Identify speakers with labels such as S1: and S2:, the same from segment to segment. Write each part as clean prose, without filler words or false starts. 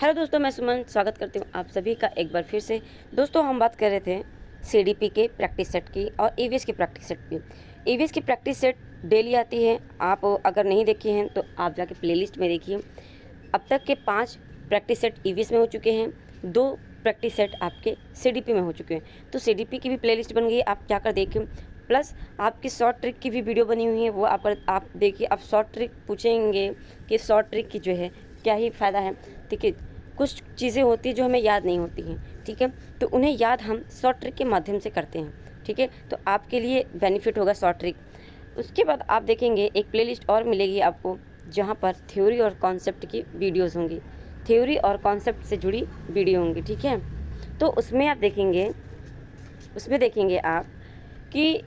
S1: Hello दोस्तों, मैं सुमन स्वागत करती हूँ आप सभी का एक बार फिर से। दोस्तों, हम बात कर रहे थे सीडीपी के प्रैक्टिस सेट की और ईवीएस की प्रैक्टिस सेट की। ईवीएस की प्रैक्टिस सेट डेली आती है, आप अगर नहीं देखे हैं तो आप जाके प्लेलिस्ट में देखिए। अब तक के 5 प्रैक्टिस सेट ईवीएस में हो चुके हैं, 2 प्रैक्टिस सेट आपके सीडीपी में हो चुके हैं। तो सीडीपी की भी प्लेलिस्ट बन गई है, आप जाकर देखिए। प्लस आपकी शॉर्ट ट्रिक की भी वीडियो बनी हुई है, वो आप देखिए। आप शॉर्ट ट्रिक पूछेंगे कि शॉर्ट ट्रिक की जो है क्या ही फ़ायदा है, ठीक है। कुछ चीज़ें होती हैं जो हमें याद नहीं होती हैं, ठीक है, तो उन्हें याद हम शॉर्ट ट्रिक के माध्यम से करते हैं, ठीक है। तो आपके लिए बेनिफिट होगा शॉर्ट ट्रिक। उसके बाद आप देखेंगे एक प्लेलिस्ट और मिलेगी आपको, जहाँ पर थ्योरी और कॉन्सेप्ट की वीडियोज़ होंगी, थ्योरी और कॉन्सेप्ट से जुड़ी वीडियो होंगी, ठीक है। तो उसमें देखेंगे आप कि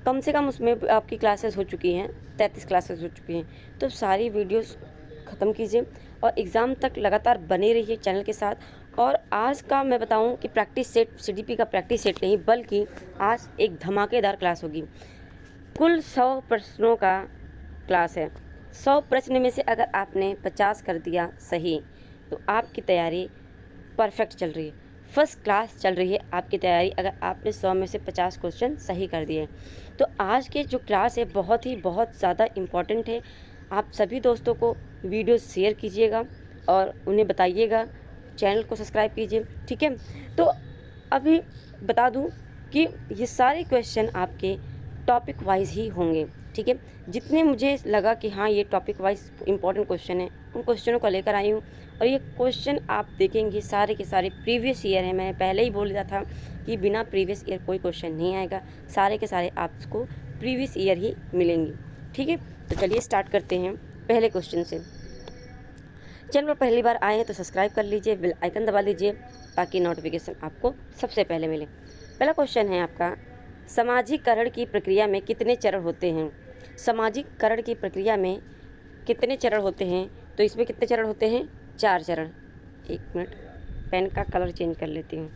S1: कम से कम उसमें आपकी क्लासेस हो चुकी हैं, 33 क्लासेस हो चुकी हैं। तो सारी वीडियोस ख़त्म कीजिए और एग्ज़ाम तक लगातार बने रहिए चैनल के साथ। और आज का मैं बताऊं कि प्रैक्टिस सेट सीडीपी का प्रैक्टिस सेट नहीं, बल्कि आज एक धमाकेदार क्लास होगी। कुल 100 प्रश्नों का क्लास है। 100 प्रश्न में से अगर आपने 50 कर दिया सही, तो आपकी तैयारी परफेक्ट चल रही है, फर्स्ट क्लास चल रही है आपकी तैयारी, अगर आपने 100 में से 50 क्वेश्चन सही कर दिए। तो आज के जो क्लास है बहुत ज़्यादा इम्पॉर्टेंट है। आप सभी दोस्तों को वीडियो शेयर कीजिएगा और उन्हें बताइएगा, चैनल को सब्सक्राइब कीजिए, ठीक है। तो अभी बता दूं कि ये सारे क्वेश्चन आपके टॉपिक वाइज ही होंगे, ठीक है। जितने मुझे लगा कि हाँ ये टॉपिक वाइज इंपॉर्टेंट क्वेश्चन है, उन क्वेश्चनों को लेकर आई हूँ। और ये क्वेश्चन आप देखेंगे सारे के सारे प्रीवियस ईयर हैं। मैंने पहले ही बोल दिया था कि बिना प्रीवियस ईयर कोई क्वेश्चन नहीं आएगा, सारे के सारे आपको प्रीवियस ईयर ही मिलेंगी, ठीक है। तो चलिए स्टार्ट करते हैं पहले क्वेश्चन से। चैनल पर पहली बार आए हैं तो सब्सक्राइब कर लीजिए, बेल आइकन दबा लीजिए ताकि नोटिफिकेशन आपको सबसे पहले मिले। पहला क्वेश्चन है आपका, सामाजिकरण की प्रक्रिया में कितने चरण होते हैं? सामाजिकरण की प्रक्रिया में कितने चरण होते हैं? तो इसमें कितने चरण होते हैं? 4 चरण। एक मिनट, पेन का कलर चेंज कर लेती हूँ।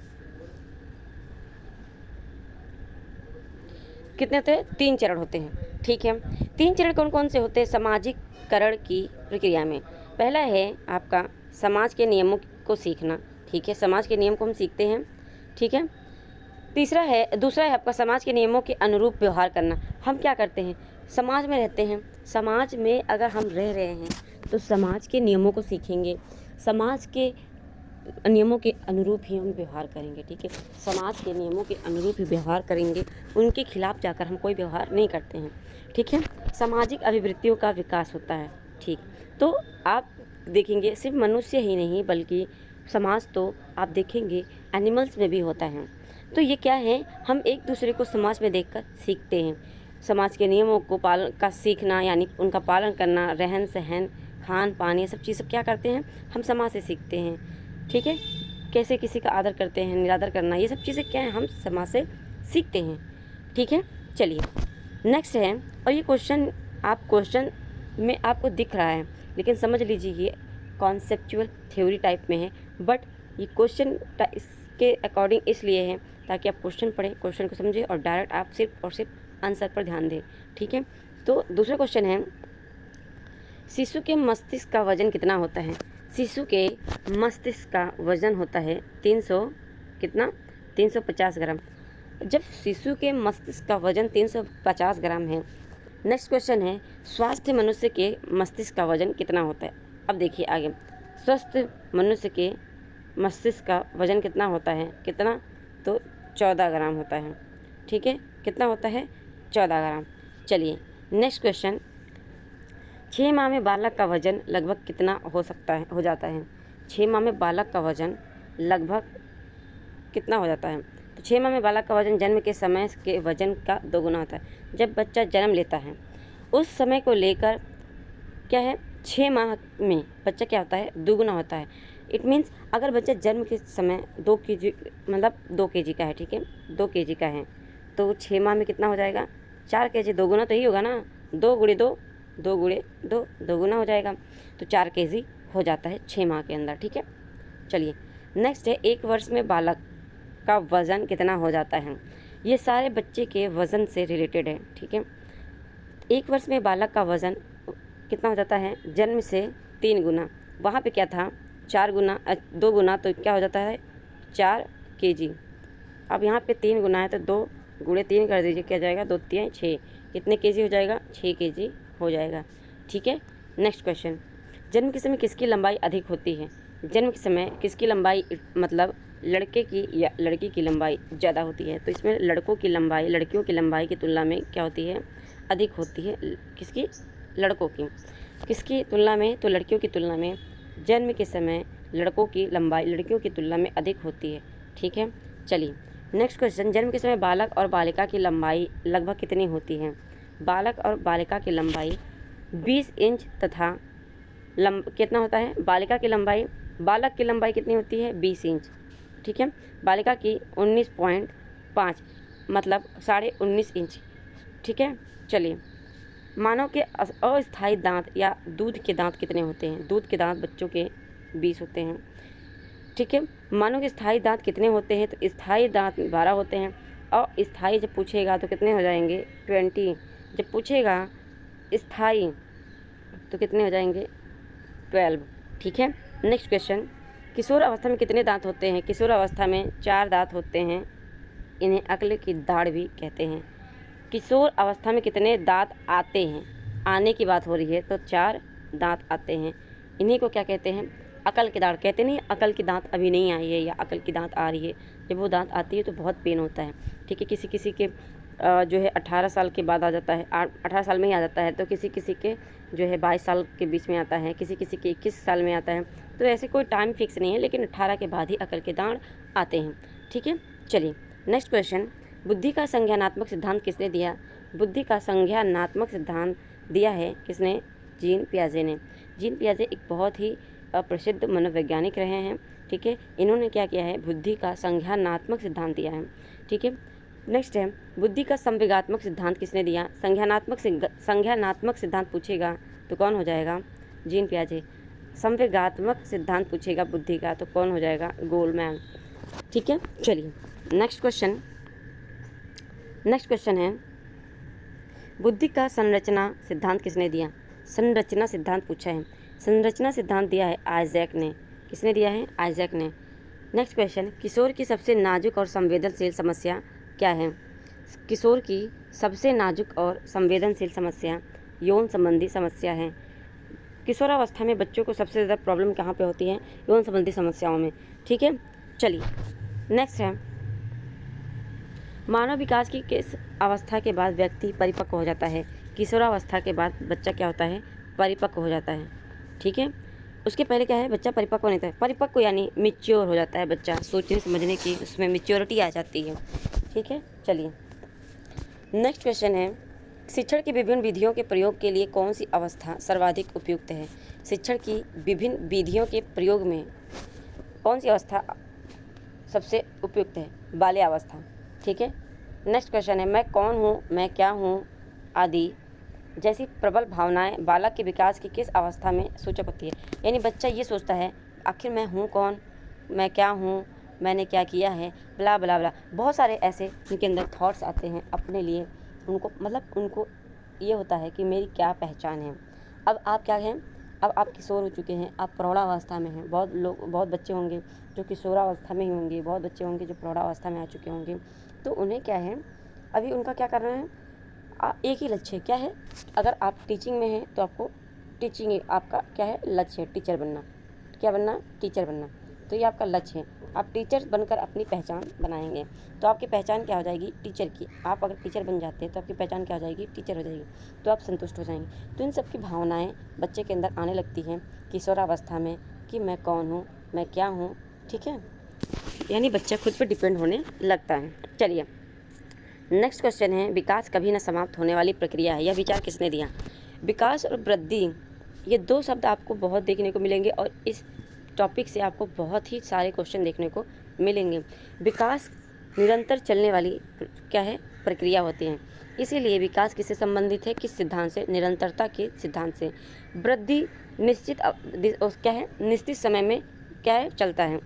S1: कितने होते हैं? 3 चरण होते हैं, ठीक है। 3 चरण कौन कौन से होते हैं सामाजिकरण की प्रक्रिया में? पहला है आपका समाज के नियमों को सीखना, ठीक है, समाज के नियम को हम सीखते हैं, ठीक है। दूसरा है आपका समाज के नियमों के अनुरूप व्यवहार करना। हम क्या करते हैं? समाज में रहते हैं, समाज में अगर हम रह रहे हैं तो समाज के नियमों को सीखेंगे, समाज के नियमों के अनुरूप ही हम व्यवहार करेंगे, ठीक है। समाज के नियमों के अनुरूप ही व्यवहार करेंगे, उनके खिलाफ जाकर हम कोई व्यवहार नहीं करते हैं, ठीक है। सामाजिक अभिवृत्तियों का विकास होता है, ठीक। तो आप देखेंगे सिर्फ मनुष्य ही नहीं बल्कि समाज तो आप देखेंगे एनिमल्स में भी होता है। तो ये क्या है? हम एक दूसरे को समाज में देखकर सीखते हैं। समाज के नियमों को पालन का सीखना यानी उनका पालन करना, रहन सहन, खान पान, ये सब चीज़ें क्या करते हैं? हम समाज से सीखते हैं, ठीक है। कैसे किसी का आदर करते हैं, निरादर करना, ये सब चीज़ें क्या है? हम समाज से सीखते हैं, ठीक है। चलिए नेक्स्ट है, और ये क्वेश्चन में आपको दिख रहा है, लेकिन समझ लीजिए ये कॉन्सेप्चुअल थ्योरी टाइप में है, बट ये क्वेश्चन इसके अकॉर्डिंग इसलिए है ताकि आप क्वेश्चन पढ़ें, क्वेश्चन को समझें और डायरेक्ट आप सिर्फ और सिर्फ आंसर पर ध्यान दें, ठीक है। तो दूसरा क्वेश्चन है, शिशु के मस्तिष्क का वजन कितना होता है? शिशु के मस्तिष्क का वजन होता है 350 ग्राम। जब शिशु के मस्तिष्क का वजन 350 ग्राम है। नेक्स्ट क्वेश्चन है, स्वास्थ्य मनुष्य के मस्तिष्क का वजन कितना होता है? अब देखिए आगे, स्वस्थ मनुष्य के मस्तिष्क का वजन कितना होता है? कितना? तो 14 ग्राम होता है, ठीक है। कितना होता है? 14 ग्राम। चलिए नेक्स्ट क्वेश्चन, 6 माह में बालक का वजन लगभग कितना हो जाता है? 6 माह में बालक का वजन लगभग कितना हो जाता है? तो 6 माह में बालक का वजन जन्म के समय के वजन का 2 गुना होता है। जब बच्चा जन्म लेता है उस समय को लेकर क्या है? 6 माह में बच्चा क्या होता है? 2 गुना होता है। इट मीन्स अगर बच्चा जन्म के समय 2 केजी मतलब 2 केजी का है, ठीक है, 2 केजी का है, तो 6 माह में कितना हो जाएगा? 4 केजी। 2 गुना तो ही होगा ना, 2 गुणे 2, 2 गुणे 2, 2 गुना हो जाएगा, तो 4 केजी हो जाता है 6 माह के अंदर, ठीक है। चलिए नेक्स्ट है, 1 वर्ष में बालक का वज़न कितना हो जाता है? ये सारे बच्चे के वज़न से रिलेटेड है, ठीक है। 1 वर्ष में बालक का वज़न कितना हो जाता है? जन्म से 3 गुना। वहाँ पे क्या था? 2 गुना तो क्या हो जाता है 4 kg। अब यहाँ पे 3 गुना है तो 2 गुणे 3 कर दीजिए, क्या जाएगा 2 3 6, कितने kg हो जाएगा 6 kg हो जाएगा। ठीक है, नेक्स्ट क्वेश्चन, जन्म के समय किसकी लंबाई अधिक होती है? जन्म के समय किसकी लंबाई मतलब लड़के की या लड़की की लंबाई ज़्यादा होती है? तो इसमें लड़कों की लंबाई लड़कियों की लंबाई की तुलना में क्या होती है? अधिक होती है। किसकी? लड़कों की। किसकी तुलना में? तो लड़कियों की तुलना में जन्म के समय लड़कों की लंबाई लड़कियों की तुलना में अधिक होती है। ठीक है, चलिए नेक्स्ट क्वेश्चन, जन्म के समय बालक और बालिका की लंबाई लगभग कितनी होती है? बालक और बालिका की लंबाई 20 इंच तथा कितना होता है? बालक की लंबाई कितनी होती है? 20 इंच। ठीक है, बालिका की 19.5 मतलब 19.5 इंच। ठीक है, चलिए मानव के अस्थायी दांत या दूध के दांत कितने होते हैं? दूध के दांत बच्चों के 20 होते हैं। ठीक है, मानव के स्थायी दांत कितने होते हैं? तो स्थायी दांत 12 होते हैं और स्थायी जब पूछेगा तो कितने हो जाएंगे? 20। जब पूछेगा स्थायी तो कितने हो जाएंगे? 12। ठीक है, नेक्स्ट क्वेश्चन, किशोर अवस्था में कितने दांत होते हैं? किशोर अवस्था में 4 दांत होते हैं, इन्हें अक्ल की दाढ़ भी कहते हैं। किशोर अवस्था में कितने दांत आते हैं? आने की बात हो रही है तो 4 दांत आते हैं, इन्हीं को क्या कहते हैं? अकल की दाढ़ कहते नहीं। अकल की दांत अभी नहीं आई है या अकल की दांत आ रही है, जब वो दांत आती है तो बहुत पेन होता है। ठीक है, किसी किसी के जो है 18 साल के बाद आ जाता है, 18 साल में ही आ जाता है, तो किसी किसी के जो है 22 साल के बीच में आता है, किसी किसी के 21 साल में आता है। तो ऐसे कोई टाइम फिक्स नहीं है, लेकिन 18 के बाद ही अकल के दांत आते हैं। ठीक है, चलिए नेक्स्ट क्वेश्चन, बुद्धि का संज्ञानात्मक सिद्धांत किसने दिया? बुद्धि का संज्ञानात्मक सिद्धांत दिया है किसने? जीन पियाजे ने। जीन पियाजे एक बहुत ही प्रसिद्ध मनोवैज्ञानिक रहे हैं। ठीक है, इन्होंने क्या किया है? बुद्धि का संज्ञानात्मक सिद्धांत दिया है। ठीक है, नेक्स्ट है, बुद्धि का संवेगात्मक सिद्धांत किसने दिया? संज्ञानात्मक सिद्धांत पूछेगा तो कौन हो जाएगा? जीन पियाजे। संवेगात्मक सिद्धांत पूछेगा बुद्धि का तो कौन हो जाएगा? गोलमैन। ठीक है, चलिए नेक्स्ट क्वेश्चन है, बुद्धि का संरचना सिद्धांत किसने दिया? संरचना सिद्धांत पूछा है। संरचना सिद्धांत दिया है आइजैक ने। किसने दिया है? आइजैक ने। नेक्स्ट क्वेश्चन, किशोर की सबसे नाजुक और संवेदनशील समस्या क्या है? किशोर की सबसे नाजुक और संवेदनशील समस्या यौन संबंधी समस्या है। किशोरावस्था में बच्चों को सबसे ज़्यादा प्रॉब्लम कहाँ पे होती है? यौन संबंधी समस्याओं में। ठीक है, चलिए नेक्स्ट है, मानव विकास की किस अवस्था के बाद व्यक्ति परिपक्व हो जाता है? किशोरावस्था के बाद बच्चा क्या होता है? परिपक्व हो जाता है। ठीक है, उसके पहले क्या है? बच्चा परिपक्व नहीं था। परिपक्व यानी मैच्योर हो जाता है बच्चा, सोचने समझने की उसमें मैच्योरिटी आ जाती है। ठीक है, चलिए नेक्स्ट क्वेश्चन है, शिक्षण की विभिन्न विधियों के प्रयोग के लिए कौन सी अवस्था सर्वाधिक उपयुक्त है? शिक्षण की विभिन्न विधियों के प्रयोग में कौन सी अवस्था सबसे उपयुक्त है? बाल्यावस्था। ठीक है, नेक्स्ट क्वेश्चन है, मैं कौन हूँ, मैं क्या हूँ आदि जैसी प्रबल भावनाएं बालक के विकास की किस अवस्था में सूचक होती है? यानी बच्चा ये सोचता है आखिर मैं हूँ कौन, मैं क्या हूँ, मैंने क्या किया है, ब्ला ब्ला ब्ला, बहुत सारे ऐसे उनके अंदर थॉट्स आते हैं अपने लिए। उनको ये होता है कि मेरी क्या पहचान है। अब आप क्या हैं? अब आप किशोर हो चुके हैं, आप प्रौढ़ावस्था में हैं। बहुत बच्चे होंगे जो किशोरावस्था में ही होंगे, बहुत बच्चे होंगे जो प्रौढ़ावस्था में आ चुके होंगे। तो उन्हें क्या है, अभी उनका क्या करना है? एक ही लक्ष्य है। क्या है? अगर आप टीचिंग में हैं तो आपको टीचिंग आपका क्या है? लक्ष्य है टीचर बनना। क्या बनना? टीचर बनना। तो ये आपका लक्ष्य है। आप टीचर बनकर अपनी पहचान बनाएंगे तो आपकी पहचान क्या हो जाएगी? टीचर की। आप अगर टीचर बन जाते हैं तो आपकी पहचान क्या हो जाएगी? टीचर हो जाएगी। तो आप संतुष्ट हो जाएंगे। तो इन सब की भावनाएं बच्चे के अंदर आने लगती हैं किशोरावस्था में कि मैं कौन हूँ, मैं क्या हूँ। ठीक है, यानी बच्चा खुद पर डिपेंड होने लगता है। चलिए नेक्स्ट क्वेश्चन है, विकास कभी न समाप्त होने वाली प्रक्रिया है, यह विचार किसने दिया? विकास और वृद्धि ये 2 शब्द आपको बहुत देखने को मिलेंगे और इस टॉपिक से आपको बहुत ही सारे क्वेश्चन देखने को मिलेंगे। विकास निरंतर चलने वाली क्या है? प्रक्रिया होती है। इसीलिए विकास किससे संबंधित है? किस सिद्धांत से? निरंतरता के सिद्धांत से। वृद्धि निश्चित क्या है? निश्चित समय में क्या है? चलता है।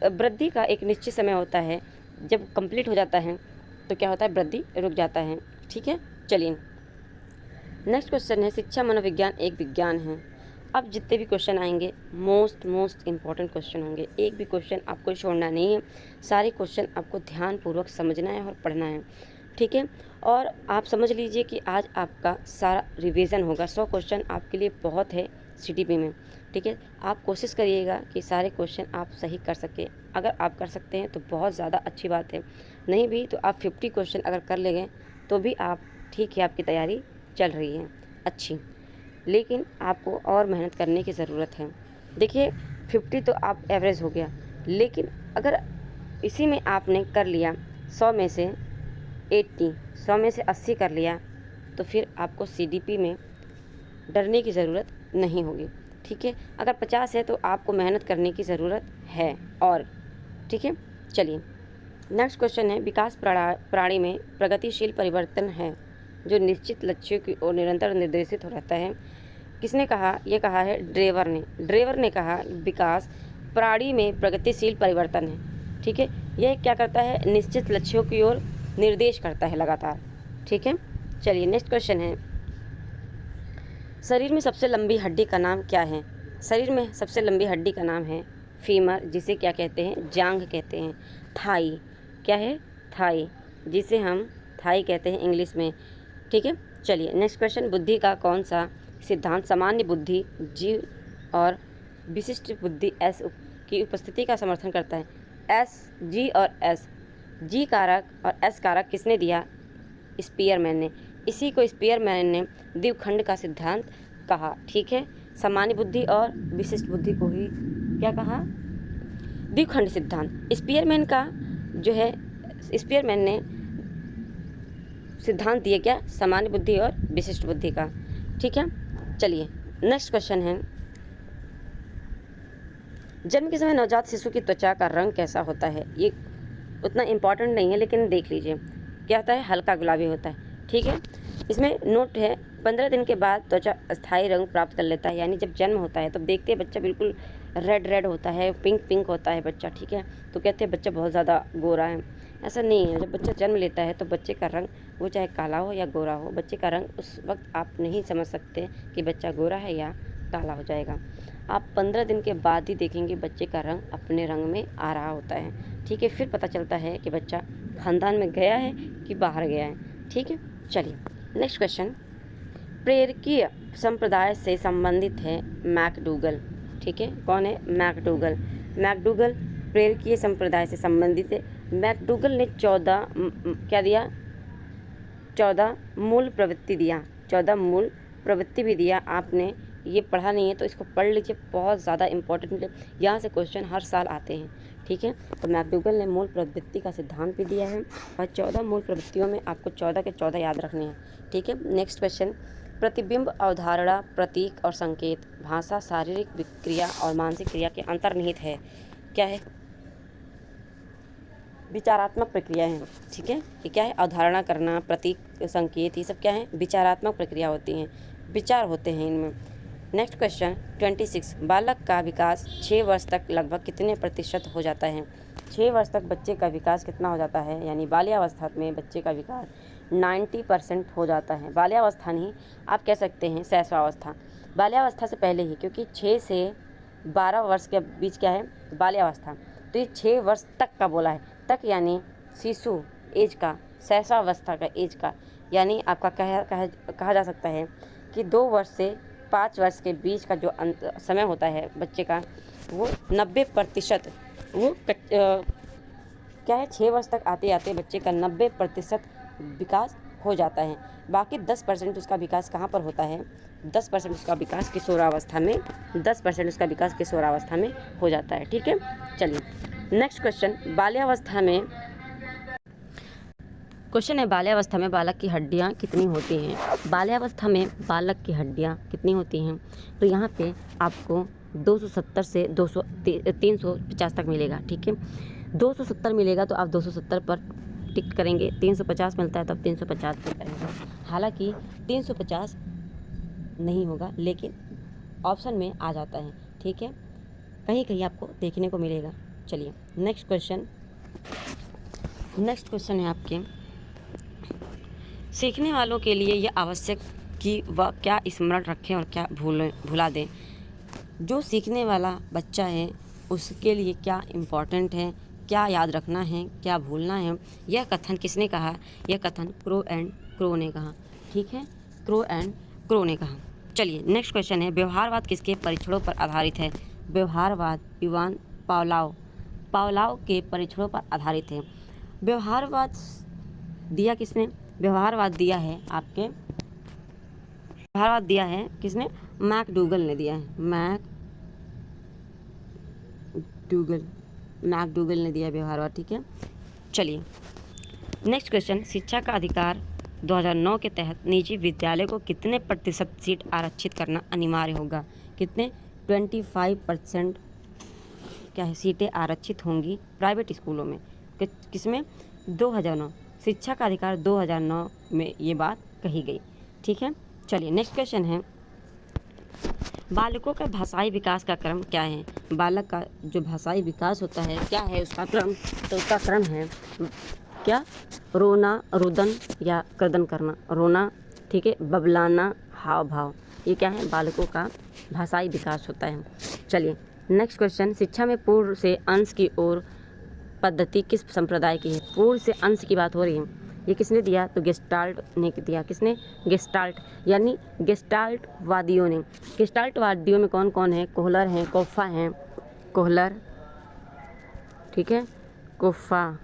S1: वृद्धि का एक निश्चित समय होता है, जब कंप्लीट हो जाता है तो क्या होता है? वृद्धि रुक जाता है। ठीक है, चलिए नेक्स्ट क्वेश्चन है, शिक्षा मनोविज्ञान एक विज्ञान है। अब जितने भी क्वेश्चन आएंगे मोस्ट इम्पॉर्टेंट क्वेश्चन होंगे, एक भी क्वेश्चन आपको छोड़ना नहीं है, सारे क्वेश्चन आपको ध्यानपूर्वक समझना है और पढ़ना है, ठीक है। और आप समझ लीजिए कि आज आपका सारा रिवीजन होगा, 100 क्वेश्चन आपके लिए बहुत है CTP में, ठीक है। आप कोशिश करिएगा कि सारे क्वेश्चन आप सही कर सकें, अगर आप कर सकते हैं तो बहुत ज़्यादा अच्छी बात है, नहीं भी तो आप 50 क्वेश्चन अगर कर लेंगे तो भी आप ठीक है, आपकी तैयारी चल रही है अच्छी, लेकिन आपको और मेहनत करने की ज़रूरत है। देखिए 50 तो आप एवरेज हो गया, लेकिन अगर इसी में आपने कर लिया 100 में से 80, 100 में से 80 कर लिया तो फिर आपको CDP में डरने की ज़रूरत नहीं होगी, ठीक है। अगर 50 है तो आपको मेहनत करने की ज़रूरत है और, ठीक है। चलिए नेक्स्ट क्वेश्चन है, विकास प्राणी में प्रगतिशील परिवर्तन है जो निश्चित लक्ष्यों की ओर निरंतर निर्देशित हो रहता है। किसने कहा? ये कहा है ड्रेवर ने कहा विकास प्राणी में प्रगतिशील परिवर्तन है, ठीक है। यह क्या करता है? निश्चित लक्ष्यों की ओर निर्देश करता है लगातार, ठीक है। चलिए नेक्स्ट क्वेश्चन है, शरीर में सबसे लंबी हड्डी का नाम क्या है? शरीर में सबसे लंबी हड्डी का नाम है फीमर, जिसे क्या कहते हैं? जांघ कहते हैं। थाई, क्या है? थाई, जिसे हम थाई कहते हैं इंग्लिश में, ठीक है। चलिए नेक्स्ट क्वेश्चन, बुद्धि का कौन सा सिद्धांत सामान्य बुद्धि G और विशिष्ट बुद्धि S की उपस्थिति का समर्थन करता है? G और S, G कारक और S कारक किसने दिया? स्पीयरमैन ने। इसी को स्पीयरमैन ने द्विखंड का सिद्धांत कहा, ठीक है। सामान्य बुद्धि और विशिष्ट बुद्धि को ही क्या कहा? द्विखंड सिद्धांत। स्पीयरमैन का जो है, स्पीयरमैन ने सिद्धांत दिए क्या? सामान्य बुद्धि और विशिष्ट बुद्धि का, ठीक है। चलिए नेक्स्ट क्वेश्चन है, जन्म के समय नवजात शिशु की त्वचा का रंग कैसा होता है? ये उतना इम्पॉर्टेंट नहीं है, लेकिन देख लीजिए क्या होता है? हल्का गुलाबी होता है, ठीक है। इसमें नोट है 15 दिन के बाद त्वचा अस्थायी रंग प्राप्त कर लेता है, यानी जब जन्म होता है तो देखते हैं बच्चा बिल्कुल रेड होता है, पिंक होता है बच्चा, ठीक है। तो कहते हैं बच्चा बहुत ज़्यादा गोरा है, ऐसा नहीं है। जब बच्चा जन्म लेता है तो बच्चे का रंग, वो चाहे काला हो या गोरा हो, बच्चे का रंग उस वक्त आप नहीं समझ सकते कि बच्चा गोरा है या काला हो जाएगा। आप 15 दिन के बाद ही देखेंगे बच्चे का रंग अपने रंग में आ रहा होता है, ठीक है। फिर पता चलता है कि बच्चा खानदान में गया है कि बाहर गया है, ठीक है। चलिए नेक्स्ट क्वेश्चन, प्रेरकीय संप्रदाय से संबंधित है मैकडूगल, ठीक है। कौन है? मैकडूगल। मैकडूगल प्रेरकीय संप्रदाय से संबंधित है। मैकडूगल ने 14 क्या दिया? 14 मूल प्रवृत्ति दिया, 14 मूल प्रवृत्ति भी दिया। आपने ये पढ़ा नहीं है तो इसको पढ़ लीजिए, बहुत ज़्यादा इंपॉर्टेंट है, यहाँ से क्वेश्चन हर साल आते हैं, ठीक है। तो मैकडूगल ने मूल प्रवृत्ति का सिद्धांत भी दिया है और 14 मूल प्रवृत्तियों में आपको 14 के 14 याद रखने हैं, ठीक है। नेक्स्ट क्वेश्चन, प्रतिबिंब, अवधारणा, प्रतीक और संकेत भाषा, शारीरिक क्रिया और मानसिक क्रिया के अंतर्निहित है। क्या है? विचारात्मक प्रक्रिया है, ठीक है। ये क्या है? अवधारणा करना, प्रतीक, संकेत, ये सब क्या है? विचारात्मक प्रक्रिया होती हैं, विचार होते हैं इनमें। नेक्स्ट क्वेश्चन 26, बालक का विकास 6 वर्ष तक लगभग कितने प्रतिशत हो जाता है? 6 वर्ष तक बच्चे का विकास कितना हो जाता है? यानी बाल्यावस्था में बच्चे का विकास 90% हो जाता है। बाल्यावस्था नहीं, आप कह सकते हैं शैशवावस्था, बाल्यावस्था से पहले ही, क्योंकि 6 से 12 वर्ष के बीच क्या है? बाल्यावस्था। तो ये 6 वर्ष तक का बोला है, तक यानी शिशु एज का, शैशवावस्था का एज का, यानी आपका कहा जा सकता है कि 2 वर्ष से 5 वर्ष के बीच का जो समय होता है बच्चे का, वो 90% वो क्या है? 6 वर्ष तक आते आते बच्चे का 90% विकास हो जाता है। बाकी 10% उसका विकास कहाँ पर होता है? 10% उसका विकास किशोरावस्था में, 10% उसका विकास किशोरावस्था में हो जाता है, ठीक है। चलिए नेक्स्ट क्वेश्चन, बाल्यावस्था में क्वेश्चन है, बाल्यावस्था में बालक की हड्डियाँ कितनी होती हैं? बाल्यावस्था में बालक की हड्डियाँ कितनी होती हैं? तो यहाँ पे आपको 270 से 350 तक मिलेगा, ठीक है। 270 मिलेगा तो आप 270 पर टिक करेंगे, 350 मिलता है तो आप 350 पर करेंगे। हालांकि 350 नहीं होगा, लेकिन ऑप्शन में आ जाता है, ठीक है, कहीं कहीं आपको देखने को मिलेगा। चलिए नेक्स्ट क्वेश्चन है आपके, सीखने वालों के लिए यह आवश्यक कि वह क्या स्मरण रखें और क्या भुला दें। जो सीखने वाला बच्चा है उसके लिए क्या इम्पोर्टेंट है, क्या याद रखना है, क्या भूलना है, यह कथन किसने कहा? यह कथन क्रो एंड क्रो ने कहा। ठीक है, क्रो एंड क्रो ने कहा। चलिए नेक्स्ट क्वेश्चन है, व्यवहारवाद किसके परीक्षणों पर आधारित है? व्यवहारवाद इवान पावलोव के परीक्षणों पर आधारित है। व्यवहारवाद दिया किसने? व्यवहारवाद दिया है आपके, व्यवहारवाद दिया है किसने? मैकडूगल ने दिया है। मैकडूगल ने दिया व्यवहारवाद। ठीक है, चलिए नेक्स्ट क्वेश्चन, शिक्षा का अधिकार 2009 के तहत निजी विद्यालय को कितने प्रतिशत सीट आरक्षित करना अनिवार्य होगा? कितने? 25% क्या है, सीटें आरक्षित होंगी प्राइवेट स्कूलों में। किसमें? 2009, शिक्षा का अधिकार 2009 में ये बात कही गई। ठीक है, चलिए नेक्स्ट क्वेश्चन है, बालकों का भाषाई विकास का क्रम क्या है? बालक का जो भाषाई विकास होता है क्या है उसका क्रम? तो उसका क्रम है क्या? रोना, रुदन या कर्दन करना। रोना, ठीक है, बबलाना, हाव भाव, ये क्या है? बालकों का भाषाई विकास होता है। चलिए नेक्स्ट क्वेश्चन, शिक्षा में पूर्व से अंश की ओर पद्धति किस संप्रदाय की है? पूर्व से अंश की बात हो रही है, ये किसने दिया? तो गेस्टाल्ट ने दिया। किसने? गेस्टाल्ट, यानी गेस्टाल्ट वादियों ने। गेस्टाल्ट वादियों में कौन कौन है? कोहलर हैं, कोफ्फा हैं, कोहलर, ठीक है, कोफ्फा,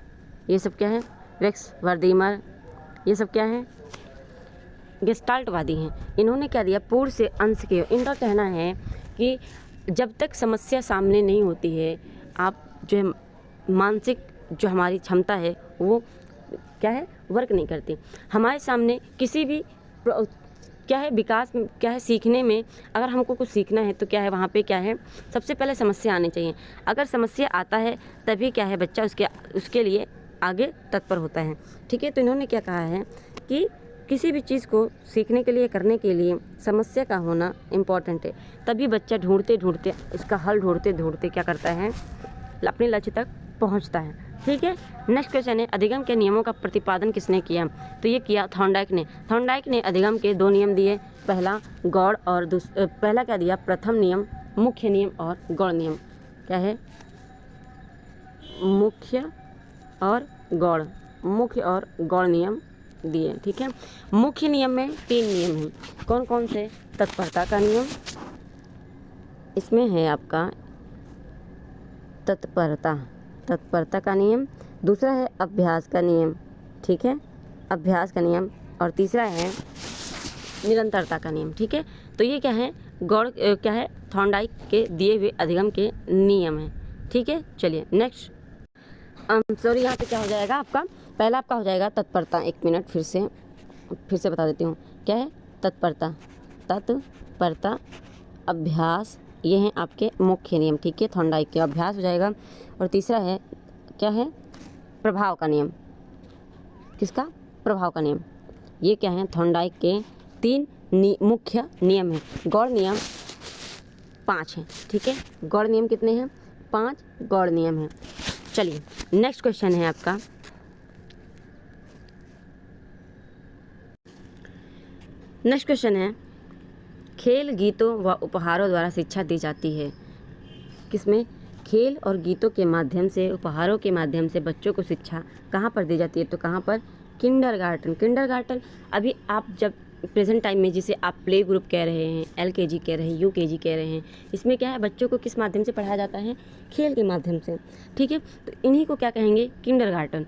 S1: ये सब क्या है? रेक्स वर्दीमर, ये सब क्या है? गेस्टाल्टवादी हैं। इन्होंने क्या दिया? पूर्व से अंश के। इनका कहना है कि जब तक समस्या सामने नहीं होती है, आप जो है मानसिक जो हमारी क्षमता है वो क्या है? वर्क नहीं करती। हमारे सामने किसी भी क्या है विकास क्या है, सीखने में अगर हमको कुछ सीखना है तो क्या है, वहाँ पे क्या है, सबसे पहले समस्या आनी चाहिए। अगर समस्या आता है तभी क्या है बच्चा उसके लिए आगे तत्पर होता है। ठीक है, तो इन्होंने क्या कहा है कि किसी भी चीज़ को सीखने के लिए, करने के लिए समस्या का होना इम्पॉर्टेंट है। तभी बच्चा ढूंढते ढूंढते इसका हल ढूंढते ढूंढते क्या करता है? अपने लक्ष्य तक पहुंचता है। ठीक है, नेक्स्ट क्वेश्चन है, अधिगम के नियमों का प्रतिपादन किसने किया? तो ये किया थॉर्नडाइक ने। थॉर्नडाइक ने अधिगम के 2 नियम दिए, पहला गौड़ और पहला क्या दिया? प्रथम नियम, मुख्य नियम और गौड़ नियम। क्या है? मुख्य और गौड़ नियम दिए। ठीक है, मुख्य नियम में 3 नियम हैं। कौन कौन से? तत्परता का नियम, इसमें है आपका तत्परता का नियम, दूसरा है अभ्यास का नियम, ठीक है, अभ्यास का नियम, और तीसरा है निरंतरता का नियम। ठीक है, तो ये क्या है? गौड़ क्या है? थॉर्नडाइक के दिए हुए अधिगम के नियम हैं। ठीक है, चलिए नेक्स्ट, सॉरी यहाँ पे क्या हो जाएगा आपका? पहला आपका हो जाएगा तत्परता। 1 मिनट फिर से बता देती हूँ। क्या है? तत्परता, अभ्यास, ये हैं आपके मुख्य नियम। ठीक है, थॉर्नडाइक के अभ्यास हो जाएगा, और तीसरा है क्या है? प्रभाव का नियम। किसका? प्रभाव का नियम। ये क्या है? थॉर्नडाइक के 3 मुख्य नियम हैं। गौड़ नियम 5 हैं। ठीक है, गौड़ नियम कितने हैं? 5 गौड़ नियम हैं। चलिए नेक्स्ट क्वेश्चन है आपका, नेक्स्ट क्वेश्चन है, खेल, गीतों व उपहारों द्वारा शिक्षा दी जाती है। किसमें? खेल और गीतों के माध्यम से, उपहारों के माध्यम से बच्चों को शिक्षा कहाँ पर दी जाती है? तो कहाँ पर? किंडरगार्टन। अभी आप जब प्रेजेंट टाइम में जिसे आप प्ले ग्रुप कह रहे हैं, LKG कह रहे हैं, UKG कह रहे हैं, इसमें क्या है? बच्चों को किस माध्यम से पढ़ाया जाता है? खेल के माध्यम से। ठीक है, तो इन्हीं को क्या कहेंगे? किंडरगार्टन।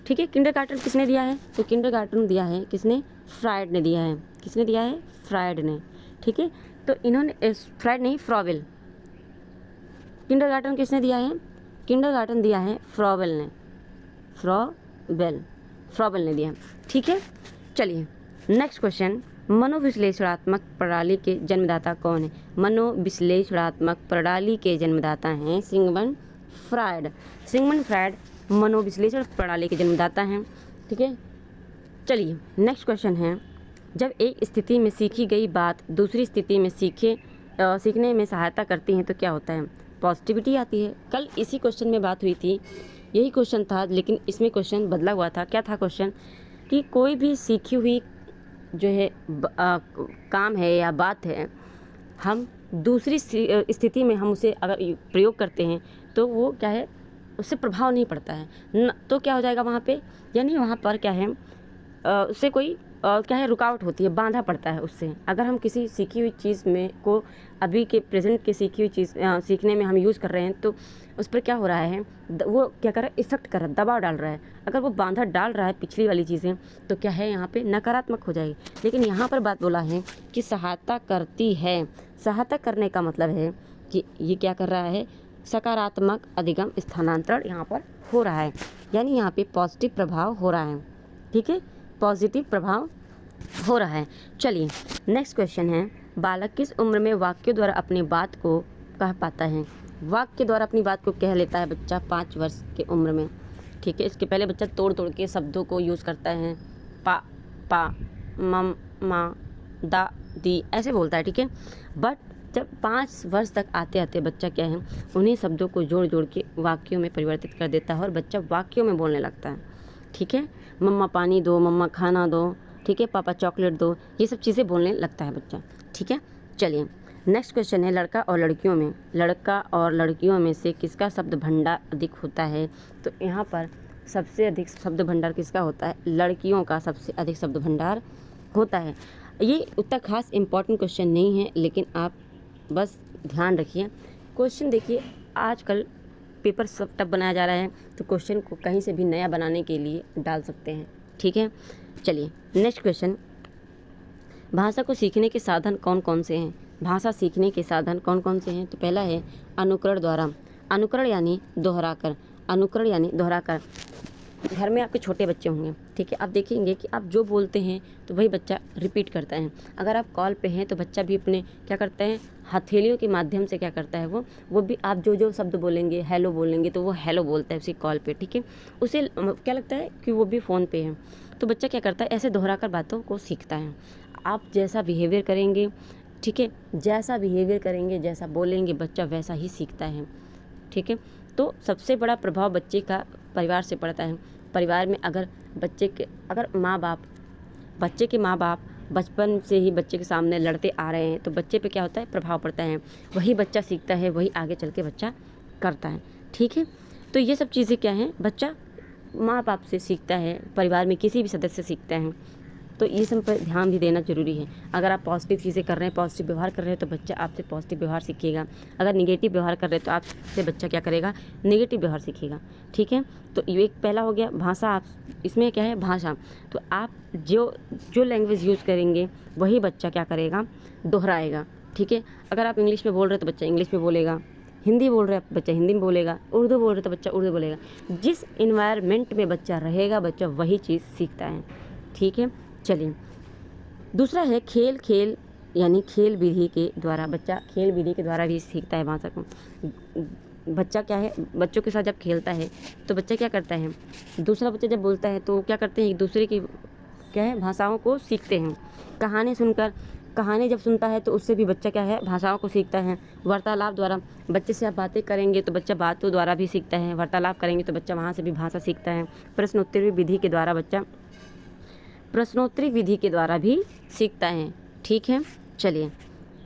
S1: ठीक है, किंडरगार्टन किसने दिया है? तो किंडरगार्टन दिया है किसने? फ्रायड ने दिया है। किसने दिया है? फ्रायड ने। ठीक है, तो इन्होंने फ्रायड नहीं, फ्रॉवेल। किंडरगार्टन किसने दिया है? किंडरगार्टन दिया है फ्रॉवेल ने। फ्रॉवेल ने दिया। ठीक है, चलिए नेक्स्ट क्वेश्चन, मनोविश्लेषणात्मक प्रणाली के जन्मदाता कौन है? मनोविश्लेषणात्मक प्रणाली के जन्मदाता हैं सिगमंड फ्रायड मनोविश्लेषण प्रणाली के जन्मदाता हैं। ठीक है, चलिए नेक्स्ट क्वेश्चन है, जब एक स्थिति में सीखी गई बात दूसरी स्थिति में सीखने में सहायता करती हैं तो क्या होता है? पॉजिटिविटी आती है। कल इसी क्वेश्चन में बात हुई थी, यही क्वेश्चन था, लेकिन इसमें क्वेश्चन बदला हुआ था। क्या था क्वेश्चन? कि कोई भी सीखी हुई जो है काम है या बात है, हम दूसरी स्थिति में हम उसे अगर प्रयोग करते हैं तो वो क्या है, उससे प्रभाव नहीं पड़ता है न, तो क्या हो जाएगा वहाँ पे, यानी वहाँ पर क्या है उससे कोई क्या है रुकावट होती है, बांधा पड़ता है उससे। अगर हम किसी सीखी हुई चीज़ में को अभी के प्रेजेंट के सीखी हुई चीज़ सीखने में हम यूज़ कर रहे हैं तो उस पर क्या हो रहा है, वो क्या कर रहा है, इफेक्ट कर रहा है, दबाव डाल रहा है। अगर वो बांधा डाल रहा है पिछली वाली चीज़ें तो क्या है यहाँ पे नकारात्मक हो जाएगी। लेकिन यहाँ पर बात बोला है कि सहायता करती है। सहायता करने का मतलब है कि ये क्या कर रहा है, सकारात्मक अधिगम स्थानांतरण यहाँ पर हो रहा है, यानी यहाँ पे पॉजिटिव प्रभाव हो रहा है। ठीक है, पॉजिटिव प्रभाव हो रहा है। चलिए नेक्स्ट क्वेश्चन है, बालक किस उम्र में वाक्य द्वारा अपनी बात को कह पाता है। वाक्य द्वारा अपनी बात को कह लेता है बच्चा 5 वर्ष के उम्र में। ठीक है, इसके पहले बच्चा तोड़ तोड़ के शब्दों को यूज़ करता है, पा मम मा दा दी ऐसे बोलता है। ठीक है, बट जब 5 वर्ष तक आते आते बच्चा क्या है, उन्हीं शब्दों को जोड़ जोड़ के वाक्यों में परिवर्तित कर देता है और बच्चा वाक्यों में बोलने लगता है। ठीक है, मम्मा पानी दो, मम्मा खाना दो, ठीक है, पापा चॉकलेट दो, ये सब चीज़ें बोलने लगता है बच्चा। ठीक है, चलिए नेक्स्ट क्वेश्चन है, लड़का और लड़कियों में से किसका शब्द भंडार अधिक होता है। तो यहाँ पर सबसे अधिक शब्द भंडार किसका होता है, लड़कियों का सबसे अधिक शब्द भंडार होता है। ये उतना खास इम्पॉर्टेंट क्वेश्चन नहीं है, लेकिन आप बस ध्यान रखिए। क्वेश्चन देखिए, आजकल पेपर सब टफ बनाया जा रहा है तो क्वेश्चन को कहीं से भी नया बनाने के लिए डाल सकते हैं। ठीक है, चलिए नेक्स्ट क्वेश्चन, भाषा को सीखने के साधन कौन कौन से हैं। भाषा सीखने के साधन कौन कौन से हैं। तो पहला है अनुकरण द्वारा, अनुकरण यानी दोहराकर, अनुकरण यानी दोहराकर। घर में आपके छोटे बच्चे होंगे, ठीक है, आप देखेंगे कि आप जो बोलते हैं तो वही बच्चा रिपीट करता है। अगर आप कॉल पे हैं तो बच्चा भी अपने क्या करता है, हथेलियों के माध्यम से क्या करता है, वो भी आप जो जो शब्द बोलेंगे, हेलो बोलेंगे तो वो हेलो बोलता है उसी कॉल पे। ठीक है, उसे क्या लगता है कि वो भी फ़ोन पे है, तो बच्चा क्या करता है, ऐसे दोहराकर बातों को सीखता है। आप जैसा बिहेवियर करेंगे, ठीक है, जैसा बिहेवियर करेंगे, जैसा बोलेंगे, बच्चा वैसा ही सीखता है। ठीक है, तो सबसे बड़ा प्रभाव बच्चे का परिवार से पड़ता है। परिवार में अगर बच्चे के माँ बाप बचपन से ही बच्चे के सामने लड़ते आ रहे हैं तो बच्चे पे क्या होता है, प्रभाव पड़ता है। वही बच्चा सीखता है, वही आगे चल के बच्चा करता है। ठीक है, तो ये सब चीज़ें क्या हैं, बच्चा माँ बाप से सीखता है, परिवार में किसी भी सदस्य से सीखता है। तो ये सब पर ध्यान भी देना ज़रूरी है। अगर आप पॉजिटिव चीज़ें कर रहे हैं, पॉजिटिव व्यवहार कर रहे हैं तो बच्चा आपसे पॉजिटिव व्यवहार सीखेगा। अगर निगेटिव व्यवहार कर रहे हैं तो आपसे बच्चा क्या करेगा, नेगेटिव व्यवहार सीखेगा। ठीक है, तो ये एक पहला हो गया भाषा। आप इसमें क्या है, भाषा, तो आप जो लैंग्वेज यूज़ करेंगे वही बच्चा क्या करेगा, दोहराएगा। ठीक है, अगर आप इंग्लिश में बोल रहे हैं तो बच्चा इंग्लिश में बोलेगा, हिंदी बोल रहे हैं बच्चा हिंदी में बोलेगा, उर्दू बोल रहे तो बच्चा उर्दू बोलेगा। जिस इन्वायरमेंट में बच्चा रहेगा बच्चा वही चीज़ सीखता है। ठीक है, चलिए दूसरा है खेल यानी खेल विधि के द्वारा, बच्चा खेल विधि के द्वारा भी सीखता है भाषा को। बच्चा क्या है, बच्चों के साथ जब खेलता है तो बच्चा क्या करता है, दूसरा बच्चा जब बोलता है तो क्या करते हैं, एक दूसरे की क्या है, भाषाओं को सीखते हैं। कहानी जब सुनता है तो उससे भी बच्चा क्या है, भाषाओं को सीखता है। वार्तालाप द्वारा, बच्चे से आप बातें करेंगे तो बच्चा बातों द्वारा भी सीखता है, वार्तालाप करेंगे तो बच्चा वहाँ से भी भाषा सीखता है। प्रश्नोत्तरी विधि के द्वारा बच्चा प्रश्नोत्तरी विधि के द्वारा भी सीखता है। ठीक है, चलिए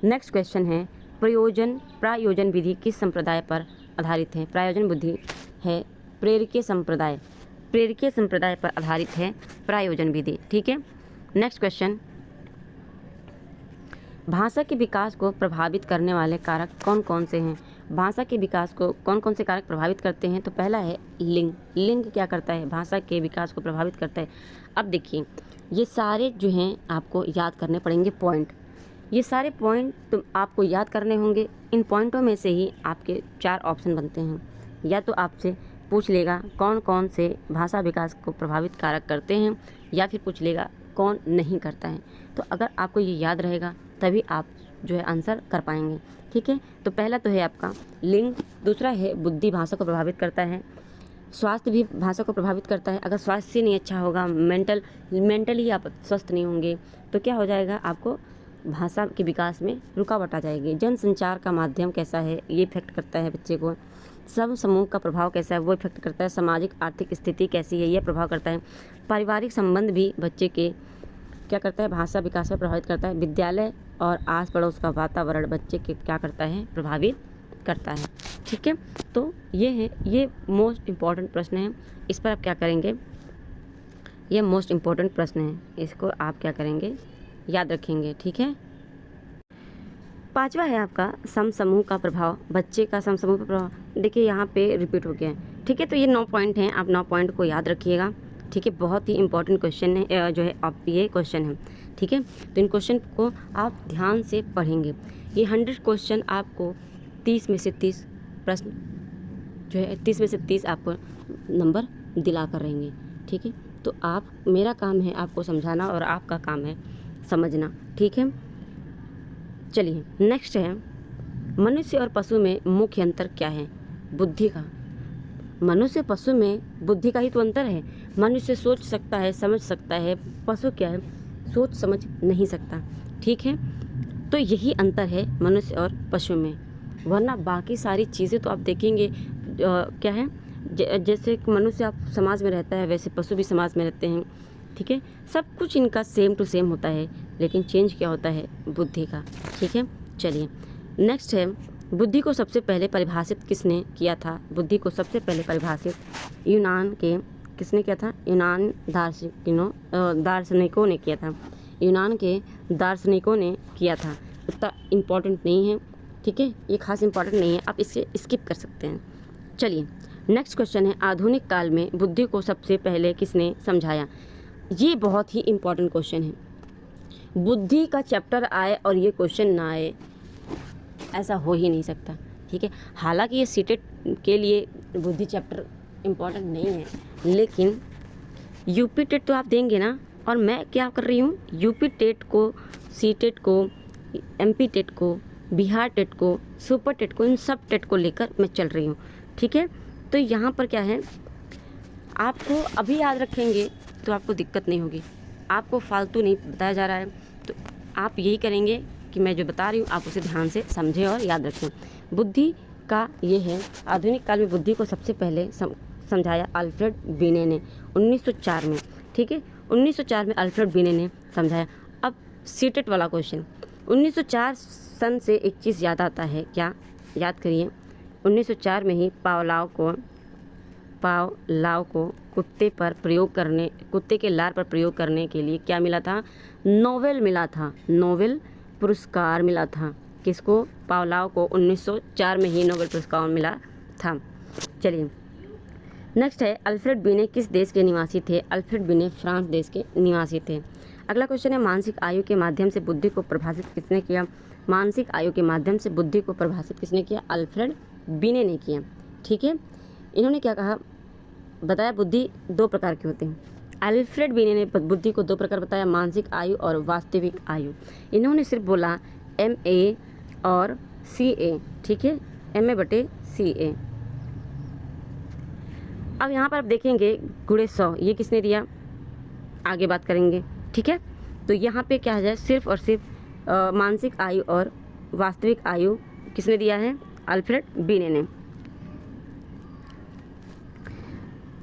S1: नेक्स्ट क्वेश्चन है, प्रायोजन विधि किस संप्रदाय पर आधारित है। प्रायोजन विधि है प्रेरकीय संप्रदाय पर आधारित है प्रायोजन विधि। ठीक है, नेक्स्ट क्वेश्चन, भाषा के विकास को प्रभावित करने वाले कारक कौन कौन से हैं। भाषा के विकास को कौन कौन से कारक प्रभावित करते हैं। तो पहला है लिंग क्या करता है, भाषा के विकास को प्रभावित करता है। अब देखिए ये सारे जो हैं आपको याद करने पड़ेंगे पॉइंट, ये सारे पॉइंट तो आपको याद करने होंगे। इन पॉइंटों में से ही आपके 4 ऑप्शन बनते हैं। या तो आपसे पूछ लेगा कौन कौन से भाषा विकास को प्रभावित कारक करते हैं, या फिर पूछ लेगा कौन नहीं करता है। तो अगर आपको ये याद रहेगा तभी आप जो है आंसर कर पाएंगे। ठीक है, तो पहला तो है आपका लिंग, दूसरा है बुद्धि भाषा को प्रभावित करता है, स्वास्थ्य भी भाषा को प्रभावित करता है। अगर स्वास्थ्य नहीं अच्छा होगा, मेंटली आप स्वस्थ नहीं होंगे तो क्या हो जाएगा, आपको भाषा के विकास में रुकावट आ जाएगी। जनसंचार का माध्यम कैसा है, ये इफेक्ट करता है बच्चे को। सब समूह का प्रभाव कैसा है, वो इफेक्ट करता है। सामाजिक आर्थिक स्थिति कैसी है, यह प्रभाव करता है। पारिवारिक संबंध भी बच्चे के क्या करता है, भाषा विकास पर प्रभावित करता है। विद्यालय और आस पड़ोस का वातावरण बच्चे के क्या करता है, प्रभावित करता है। ठीक है, तो ये मोस्ट इम्पॉर्टेंट प्रश्न है। इस पर आप क्या करेंगे, ये मोस्ट इम्पॉर्टेंट प्रश्न है, इसको आप क्या करेंगे, याद रखेंगे। ठीक है, 5वां है आपका समूह का प्रभाव, बच्चे का समूह का प्रभाव। देखिए यहाँ पे रिपीट हो गया है। ठीक है, तो ये 9 पॉइंट हैं, आप 9 पॉइंट को याद रखिएगा। ठीक है, बहुत ही इंपॉर्टेंट क्वेश्चन है, जो है आप ये क्वेश्चन है। ठीक है, तो इन क्वेश्चन को आप ध्यान से पढ़ेंगे। ये 100 क्वेश्चन आपको 30 में से 30 प्रश्न जो है 30 में से 30 आपको नंबर दिला कर रहेंगे। ठीक है, तो मेरा काम है आपको समझाना और आपका काम है समझना। ठीक है, चलिए नेक्स्ट है, मनुष्य और पशु में मुख्य अंतर क्या है, बुद्धि का। मनुष्य पशु में बुद्धि का ही तो अंतर है। मनुष्य सोच सकता है, समझ सकता है, पशु क्या है, सोच समझ नहीं सकता। ठीक है, तो यही अंतर है मनुष्य और पशु में, वरना बाकी सारी चीज़ें तो आप देखेंगे क्या है, जैसे मनुष्य आप समाज में रहता है वैसे पशु भी समाज में रहते हैं। ठीक है, सब कुछ इनका सेम टू सेम होता है, लेकिन चेंज क्या होता है, बुद्धि का। ठीक है, चलिए नेक्स्ट है, बुद्धि को सबसे पहले परिभाषित किसने किया था। बुद्धि को सबसे पहले परिभाषित यूनान के किसने किया था, यूनान दार्शनिकों ने किया था। यूनान के दार्शनिकों ने किया था। उतना इम्पॉर्टेंट नहीं है। ठीक है, ये खास इम्पॉर्टेंट नहीं है, आप इसे स्किप कर सकते हैं। चलिए नेक्स्ट क्वेश्चन है, आधुनिक काल में बुद्धि को सबसे पहले किसने समझाया। ये बहुत ही इम्पॉर्टेंट क्वेश्चन है। बुद्धि का चैप्टर आए और ये क्वेश्चन ना आए, ऐसा हो ही नहीं सकता। ठीक है, हालांकि ये सीटेट के लिए बुद्धि चैप्टर इम्पॉर्टेंट नहीं है, लेकिन यूपी टेट तो आप देंगे ना। और मैं क्या कर रही हूँ, यूपी टेट को, सीटेट को, एमपी टेट को, बिहार टेट को, सुपर टेट को, इन सब टेट को लेकर मैं चल रही हूँ। ठीक है, तो यहाँ पर क्या है, आपको अभी याद रखेंगे तो आपको दिक्कत नहीं होगी। आपको फालतू नहीं बताया जा रहा है, तो आप यही करेंगे कि मैं जो बता रही हूँ आप उसे ध्यान से समझें और याद रखें। बुद्धि का ये है, आधुनिक काल में बुद्धि को सबसे पहले समझाया अल्फ्रेड बिने ने 1904 में। ठीक है, 1904 में अल्फ्रेड बिने ने समझाया। अब सीटेट वाला क्वेश्चन, 1904 सन से एक चीज़ याद आता है, क्या याद करिए, 1904 में ही पावलाव को कुत्ते के लार पर प्रयोग करने के लिए क्या मिला था, नोबेल मिला था, नोबेल पुरस्कार मिला था। किसको, पावलाव को 1904 में ही नोबेल पुरस्कार मिला था। चलिए नेक्स्ट है, अल्फ्रेड बिने किस देश के निवासी थे। अल्फ्रेड बिने फ्रांस देश के निवासी थे। अगला क्वेश्चन है, मानसिक आयु के माध्यम से बुद्धि को प्रभावित किसने किया। मानसिक आयु के माध्यम से बुद्धि को प्रभावित किसने किया, अल्फ्रेड बिने ने किया। ठीक है, इन्होंने क्या कहा, बताया बुद्धि 2 प्रकार के होते हैं। अल्फ्रेड बिने ने बुद्धि को 2 प्रकार बताया, मानसिक आयु और वास्तविक आयु। इन्होंने सिर्फ बोला MA और CA। ठीक है, MA/CA। अब यहाँ पर आप देखेंगे गुणे 100 ये किसने दिया, आगे बात करेंगे। ठीक है, तो यहाँ पे क्या है, सिर्फ और सिर्फ मानसिक आयु और वास्तविक आयु किसने दिया है, अल्फ्रेड बिने ने।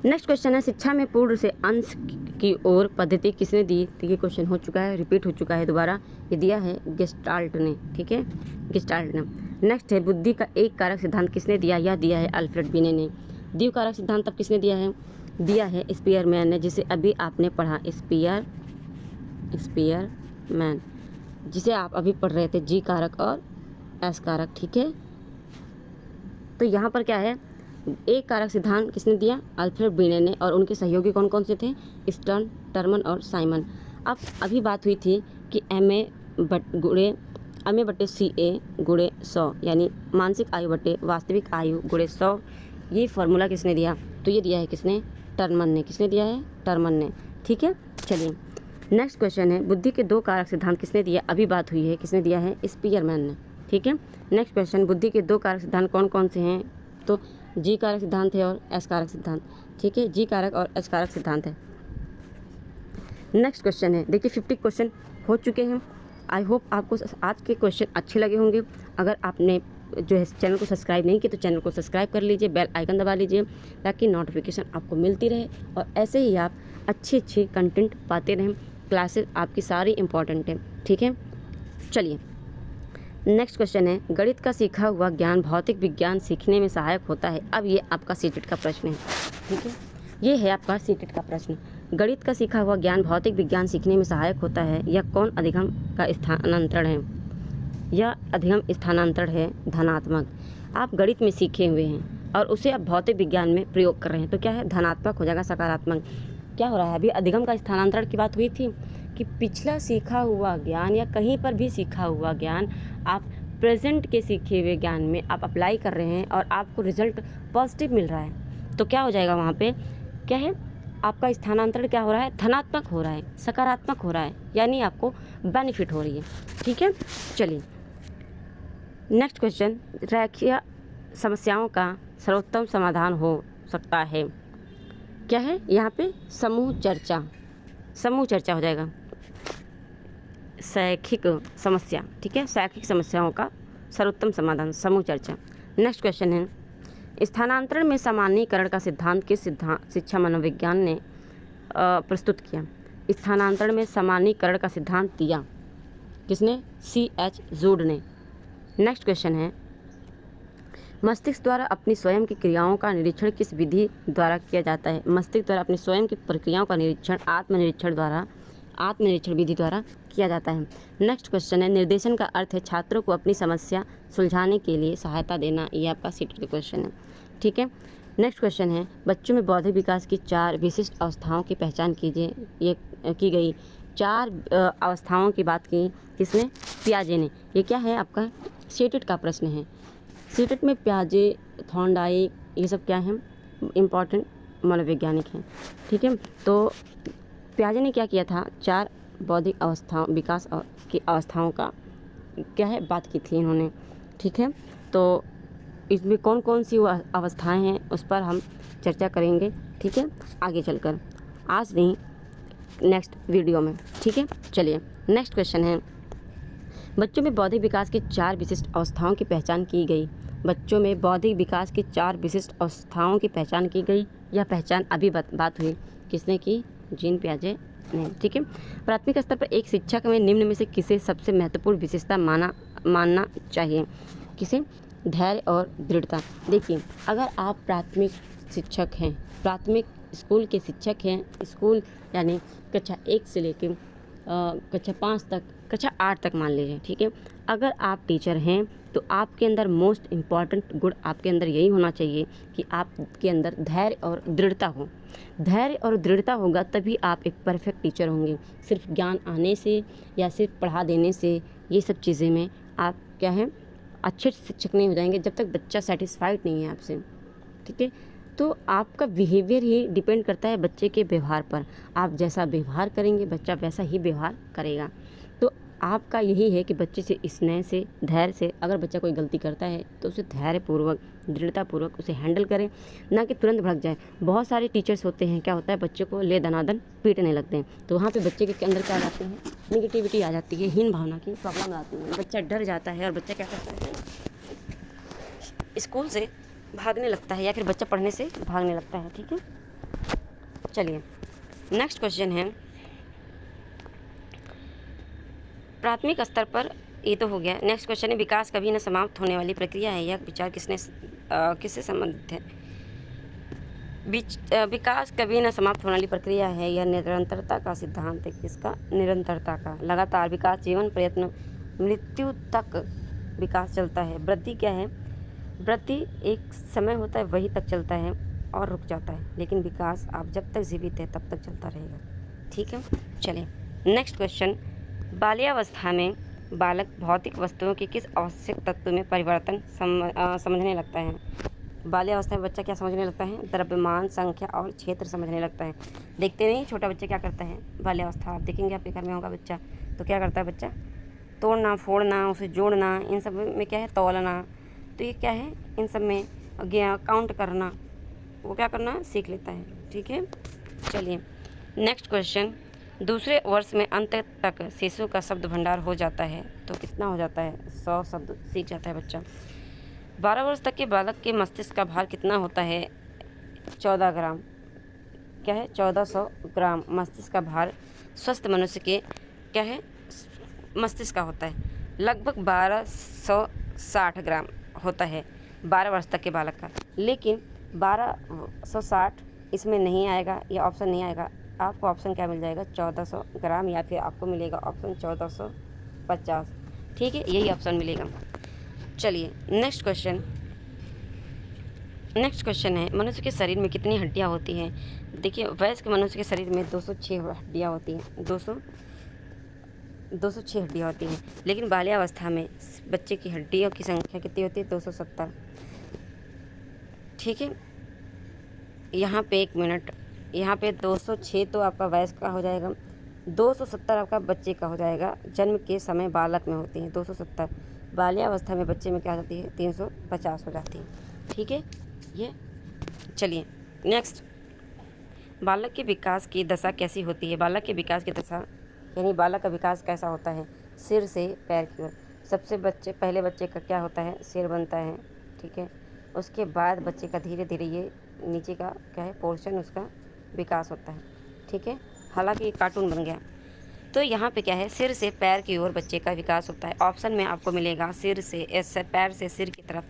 S1: नेक्स्ट क्वेश्चन है, शिक्षा में पूर्ण से अंश की ओर पद्धति किसने दी। तो ये क्वेश्चन हो चुका है, रिपीट हो चुका है दोबारा, ये दिया है गेस्टाल्ट ने। ठीक है, गेस्टाल्ट ने। नेक्स्ट है, बुद्धि का एक कारक सिद्धांत किसने दिया, यह दिया है अल्फ्रेड बिने ने। द्वि कारक सिद्धांत तब किसने दिया है स्पीयरमैन ने, जिसे अभी आपने पढ़ा, स्पीयरमैन, जिसे आप अभी पढ़ रहे थे, जी कारक और एस कारक। ठीक है, तो यहाँ पर क्या है, एक कारक सिद्धांत किसने दिया, अल्फ्रेड बिने ने, और उनके सहयोगी कौन कौन से थे, स्टर्न, टर्मन और साइमन। अब अभी बात हुई थी कि MA/CA गुणे 100, यानी मानसिक आयु बटे वास्तविक आयु गुणे 100, ये फार्मूला किसने दिया, तो ये दिया है किसने, टर्मन ने। किसने दिया है, टर्मन ने। ठीक है, चलिए नेक्स्ट क्वेश्चन है, बुद्धि के 2 कारक सिद्धांत किसने दिया, अभी बात हुई है, किसने दिया है, स्पीयरमैन ने। ठीक है, नेक्स्ट क्वेश्चन, बुद्धि के 2 कारक सिद्धांत कौन कौन से हैं, तो जी कारक सिद्धांत है और एस कारक सिद्धांत। ठीक है, जी कारक और एस कारक सिद्धांत है। नेक्स्ट क्वेश्चन है, देखिए 50 क्वेश्चन हो चुके हैं। आई होप आपको आज के क्वेश्चन अच्छे लगे होंगे। अगर आपने जो है चैनल को सब्सक्राइब नहीं किया तो चैनल को सब्सक्राइब कर लीजिए, बेल आइकन दबा लीजिए, ताकि नोटिफिकेशन आपको मिलती रहे और ऐसे ही आप अच्छे कंटेंट पाते रहें। क्लासेस आपकी सारी इम्पॉर्टेंट है, ठीक है। चलिए नेक्स्ट क्वेश्चन है, गणित का सीखा हुआ ज्ञान भौतिक विज्ञान सीखने में सहायक होता है। अब ये आपका सीटेट का प्रश्न है, ठीक है, ये है आपका सीटेट का प्रश्न। गणित का सीखा हुआ ज्ञान भौतिक विज्ञान सीखने में सहायक होता है। यह कौन अधिगम का स्थानांतरण है? यह अधिगम स्थानांतरण है धनात्मक। आप गणित में सीखे हुए हैं और उसे आप भौतिक विज्ञान में प्रयोग कर रहे हैं, तो क्या है, धनात्मक हो जाएगा, सकारात्मक। क्या हो रहा है, अभी अधिगम का स्थानांतरण की बात हुई थी कि पिछला सीखा हुआ ज्ञान या कहीं पर भी सीखा हुआ ज्ञान आप प्रेजेंट के सीखे हुए ज्ञान में आप अप्लाई कर रहे हैं और आपको रिजल्ट पॉजिटिव मिल रहा है, तो क्या हो जाएगा वहाँ पे, क्या है, आपका स्थानांतरण क्या हो रहा है, धनात्मक हो रहा है, सकारात्मक हो रहा है, यानी आपको बेनिफिट हो रही है, ठीक है। चलिए नेक्स्ट क्वेश्चन, रेखीय समस्याओं का सर्वोत्तम समाधान हो सकता है। क्या है यहाँ पे, समूह चर्चा, समूह चर्चा हो जाएगा, शैक्षिक समस्या, ठीक है, शैक्षिक समस्याओं का सर्वोत्तम समाधान समूह चर्चा। नेक्स्ट क्वेश्चन है, स्थानांतरण में सामान्यीकरण का सिद्धांत किस शिक्षा मनोविज्ञान ने प्रस्तुत किया? स्थानांतरण में सामान्यीकरण का सिद्धांत दिया किसने? C.H. जूड ने। नेक्स्ट क्वेश्चन है, मस्तिष्क द्वारा अपनी स्वयं की क्रियाओं का निरीक्षण किस विधि द्वारा किया जाता है? मस्तिष्क द्वारा अपनी स्वयं की प्रक्रियाओं का निरीक्षण आत्मनिरीक्षण विधि द्वारा किया जाता है। नेक्स्ट क्वेश्चन है, निर्देशन का अर्थ है छात्रों को अपनी समस्या सुलझाने के लिए सहायता देना। ये आपका सीटेट का क्वेश्चन है, ठीक है। नेक्स्ट क्वेश्चन है, बच्चों में बौद्धिक विकास की 4 विशिष्ट अवस्थाओं की पहचान कीजिए। ये की गई 4 अवस्थाओं की बात की किसने? पियाजे ने। ये क्या है आपका सीटेट का प्रश्न है। सीटेट में पियाजे, थॉर्नडाइक, ये सब क्या है, इम्पॉर्टेंट मनोवैज्ञानिक हैं, ठीक है। तो पियाजे ने क्या किया था, 4 बौद्धिक अवस्थाओं, विकास की अवस्थाओं का क्या है बात की थी इन्होंने, ठीक है। तो इसमें कौन कौन सी अवस्थाएं हैं उस पर हम चर्चा करेंगे, ठीक है, आगे चलकर, आज नहीं नेक्स्ट वीडियो में, ठीक है। चलिए नेक्स्ट क्वेश्चन है, बच्चों में बौद्धिक विकास की 4 विशिष्ट अवस्थाओं की पहचान की गई। बच्चों में बौद्धिक विकास की 4 विशिष्ट अवस्थाओं की पहचान की गई। यह पहचान अभी बात हुई किसने की? जीन पियाजे ने, ठीक है। प्राथमिक स्तर पर एक शिक्षक में निम्न में से किसे सबसे महत्वपूर्ण विशेषता मानना चाहिए? किसे? धैर्य और दृढ़ता। देखिए, अगर आप प्राथमिक शिक्षक हैं, प्राथमिक स्कूल के शिक्षक हैं, स्कूल यानी कक्षा 1 से लेकर कक्षा 5 तक, कक्षा 8 तक मान लीजिए, ठीक है। अगर आप टीचर हैं तो आपके अंदर मोस्ट इम्पॉर्टेंट गुण आपके अंदर यही होना चाहिए कि आपके अंदर धैर्य और दृढ़ता हो। धैर्य और दृढ़ता होगा तभी आप एक परफेक्ट टीचर होंगे। सिर्फ ज्ञान आने से या सिर्फ पढ़ा देने से, ये सब चीज़ें में आप क्या है, अच्छे शिक्षक नहीं हो जाएंगे जब तक बच्चा सेटिस्फाइड नहीं है आपसे, ठीक है। तो आपका बिहेवियर ही डिपेंड करता है बच्चे के व्यवहार पर। आप जैसा व्यवहार करेंगे बच्चा वैसा ही व्यवहार करेगा। तो आपका यही है कि बच्चे से स्नेह से, धैर्य से, अगर बच्चा कोई गलती करता है तो उसे धैर्यपूर्वक, दृढ़तापूर्वक उसे हैंडल करें, ना कि तुरंत भड़क जाए। बहुत सारे टीचर्स होते हैं, क्या होता है, बच्चे को ले दनादन पीटने लगते हैं, तो वहाँ पे बच्चे के अंदर क्या आ जाते हैं, निगेटिविटी आ जाती है, हीन भावना की प्रॉब्लम आती है, बच्चा डर जाता है और बच्चा क्या करता है, स्कूल से भागने लगता है या फिर बच्चा पढ़ने से भागने लगता है, ठीक है। चलिए नेक्स्ट क्वेश्चन है, प्राथमिक स्तर पर ये तो हो गया। नेक्स्ट क्वेश्चन है, विकास कभी न समाप्त होने वाली प्रक्रिया है, यह विचार किससे संबंधित है? विकास कभी न समाप्त होने वाली प्रक्रिया है, यह निरंतरता का सिद्धांत है। किसका? निरंतरता का। लगातार विकास, जीवन, प्रयत्न, मृत्यु तक विकास चलता है। वृद्धि क्या है? वृद्धि एक समय होता है वही तक चलता है और रुक जाता है, लेकिन विकास आप जब तक जीवित है तब तक चलता रहेगा, ठीक है। चलिए नेक्स्ट क्वेश्चन, बाल्यावस्था में बालक भौतिक वस्तुओं के किस आवश्यक तत्व में परिवर्तन समझने लगता है? बाल्यावस्था में बच्चा क्या समझने लगता है? द्रव्यमान, संख्या और क्षेत्र समझने लगता है। देखते नहीं छोटा बच्चा क्या करता है बाल्यावस्था, आप देखेंगे आपके घर में होगा बच्चा, तो क्या करता है बच्चा? तोड़ना, फोड़ना, उसे जोड़ना, इन सब में क्या है, तौलना, तो ये क्या है, इन सब में काउंट करना, वो क्या करना सीख लेता है, ठीक है। चलिए नेक्स्ट क्वेश्चन, दूसरे वर्ष में अंत तक शिशु का शब्द भंडार हो जाता है, तो कितना हो जाता है? 100 शब्द सीख जाता है बच्चा। 12 वर्ष तक के बालक के मस्तिष्क का भार कितना होता है? 14 ग्राम। क्या है 1400 ग्राम मस्तिष्क का भार स्वस्थ मनुष्य के क्या है मस्तिष्क का होता है। लगभग 1260 ग्राम होता है 12 वर्ष तक के बालक का। लेकिन 1260 इसमें नहीं आएगा, ये ऑप्शन नहीं आएगा। आपको ऑप्शन क्या मिल जाएगा 1400 ग्राम, या फिर आपको मिलेगा ऑप्शन 1450। ठीक है, यही ऑप्शन मिलेगा। चलिए नेक्स्ट क्वेश्चन है, मनुष्य के शरीर में कितनी हड्डियां होती हैं। देखिए वयस्क मनुष्य के शरीर में 206 हड्डियां होती हैं, 206 हड्डियां होती हैं। लेकिन बाल्यावस्था में बच्चे की हड्डियों की संख्या कितनी होती है 270। ठीक है, यहाँ पे 1 मिनट, यहाँ पे 206 तो आपका वयस्क का हो जाएगा, 270 आपका बच्चे का हो जाएगा। जन्म के समय बालक में होती हैं 270, बाल्यावस्था में बच्चे में क्या हो जाती है 350 हो जाती है। ठीक है, ये चलिए नेक्स्ट, बालक के विकास की दशा कैसी होती है। बालक के विकास की दशा यानी बालक का विकास कैसा होता है, सिर से पैर की ओर। सबसे पहले बच्चे का क्या होता है, सिर बनता है। ठीक है, उसके बाद बच्चे का धीरे धीरे ये नीचे का क्या है पोर्शन, उसका विकास होता है। ठीक है, हालांकि ये कार्टून बन गया। तो यहाँ पे क्या है, सिर से पैर की ओर बच्चे का विकास होता है। ऑप्शन में आपको मिलेगा सिर से, ऐसे पैर से सिर की तरफ।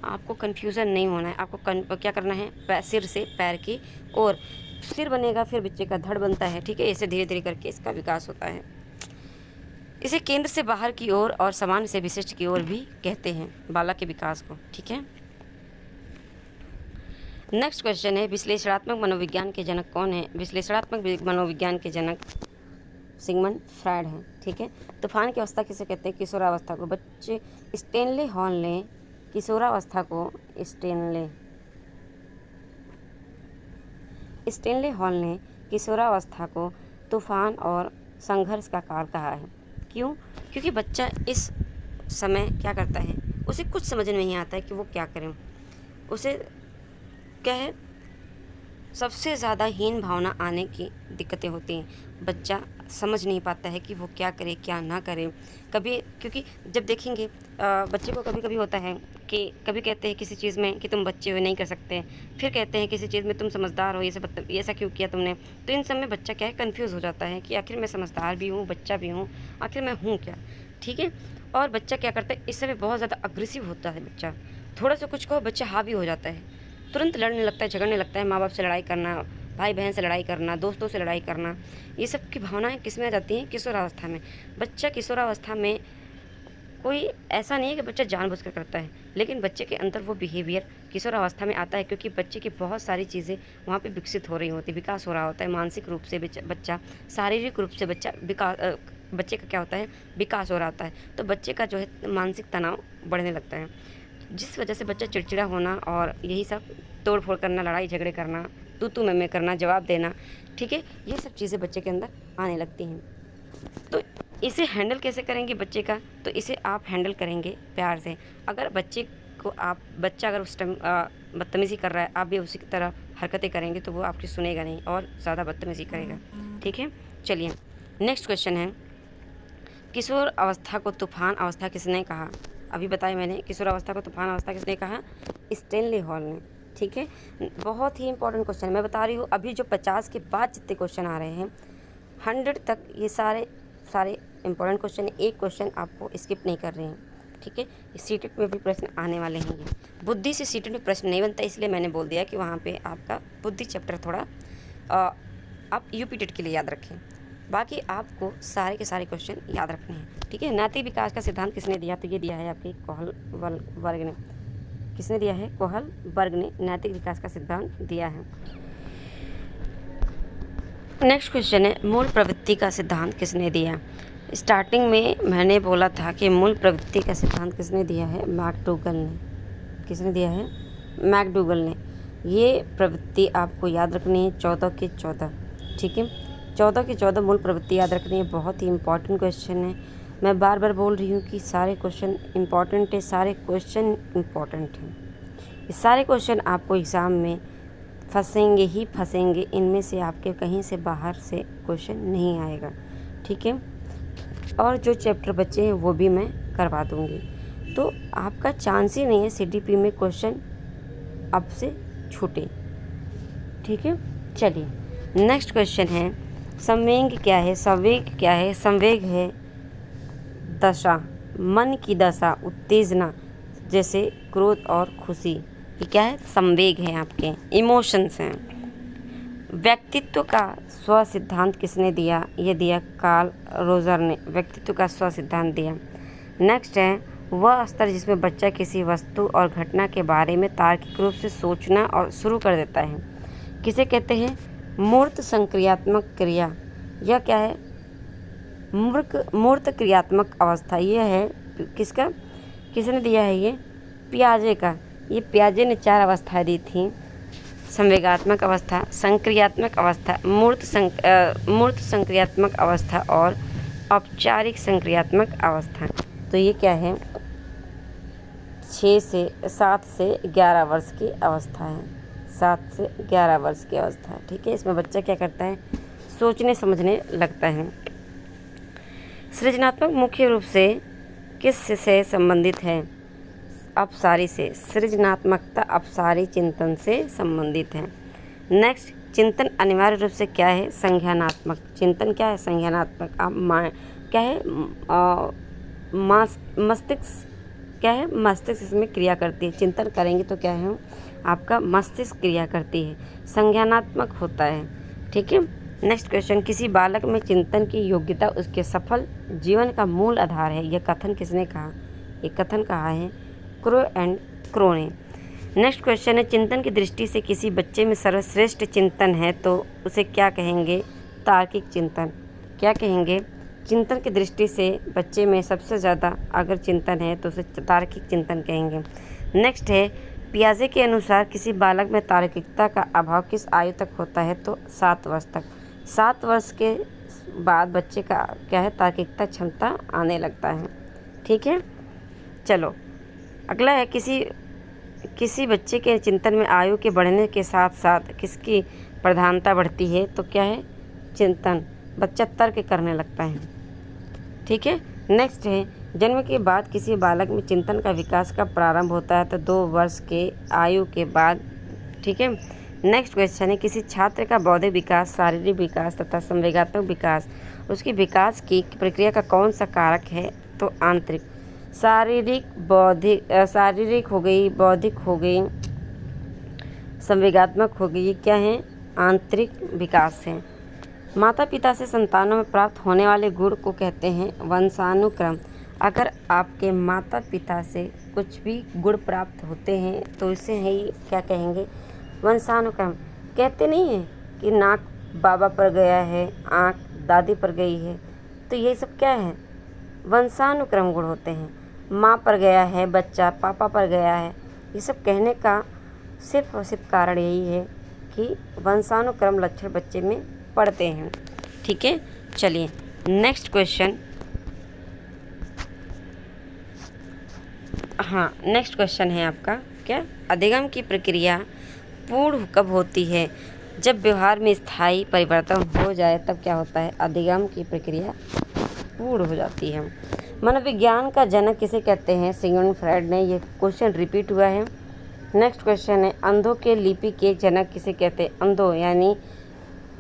S1: आपको कन्फ्यूज़न नहीं होना है, आपको क्या करना है, सिर से पैर की ओर सिर बनेगा, फिर बच्चे का धड़ बनता है। ठीक है, ऐसे धीरे धीरे करके इसका विकास होता है। इसे केंद्र से बाहर की ओर और सामान्य से विशिष्ट की ओर भी कहते हैं बालक के विकास को। ठीक है, नेक्स्ट क्वेश्चन है, विश्लेषणात्मक मनोविज्ञान के जनक कौन है। विश्लेषणात्मक मनोविज्ञान के जनक सिगमंड फ्रायड हैं। ठीक है, तूफान की अवस्था किसे कहते हैं, किशोरावस्था को। बच्चे स्टेनले हॉल ने किशोरावस्था को स्टेनले हॉल ने किशोरावस्था को तूफान और संघर्ष का काल कहा है। क्यों? क्योंकि बच्चा इस समय क्या करता है, उसे कुछ समझ में नहीं आता है कि वो क्या करें। उसे क्या है, सबसे ज़्यादा हीन भावना आने की दिक्कतें होती हैं। बच्चा समझ नहीं पाता है कि वो क्या करे क्या ना करे। कभी क्योंकि जब देखेंगे बच्चे को कभी कभी होता है कि कभी कहते हैं किसी चीज़ में कि तुम बच्चे हो नहीं कर सकते, फिर कहते हैं किसी चीज़ में तुम समझदार हो, ये सब ये ऐसा क्यों किया तुमने। तो इन सब में बच्चा क्या है कन्फ्यूज़ हो जाता है कि आखिर मैं समझदार भी हूँ, बच्चा भी हूँ, आखिर मैं हूँ क्या। ठीक है, और बच्चा क्या करता है, इस समय बहुत ज़्यादा अग्रेसिव होता है बच्चा। थोड़ा सा कुछ कहो बच्चा हावी हो जाता है, तुरंत लड़ने लगता है, झगड़ने लगता है, माँ बाप से लड़ाई करना, भाई बहन से लड़ाई करना, दोस्तों से लड़ाई करना। ये सब की भावनाएं किस में आ जाती हैं, किशोरावस्था में। बच्चा किशोरावस्था में कोई ऐसा नहीं है कि बच्चा जानबूझकर करता है, लेकिन बच्चे के अंदर वो बिहेवियर किशोरावस्था में आता है क्योंकि बच्चे की बहुत सारी चीज़ें वहाँ पे विकसित हो रही होती, विकास हो रहा होता है। मानसिक रूप से बच्चा, शारीरिक रूप से बच्चे का क्या होता है, विकास हो रहा होता है। तो बच्चे का जो है मानसिक तनाव बढ़ने लगता है, जिस वजह से बच्चा चिड़चिड़ा होना और यही सब तोड़ फोड़ करना, लड़ाई झगड़े करना, तू मैं करना, जवाब देना। ठीक है, ये सब चीज़ें बच्चे के अंदर आने लगती हैं। तो इसे हैंडल कैसे करेंगे बच्चे का, तो इसे आप हैंडल करेंगे प्यार से। अगर बच्चा अगर उस टाइम बदतमीज़ी कर रहा है, आप भी उसी की तरह हरकतें करेंगे तो वो आपकी सुनेगा नहीं और ज़्यादा बदतमीज़ी करेगा। ठीक है, चलिए नेक्स्ट क्वेश्चन है, किशोर अवस्था को तूफान अवस्था किसने कहा। अभी बताया मैंने, किशोर अवस्था को तूफान अवस्था किसने कहा, स्टेनले हॉल ने। ठीक है, बहुत ही इंपॉर्टेंट क्वेश्चन मैं बता रही हूँ। अभी जो 50 के बाद जितने क्वेश्चन आ रहे हैं 100 तक, ये सारे इंपॉर्टेंट क्वेश्चन है। एक क्वेश्चन आपको स्किप नहीं कर रहे हैं। ठीक है, सीटेट में भी प्रश्न आने वाले हैं। ये बुद्धि से सीटेट में प्रश्न नहीं बनता, इसलिए मैंने बोल दिया कि वहाँ पे आपका बुद्धि चैप्टर थोड़ा आप यूपी टेट के लिए याद रखें। बाकी आपको सारे के सारे क्वेश्चन याद रखने हैं। ठीक है, नैतिक विकास का सिद्धांत किसने दिया, तो ये दिया है आपके कोहलबर्ग ने। किसने दिया है, कोहलबर्ग ने नैतिक विकास का सिद्धांत दिया है। नेक्स्ट क्वेश्चन है, मूल प्रवृत्ति का सिद्धांत किसने दिया। स्टार्टिंग में मैंने बोला था कि मूल प्रवृत्ति का सिद्धांत किसने दिया है, मैकडूगल ने। किसने दिया है, मैकडूगल ने। ये प्रवृत्ति आपको याद रखनी है 14 के 14। ठीक है, 14 के 14 मूल प्रवृत्ति याद रखनी है। बहुत ही इंपॉर्टेंट क्वेश्चन है। मैं बार बार बोल रही हूँ कि सारे क्वेश्चन इंपॉर्टेंट है, सारे क्वेश्चन इंपॉर्टेंट हैं। ये सारे क्वेश्चन आपको एग्ज़ाम में फंसेंगे ही फंसेंगे, इनमें से आपके कहीं से बाहर से क्वेश्चन नहीं आएगा। ठीक है, और जो चैप्टर बचे हैं वो भी मैं करवा दूँगी, तो आपका चांस ही नहीं है CDP में क्वेश्चन अब से छूटे। ठीक है, चलिए नेक्स्ट क्वेश्चन है संवेग क्या है? संवेग क्या है? संवेग है दशा, मन की दशा, उत्तेजना, जैसे क्रोध और खुशी। ये क्या है? संवेग है, आपके इमोशंस हैं। व्यक्तित्व का स्व सिद्धांत किसने दिया? ये दिया कार्ल रोजर ने व्यक्तित्व का स्व सिद्धांत दिया। नेक्स्ट है वह स्तर जिसमें बच्चा किसी वस्तु और घटना के बारे में तार्किक रूप से सोचना और शुरू कर देता है, किसे कहते हैं? मूर्त संक्रियात्मक क्रिया। यह क्या है? मूर्त क्रियात्मक अवस्था। यह है किसका? किसने दिया है? ये पियाजे का। ये पियाजे ने 4 अवस्थाएं दी थी, संवेगात्मक अवस्था, संक्रियात्मक अवस्था, मूर्त संक्रियात्मक अवस्था और औपचारिक संक्रियात्मक अवस्था। तो ये क्या है? 7 से 11 वर्ष की अवस्था है। 7 से 11 वर्ष की अवस्था है। ठीक है, इसमें बच्चा क्या करता है? सोचने समझने लगता है। सृजनात्मक मुख्य रूप से किस से संबंधित है? अपसारी से। सृजनात्मकता अपसारी चिंतन से संबंधित है। नेक्स्ट, चिंतन अनिवार्य रूप से क्या है? संज्ञानात्मक। चिंतन क्या है? संज्ञानात्मक। अब क्या है? मस्तिष्क क्या है? मस्तिष्क इसमें क्रिया करती है। चिंतन करेंगे तो क्या है? आपका मस्तिष्क क्रिया करती है, संज्ञानात्मक होता है। ठीक है। नेक्स्ट क्वेश्चन, किसी बालक में चिंतन की योग्यता उसके सफल जीवन का मूल आधार है। यह कथन किसने कहा? ये कथन कहा है क्रो एंड क्रो ने। नेक्स्ट क्वेश्चन है, चिंतन की दृष्टि से किसी बच्चे में सर्वश्रेष्ठ चिंतन है तो उसे क्या कहेंगे? तार्किक चिंतन। क्या कहेंगे? चिंतन की दृष्टि से बच्चे में सबसे ज़्यादा अगर चिंतन है तो उसे तार्किक चिंतन कहेंगे। नेक्स्ट है, पियाजे के अनुसार किसी बालक में तार्किकता का अभाव किस आयु तक होता है? तो 7 वर्ष तक। 7 वर्ष के बाद बच्चे का क्या है? तार्किकता क्षमता आने लगता है। ठीक है, चलो अगला है, किसी बच्चे के चिंतन में आयु के बढ़ने के साथ साथ किसकी प्रधानता बढ़ती है? तो क्या है? चिंतन। बच्चा तर्क करने लगता है। ठीक है। नेक्स्ट है, जन्म के बाद किसी बालक में चिंतन का विकास का प्रारंभ होता है तो 2 वर्ष के आयु के बाद। ठीक है। नेक्स्ट क्वेश्चन है, किसी छात्र का बौद्धिक विकास, शारीरिक विकास तथा संवेगात्मक विकास, उसकी विकास की प्रक्रिया का कौन सा कारक है? तो आंतरिक। शारीरिक हो गई, बौद्धिक हो गई, संवेगात्मक हो गई, ये क्या है? आंतरिक विकास है। माता पिता से संतानों में प्राप्त होने वाले गुण को कहते हैं वंशानुक्रम। अगर आपके माता पिता से कुछ भी गुण प्राप्त होते हैं तो इसे ही क्या कहेंगे? वंशानुक्रम। कहते नहीं है कि नाक बाबा पर गया है, आँख दादी पर गई है, तो ये सब क्या है? वंशानुक्रम गुण होते हैं। माँ पर गया है बच्चा, पापा पर गया है, ये सब कहने का सिर्फ और सिर्फ कारण यही है कि वंशानुक्रम लक्षण बच्चे में पढ़ते हैं। ठीक है, चलिए नेक्स्ट क्वेश्चन। हाँ, नेक्स्ट क्वेश्चन है आपका क्या? अधिगम की प्रक्रिया पूर्ण कब होती है? जब व्यवहार में स्थायी परिवर्तन हो जाए तब क्या होता है? अधिगम की प्रक्रिया पूर्ण हो जाती है। मनोविज्ञान का जनक किसे कहते हैं? सिगमंड फ्रायड ने। ये क्वेश्चन रिपीट हुआ है। नेक्स्ट क्वेश्चन है, अंधों के लिपि के जनक किसे कहते हैं? अंधों यानी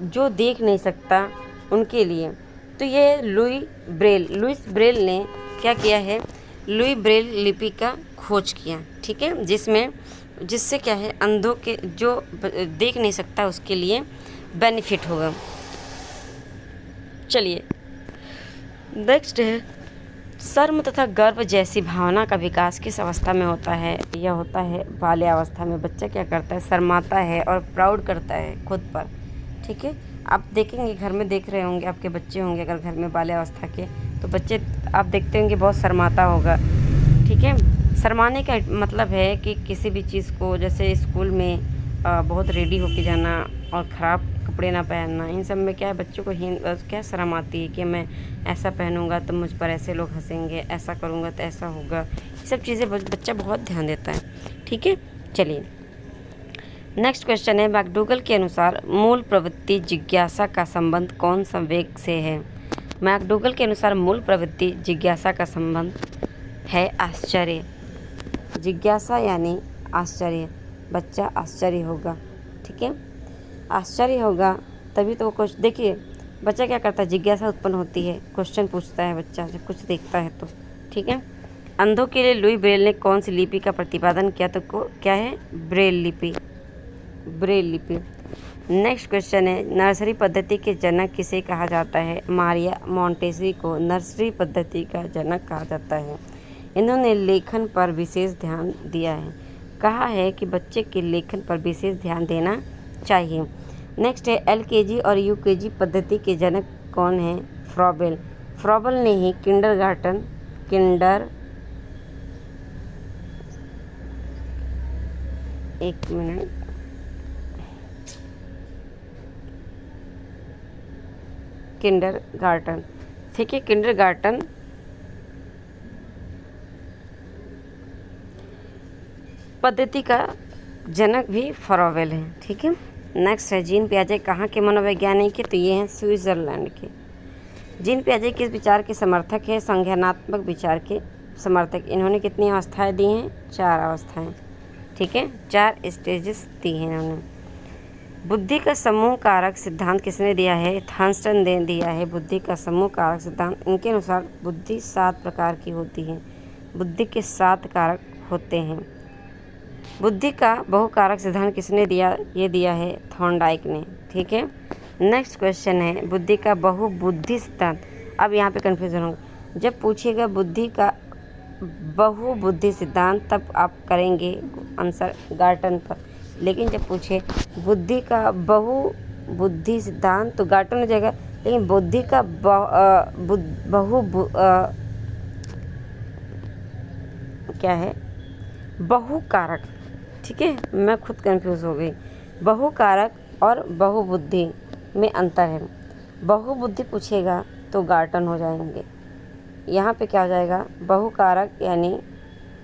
S1: जो देख नहीं सकता उनके लिए, तो ये लुइस ब्रेल ने क्या किया है? लुई ब्रेल लिपि का खोज किया। ठीक है, जिससे क्या है? अंधों के जो देख नहीं सकता उसके लिए बेनिफिट होगा। चलिए नेक्स्ट है, शर्म तथा गर्व जैसी भावना का विकास किस अवस्था में होता है? यह होता है बाल्यावस्था में। बच्चा क्या करता है? शर्माता है और प्राउड करता है खुद पर। ठीक है, आप देखेंगे घर में, देख रहे होंगे, आपके बच्चे होंगे अगर घर में बाल्यावस्था के, तो बच्चे आप देखते होंगे बहुत शर्माता होगा। ठीक है, शर्माने का मतलब है कि किसी भी चीज़ को, जैसे स्कूल में बहुत रेडी होके जाना और ख़राब कपड़े ना पहनना, इन सब में क्या है? बच्चों को क्या शर्म आती है कि मैं ऐसा पहनूंगा तो मुझ पर ऐसे लोग हंसेंगे, ऐसा करूंगा तो ऐसा होगा। ये सब चीज़ें बच्चा बहुत ध्यान देता है। ठीक है, चलिए नेक्स्ट क्वेश्चन है, मैकडूगल के अनुसार मूल प्रवृत्ति जिज्ञासा का संबंध कौन संवेग से है? मैकडूगल के अनुसार मूल प्रवृत्ति जिज्ञासा का संबंध है आश्चर्य। जिज्ञासा यानी आश्चर्य, बच्चा आश्चर्य होगा। ठीक है, आश्चर्य होगा तभी तो कुछ देखिए बच्चा क्या करता है, जिज्ञासा उत्पन्न होती है, क्वेश्चन पूछता है बच्चा जब कुछ देखता है तो। ठीक है, अंधों के लिए लुई ब्रेल ने कौन सी लिपि का प्रतिपादन किया, तो क्या है, ब्रेल लिपि, ब्रेल लिपि। नेक्स्ट क्वेश्चन है, नर्सरी पद्धति के जनक किसे कहा जाता है, मारिया मोंटेसरी को नर्सरी पद्धति का जनक कहा जाता है। इन्होंने लेखन पर विशेष ध्यान दिया है, कहा है कि बच्चे के लेखन पर विशेष ध्यान देना चाहिए। नेक्स्ट है, एलकेजी और यूकेजी पद्धति के जनक कौन है, फ्रॉबेल। फ्रॉबेल ने ही किंडरगार्टन किंडरगार्टन, ठीक है, किंडरगार्टन पद्धति का जनक भी फ्रॉबेल है। ठीक है, नेक्स्ट है, जीन पियाजे कहाँ के मनोवैज्ञानिक है, तो ये हैं स्विट्ज़रलैंड के। जीन पियाजे किस विचार के समर्थक है, संज्ञानात्मक विचार के समर्थक। इन्होंने कितनी अवस्थाएं दी हैं, 4 अवस्थाएं। ठीक है, 4 स्टेजेस दी हैं इन्होंने। बुद्धि का समूह कारक सिद्धांत किसने दिया है, थॉम्सन ने दिया है बुद्धि का समूह कारक सिद्धांत। इनके अनुसार बुद्धि 7 प्रकार की होती है, बुद्धि के 7 कारक होते हैं। बुद्धि का बहुकारक सिद्धांत किसने दिया, ये दिया है थॉर्नडाइक ने। ठीक है, नेक्स्ट क्वेश्चन है, बुद्धि का बहुबुद्धि सिद्धांत। अब यहाँ पे कन्फ्यूजन होगा, जब पूछेगा बुद्धि का बहुबुद्धि सिद्धांत तब आप करेंगे आंसर गार्टन पर, लेकिन जब पूछे बुद्धि का बहुबुद्धि सिद्धांत तो गार्टन हो जाएगा। लेकिन बुद्धि का क्या है, बहुकारक। ठीक है, मैं खुद कंफ्यूज हो गई, बहुकारक और बहुबुद्धि में अंतर है। बहुबुद्धि पूछेगा तो गार्टन हो जाएंगे, यहाँ पे क्या हो जाएगा, बहुकारक यानी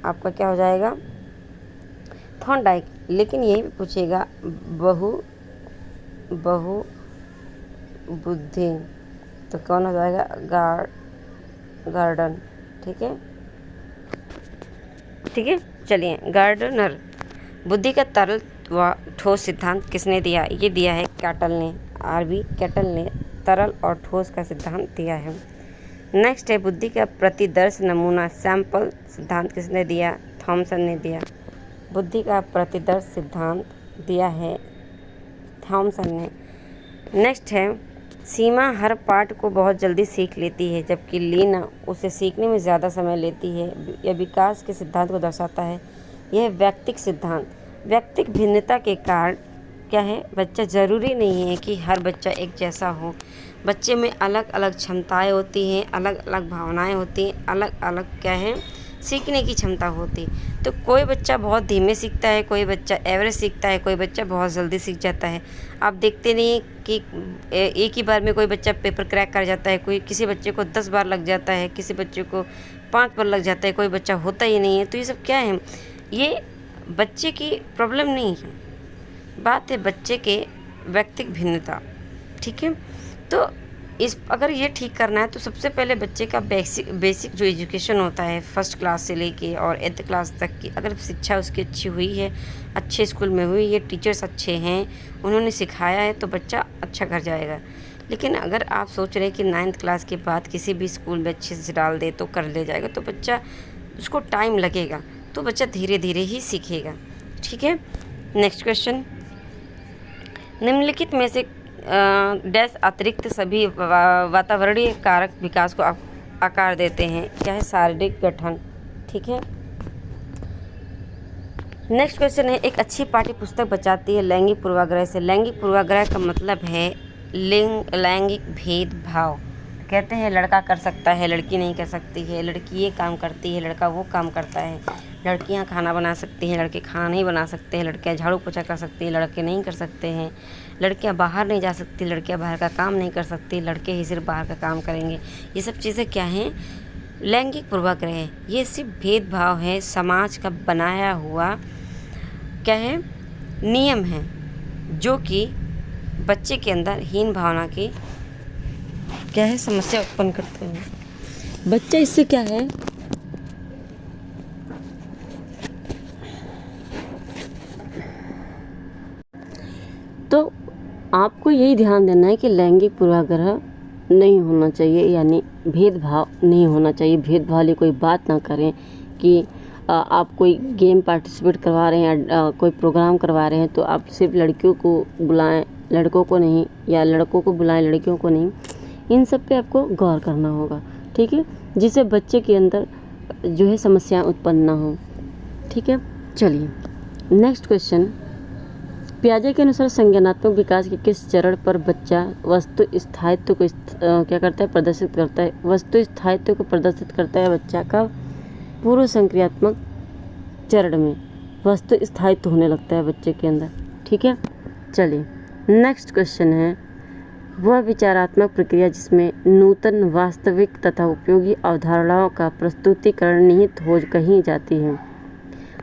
S1: आपका क्या हो जाएगा, थॉर्नडाइक। लेकिन यही पूछेगा बहुबुद्धि तो कौन हो जाएगा, गार्डन। ठीक है, ठीक है, चलिए, गार्डनर। बुद्धि का तरल व ठोस सिद्धांत किसने दिया, ये दिया है कैटल ने, आरबी कैटल ने तरल और ठोस का सिद्धांत दिया है। नेक्स्ट है, बुद्धि का प्रतिदर्श नमूना सैंपल सिद्धांत किसने दिया, थॉम्सन ने दिया। बुद्धि का प्रतिदर्श सिद्धांत दिया है थॉम्सन ने। नेक्स्ट है, सीमा हर पाठ को बहुत जल्दी सीख लेती है जबकि लीना उसे सीखने में ज़्यादा समय लेती है। यह विकास के सिद्धांत को दर्शाता है। यह व्यक्तिक सिद्धांत, व्यक्तिक भिन्नता के कारण क्या है, बच्चा ज़रूरी नहीं है कि हर बच्चा एक जैसा हो। बच्चे में अलग अलग क्षमताएं होती हैं, अलग अलग भावनाएं होती हैं, अलग अलग क्या है, सीखने की क्षमता होती। तो कोई बच्चा बहुत धीमे सीखता है, कोई बच्चा एवरेज सीखता है, कोई बच्चा बहुत जल्दी सीख जाता है। आप देखते नहीं कि एक ही बार में कोई बच्चा पेपर क्रैक कर जाता है, कोई किसी बच्चे को 10 बार लग जाता है, किसी बच्चे को 5 बार लग जाता है, कोई बच्चा होता ही नहीं है। तो ये सब क्या है, ये बच्चे की प्रॉब्लम नहीं है, बात है बच्चे के व्यक्तिक भिन्नता। ठीक है, तो अगर ये ठीक करना है तो सबसे पहले बच्चे का बेसिक जो एजुकेशन होता है फर्स्ट क्लास से लेके और 8th क्लास तक की, अगर शिक्षा उसकी अच्छी हुई है, अच्छे स्कूल में हुई है, टीचर्स अच्छे हैं, उन्होंने सिखाया है, तो बच्चा अच्छा कर जाएगा। लेकिन अगर आप सोच रहे हैं कि 9th क्लास के बाद किसी भी स्कूल में अच्छे से डाल दे तो कर ले जाएगा, तो बच्चा उसको टाइम लगेगा, तो बच्चा धीरे धीरे ही सीखेगा। ठीक है, नेक्स्ट क्वेश्चन, निम्नलिखित में से डैश अतिरिक्त सभी वातावरणीय कारक विकास को आकार देते हैं, क्या है, शारीरिक गठन। ठीक है, नेक्स्ट क्वेश्चन है, एक अच्छी पाठ्य पुस्तक बचाती है लैंगिक पूर्वाग्रह से। लैंगिक पूर्वाग्रह का मतलब है लैंगिक भेदभाव। कहते हैं लड़का कर सकता है, लड़की नहीं कर सकती है, लड़की ये काम करती है, लड़का वो काम करता है, लड़कियां खाना बना सकती हैं, लड़के खाना नहीं बना सकते हैं, लड़कियां झाड़ू पोछा कर सकती हैं, लड़के नहीं कर सकते हैं, लड़कियां बाहर नहीं जा सकती, लड़कियां बाहर का काम नहीं कर सकती, लड़के ही सिर्फ बाहर का काम करेंगे। ये सब चीज़ें क्या हैं, लैंगिक पूर्वाग्रह है। ये सिर्फ भेदभाव है, समाज का बनाया हुआ क्या है, नियम है, जो कि बच्चे के अंदर हीन भावना की क्या है, समस्या उत्पन्न करते हैं। बच्चा इससे क्या है, तो आपको यही ध्यान देना है कि लैंगिक पूर्वाग्रह नहीं होना चाहिए, यानी भेदभाव नहीं होना चाहिए। भेदभाव वाली कोई बात ना करें कि आप कोई गेम पार्टिसिपेट करवा रहे हैं या कोई प्रोग्राम करवा रहे हैं तो आप सिर्फ लड़कियों को बुलाएं, लड़कों को नहीं, या लड़कों को बुलाएं, लड़कियों को नहीं। इन सब पे आपको गौर करना होगा, ठीक है, जिससे बच्चे के अंदर जो है समस्याएं उत्पन्न ना हो, ठीक है। चलिए नेक्स्ट क्वेश्चन, पियाजे के अनुसार संज्ञानात्मक विकास के किस चरण पर बच्चा वस्तु स्थायित्व को क्या करता है, प्रदर्शित करता है। वस्तु स्थायित्व को प्रदर्शित करता है बच्चा का पूर्व संक्रियात्मक चरण में वस्तु स्थायित्व होने लगता है बच्चे के अंदर, ठीक है। चलिए नेक्स्ट क्वेश्चन है, वह विचारात्मक प्रक्रिया जिसमें नूतन, वास्तविक तथा उपयोगी अवधारणाओं का प्रस्तुतिकरण निहित हो कही जाती है।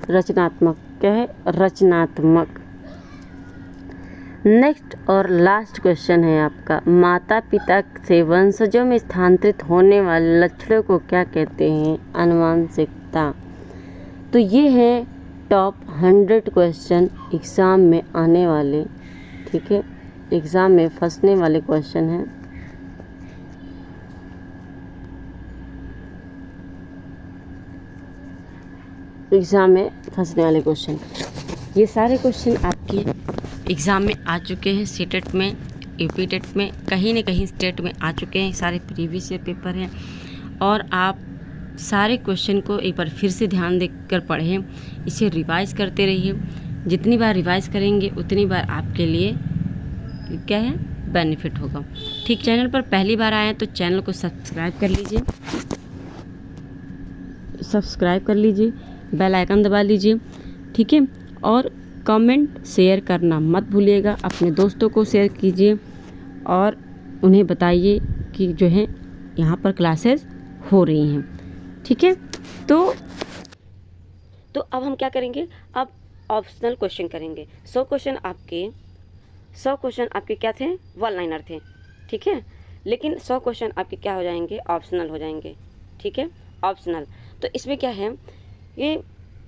S1: रचनात्मक, क्या है, रचनात्मक। नेक्स्ट और लास्ट क्वेश्चन है आपका, माता पिता से वंशजों में स्थानांतरित होने वाले लक्षणों को क्या कहते हैं। आनुवांशिकता। तो ये है टॉप 100 क्वेश्चन एग्ज़ाम में आने वाले, ठीक है, एग्ज़ाम में फंसने वाले क्वेश्चन हैं। एग्ज़ाम में फंसने वाले क्वेश्चन, ये सारे क्वेश्चन आपके एग्ज़ाम में आ चुके हैं। सीटेट में, यूपी टेट में, कहीं न कहीं स्टेट में आ चुके हैं। सारे प्रीवियस ईयर पेपर हैं और आप सारे क्वेश्चन को एक बार फिर से ध्यान देकर पढ़ें, इसे रिवाइज़ करते रहिए। जितनी बार रिवाइज़ करेंगे उतनी बार आपके लिए क्या है, बेनिफिट होगा, ठीक। चैनल पर पहली बार आए हैं तो चैनल को सब्सक्राइब कर लीजिए, बेल आइकन दबा लीजिए, ठीक है। और कमेंट शेयर करना मत भूलिएगा, अपने दोस्तों को शेयर कीजिए और उन्हें बताइए कि जो है यहाँ पर क्लासेस हो रही हैं, ठीक है। तो अब हम क्या करेंगे, अब ऑप्शनल क्वेश्चन करेंगे। 100 क्वेश्चन आपके क्या थे, वन लाइनर थे, ठीक है। लेकिन 100 क्वेश्चन आपके क्या हो जाएंगे, ऑप्शनल हो जाएंगे, ठीक है, ऑप्शनल। तो इसमें क्या है, ये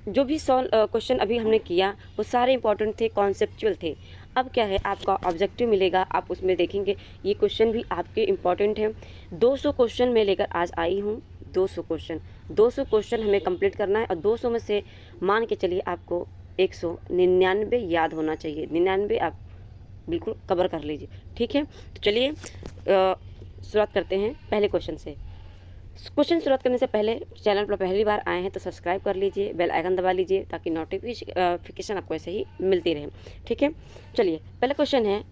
S1: जो भी 100 क्वेश्चन अभी हमने किया वो सारे इंपॉर्टेंट थे, कॉन्सेप्चुअल थे। अब क्या है, आपका ऑब्जेक्टिव मिलेगा, आप उसमें देखेंगे ये क्वेश्चन भी आपके इम्पॉर्टेंट हैं। 200 क्वेश्चन मैं लेकर आज आई हूँ, 200 क्वेश्चन हमें कंप्लीट करना है और 200 में से मान के चलिए आपको 199 याद होना चाहिए। 99 आप बिल्कुल कवर कर लीजिए, ठीक है। तो चलिए शुरुआत करते हैं पहले क्वेश्चन से। क्वेश्चन शुरुआत करने से पहले चैनल पर पहली बार आए हैं तो सब्सक्राइब कर लीजिए, बेल आइकन दबा लीजिए ताकि नोटिफिकेशन आपको ऐसे ही मिलती रहे, ठीक है। चलिए पहला क्वेश्चन है,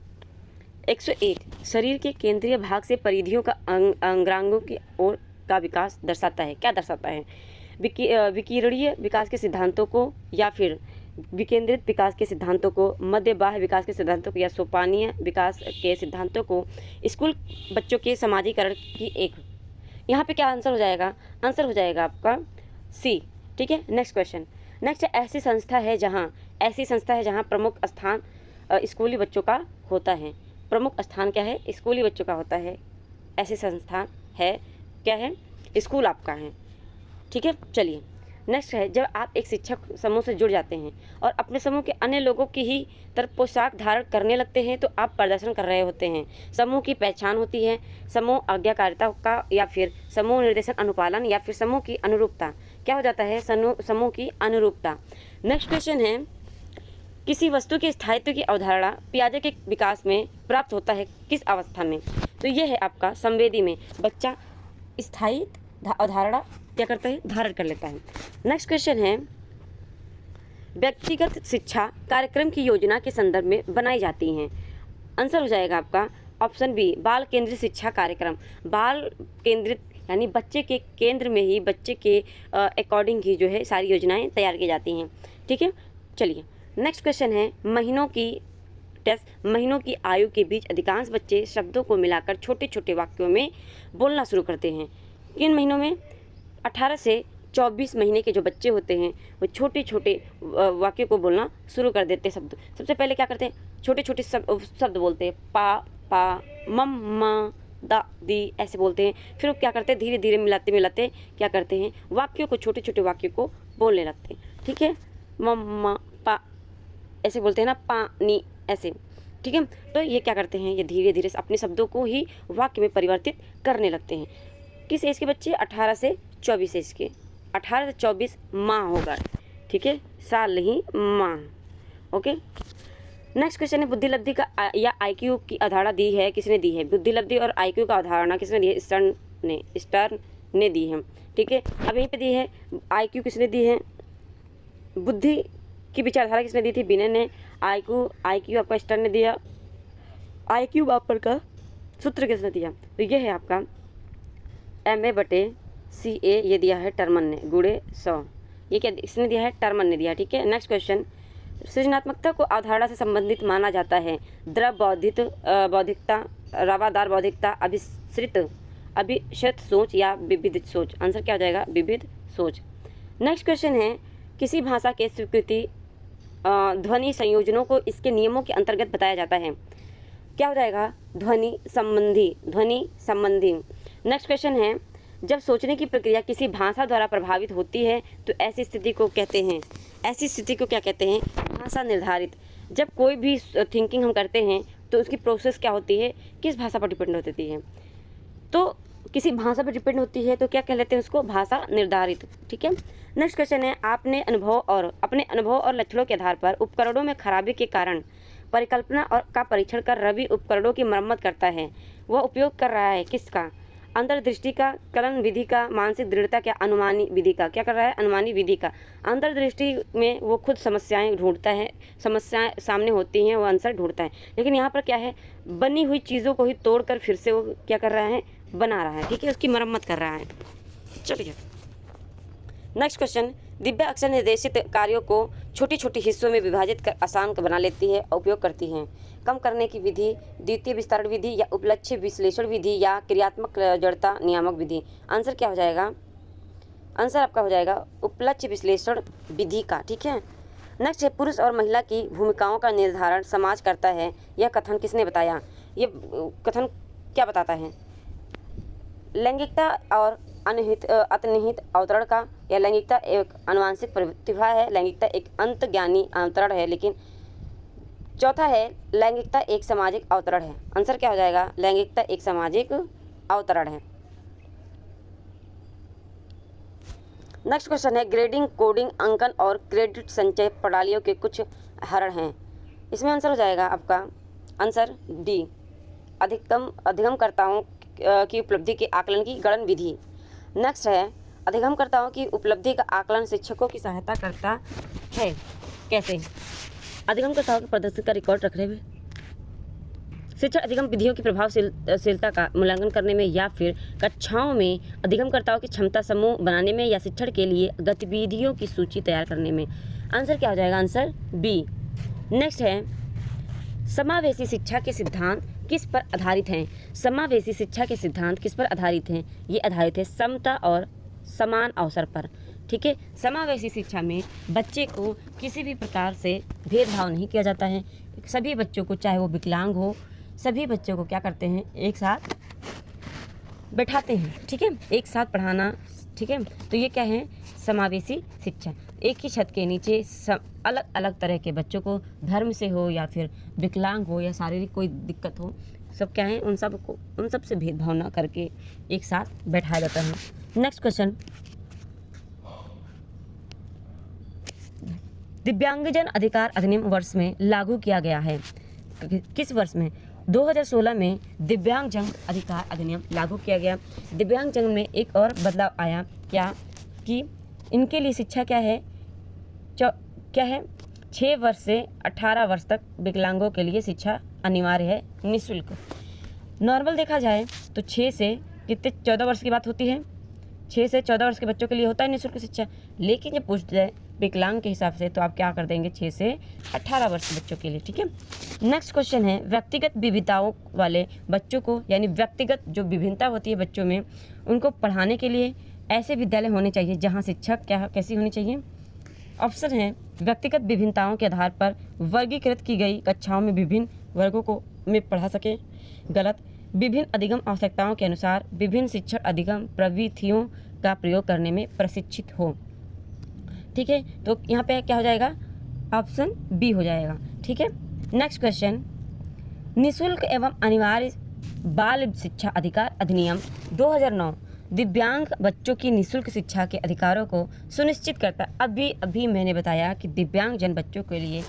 S1: 101 शरीर के केंद्रीय भाग से परिधियों का अंगांगों की ओर का विकास दर्शाता है। क्या दर्शाता है, विकिरणीय विकास के सिद्धांतों को, या फिर विकेंद्रित विकास के सिद्धांतों को, मध्य बाह्य विकास के सिद्धांतों को, या सोपानीय विकास के सिद्धांतों को, स्कूल बच्चों के समाजीकरण की एक। यहाँ पे क्या आंसर हो जाएगा, आंसर हो जाएगा आपका सी, ठीक है। नेक्स्ट क्वेश्चन, नेक्स्ट ऐसी संस्था है जहाँ प्रमुख स्थान स्कूली बच्चों का होता है। प्रमुख स्थान क्या है, स्कूली बच्चों का होता है। ऐसी संस्थान है, क्या है, स्कूल आपका है, ठीक है। चलिए नेक्स्ट है, जब आप एक शिक्षक समूह से जुड़ जाते हैं और अपने समूह के अन्य लोगों की ही तरफ पोशाक धारण करने लगते हैं तो आप प्रदर्शन कर रहे होते हैं। समूह की पहचान होती है, समूह आज्ञाकारिता का, या फिर समूह निर्देशन अनुपालन, या फिर समूह की अनुरूपता। क्या हो जाता है, समूह की अनुरूपता। नेक्स्ट क्वेश्चन है, किसी वस्तु के स्थायित्व की अवधारणा पियाजे के विकास में प्राप्त होता है किस अवस्था में। तो ये है आपका संवेदी में, बच्चा स्थायी अवधारणा क्या करता है, धारण कर लेता है। नेक्स्ट क्वेश्चन है, व्यक्तिगत शिक्षा कार्यक्रम की योजना के संदर्भ में बनाई जाती हैं। आंसर हो जाएगा आपका ऑप्शन बी, बाल केंद्रित शिक्षा कार्यक्रम। बाल केंद्रित यानी बच्चे के केंद्र में ही, बच्चे के अकॉर्डिंग ही जो है सारी योजनाएं तैयार की जाती हैं, ठीक है। चलिए नेक्स्ट क्वेश्चन है, महीनों की आयु के बीच अधिकांश बच्चे शब्दों को मिलाकर छोटे छोटे वाक्यों में बोलना शुरू करते हैं। किन महीनों में, 18 से 24 महीने के जो बच्चे होते हैं वो छोटे छोटे वाक्यों को बोलना शुरू कर देते हैं। शब्द सबसे पहले क्या करते हैं, छोटे छोटे शब्द बोलते हैं, पा मम्मा दादी ऐसे बोलते हैं। फिर वो क्या करते हैं, धीरे धीरे मिलाते क्या करते हैं, वाक्यों को, छोटे छोटे वाक्यों को बोलने लगते हैं, ठीक है। मम्मा पा ऐसे बोलते हैं ना, पानी ऐसे। ठीक है। तो ये क्या करते हैं, ये धीरे धीरे अपने शब्दों को ही वाक्य में परिवर्तित करने लगते हैं। किस एज के बच्चे, 18 से 24 एज के, 18 से 24 माह होगा, ठीक है, साल नहीं माह। ओके, नेक्स्ट क्वेश्चन है बुद्धि लब्धि का या आईक्यू की अवधारणा दी है, किसने दी है? बुद्धि लब्धि और आईक्यू का अवधारणा किसने दी है? स्टर्न ने दी है, ठीक है। अब यहीं पे दी है आईक्यू किसने दी है, बुद्धि की विचारधारा किसने दी थी? बिनेट ने। आईक्यू आपका स्टर्न ने दिया। आईक्यू मापन का सूत्र किसने दिया? तो ये है आपका MA/CA, ये दिया है टर्मन ने, गुणे 100, ये क्या इसने दिया है? टर्मन ने दिया, ठीक है। नेक्स्ट क्वेश्चन, सृजनात्मकता को अवधारणा से संबंधित माना जाता है। द्रव बौद्धिकता, रवादार बौद्धिकता, अभिश्रित सोच या विविध सोच? आंसर क्या हो जाएगा? विविध सोच। नेक्स्ट क्वेश्चन है किसी भाषा के स्वीकृति ध्वनि संयोजनों को इसके नियमों के अंतर्गत बताया जाता है। क्या हो जाएगा? ध्वनि संबंधी। नेक्स्ट क्वेश्चन है जब सोचने की प्रक्रिया किसी भाषा द्वारा प्रभावित होती है तो ऐसी स्थिति को कहते हैं, ऐसी स्थिति को क्या कहते हैं? भाषा निर्धारित। जब कोई भी थिंकिंग हम करते हैं तो उसकी प्रोसेस क्या होती है? किस भाषा पर डिपेंड होती है? तो किसी भाषा पर डिपेंड होती है, तो क्या कह लेते हैं उसको? भाषा निर्धारित, ठीक है। नेक्स्ट क्वेश्चन है अपने अनुभव और लक्षणों के आधार पर उपकरणों में खराबी के कारण परिकल्पना और का परीक्षण कर रवि उपकरणों की मरम्मत करता है। वह उपयोग कर रहा है किसका? अंतर्दृष्टि का, कलन विधि का, मानसिक दृढ़ता क्या? अनुमानी विधि का। क्या कर रहा है? अनुमानी विधि का। अंतर्दृष्टि में वो खुद समस्याएं ढूंढता है, समस्याएं सामने होती हैं वो आंसर ढूंढता है, लेकिन यहाँ पर क्या है? बनी हुई चीज़ों को ही तोड़कर फिर से वो क्या कर रहा है? बना रहा है, ठीक है, उसकी मरम्मत कर रहा है। चलिए नेक्स्ट क्वेश्चन, दिव्या अक्सर निर्देशित कार्यों को छोटी छोटी हिस्सों में विभाजित कर आसान बना लेती है और उपयोग करती हैं। कम करने की विधि, द्वितीय विस्तारण विधि या उपलक्ष्य विश्लेषण विधि या क्रियात्मक जड़ता नियामक विधि? आंसर क्या हो जाएगा? आंसर आपका हो जाएगा उपलक्ष्य विश्लेषण विधि का, ठीक है। नेक्स्ट है पुरुष और महिला की भूमिकाओं का निर्धारण समाज करता है, यह कथन किसने बताया? ये कथन क्या बताता है? लैंगिकता और अंतर्निहित अवतरण का, या लैंगिकता एक आनुवंशिक प्रतिभा है, लैंगिकता एक अंतर्ज्ञानी अवतरण है, लेकिन चौथा है लैंगिकता एक सामाजिक अवतरण है। आंसर क्या हो जाएगा? लैंगिकता एक सामाजिक अवतरण है। नेक्स्ट क्वेश्चन है ग्रेडिंग, कोडिंग, अंकन और क्रेडिट संचय प्रणालियों के कुछ हरण हैं। इसमें आंसर हो जाएगा आपका आंसर डी, अधिगमकर्ताओं की उपलब्धि के आकलन की गणन विधि। नेक्स्ट है अधिगमकर्ताओं की उपलब्धि का आकलन शिक्षकों की सहायता करता है। कैसे? अधिगमकर्ताओं के प्रदर्शन का रिकॉर्ड रखने में, शिक्षण अधिगम विधियों की प्रभावशीलता का मूल्यांकन करने में, या फिर कक्षाओं में अधिगमकर्ताओं की क्षमता समूह बनाने में, या शिक्षण के लिए गतिविधियों की सूची तैयार करने में? आंसर क्या हो जाएगा? Answer B. नेक्स्ट है समावेशी शिक्षा के सिद्धांत किस पर आधारित हैं? समावेशी शिक्षा के सिद्धांत किस पर आधारित हैं? ये आधारित है समता और समान अवसर पर, ठीक है। समावेशी शिक्षा में बच्चे को किसी भी प्रकार से भेदभाव नहीं किया जाता है। सभी बच्चों को, चाहे वो विकलांग हो, सभी बच्चों को क्या करते हैं? एक साथ बैठाते हैं, ठीक है, एक साथ पढ़ाना, ठीक है। तो ये क्या है? समावेशी शिक्षा। एक ही छत के नीचे अलग अलग तरह के बच्चों को, धर्म से हो या फिर विकलांग हो या शारीरिक कोई दिक्कत हो, सब क्या है? उन सब से भेदभाव ना करके एक साथ बैठाया जाता है। नेक्स्ट क्वेश्चन, दिव्यांगजन अधिकार अधिनियम वर्ष में लागू किया गया है। किस वर्ष में? 2016 में दिव्यांगजन अधिकार अधिनियम लागू किया गया। दिव्यांगजन में एक और बदलाव आया, क्या कि इनके लिए शिक्षा क्या है? क्या है? 6 वर्ष से 18 वर्ष तक विकलांगों के लिए शिक्षा अनिवार्य है, निःशुल्क। नॉर्मल देखा जाए तो 6 से कितने 14 वर्ष की बात होती है, 6 से 14 वर्ष के बच्चों के लिए होता है निःशुल्क शिक्षा। लेकिन जब पूछ जाए विकलांग के हिसाब से तो आप क्या कर देंगे? 6 से 18 वर्ष के बच्चों के लिए, ठीक है। नेक्स्ट क्वेश्चन है व्यक्तिगत विविधताओं वाले बच्चों को, यानी व्यक्तिगत जो विभिन्नता होती है बच्चों में, उनको पढ़ाने के लिए ऐसे विद्यालय होने चाहिए जहाँ शिक्षक कैसी होनी चाहिए? ऑप्शन है व्यक्तिगत विभिन्नताओं के आधार पर वर्गीकृत की गई कक्षाओं में विभिन्न वर्गों को में पढ़ा सके। गलत। विभिन्न अधिगम आवश्यकताओं के अनुसार विभिन्न शिक्षण अधिगम प्रविधियों का प्रयोग करने में प्रशिक्षित हो, ठीक है। तो यहाँ पे क्या हो जाएगा? ऑप्शन बी हो जाएगा, ठीक है। नेक्स्ट क्वेश्चन, निःशुल्क एवं अनिवार्य बाल शिक्षा अधिकार अधिनियम 2009 दिव्यांग बच्चों की निःशुल्क शिक्षा के अधिकारों को सुनिश्चित करता है। अभी मैंने बताया कि दिव्यांगजन बच्चों के लिए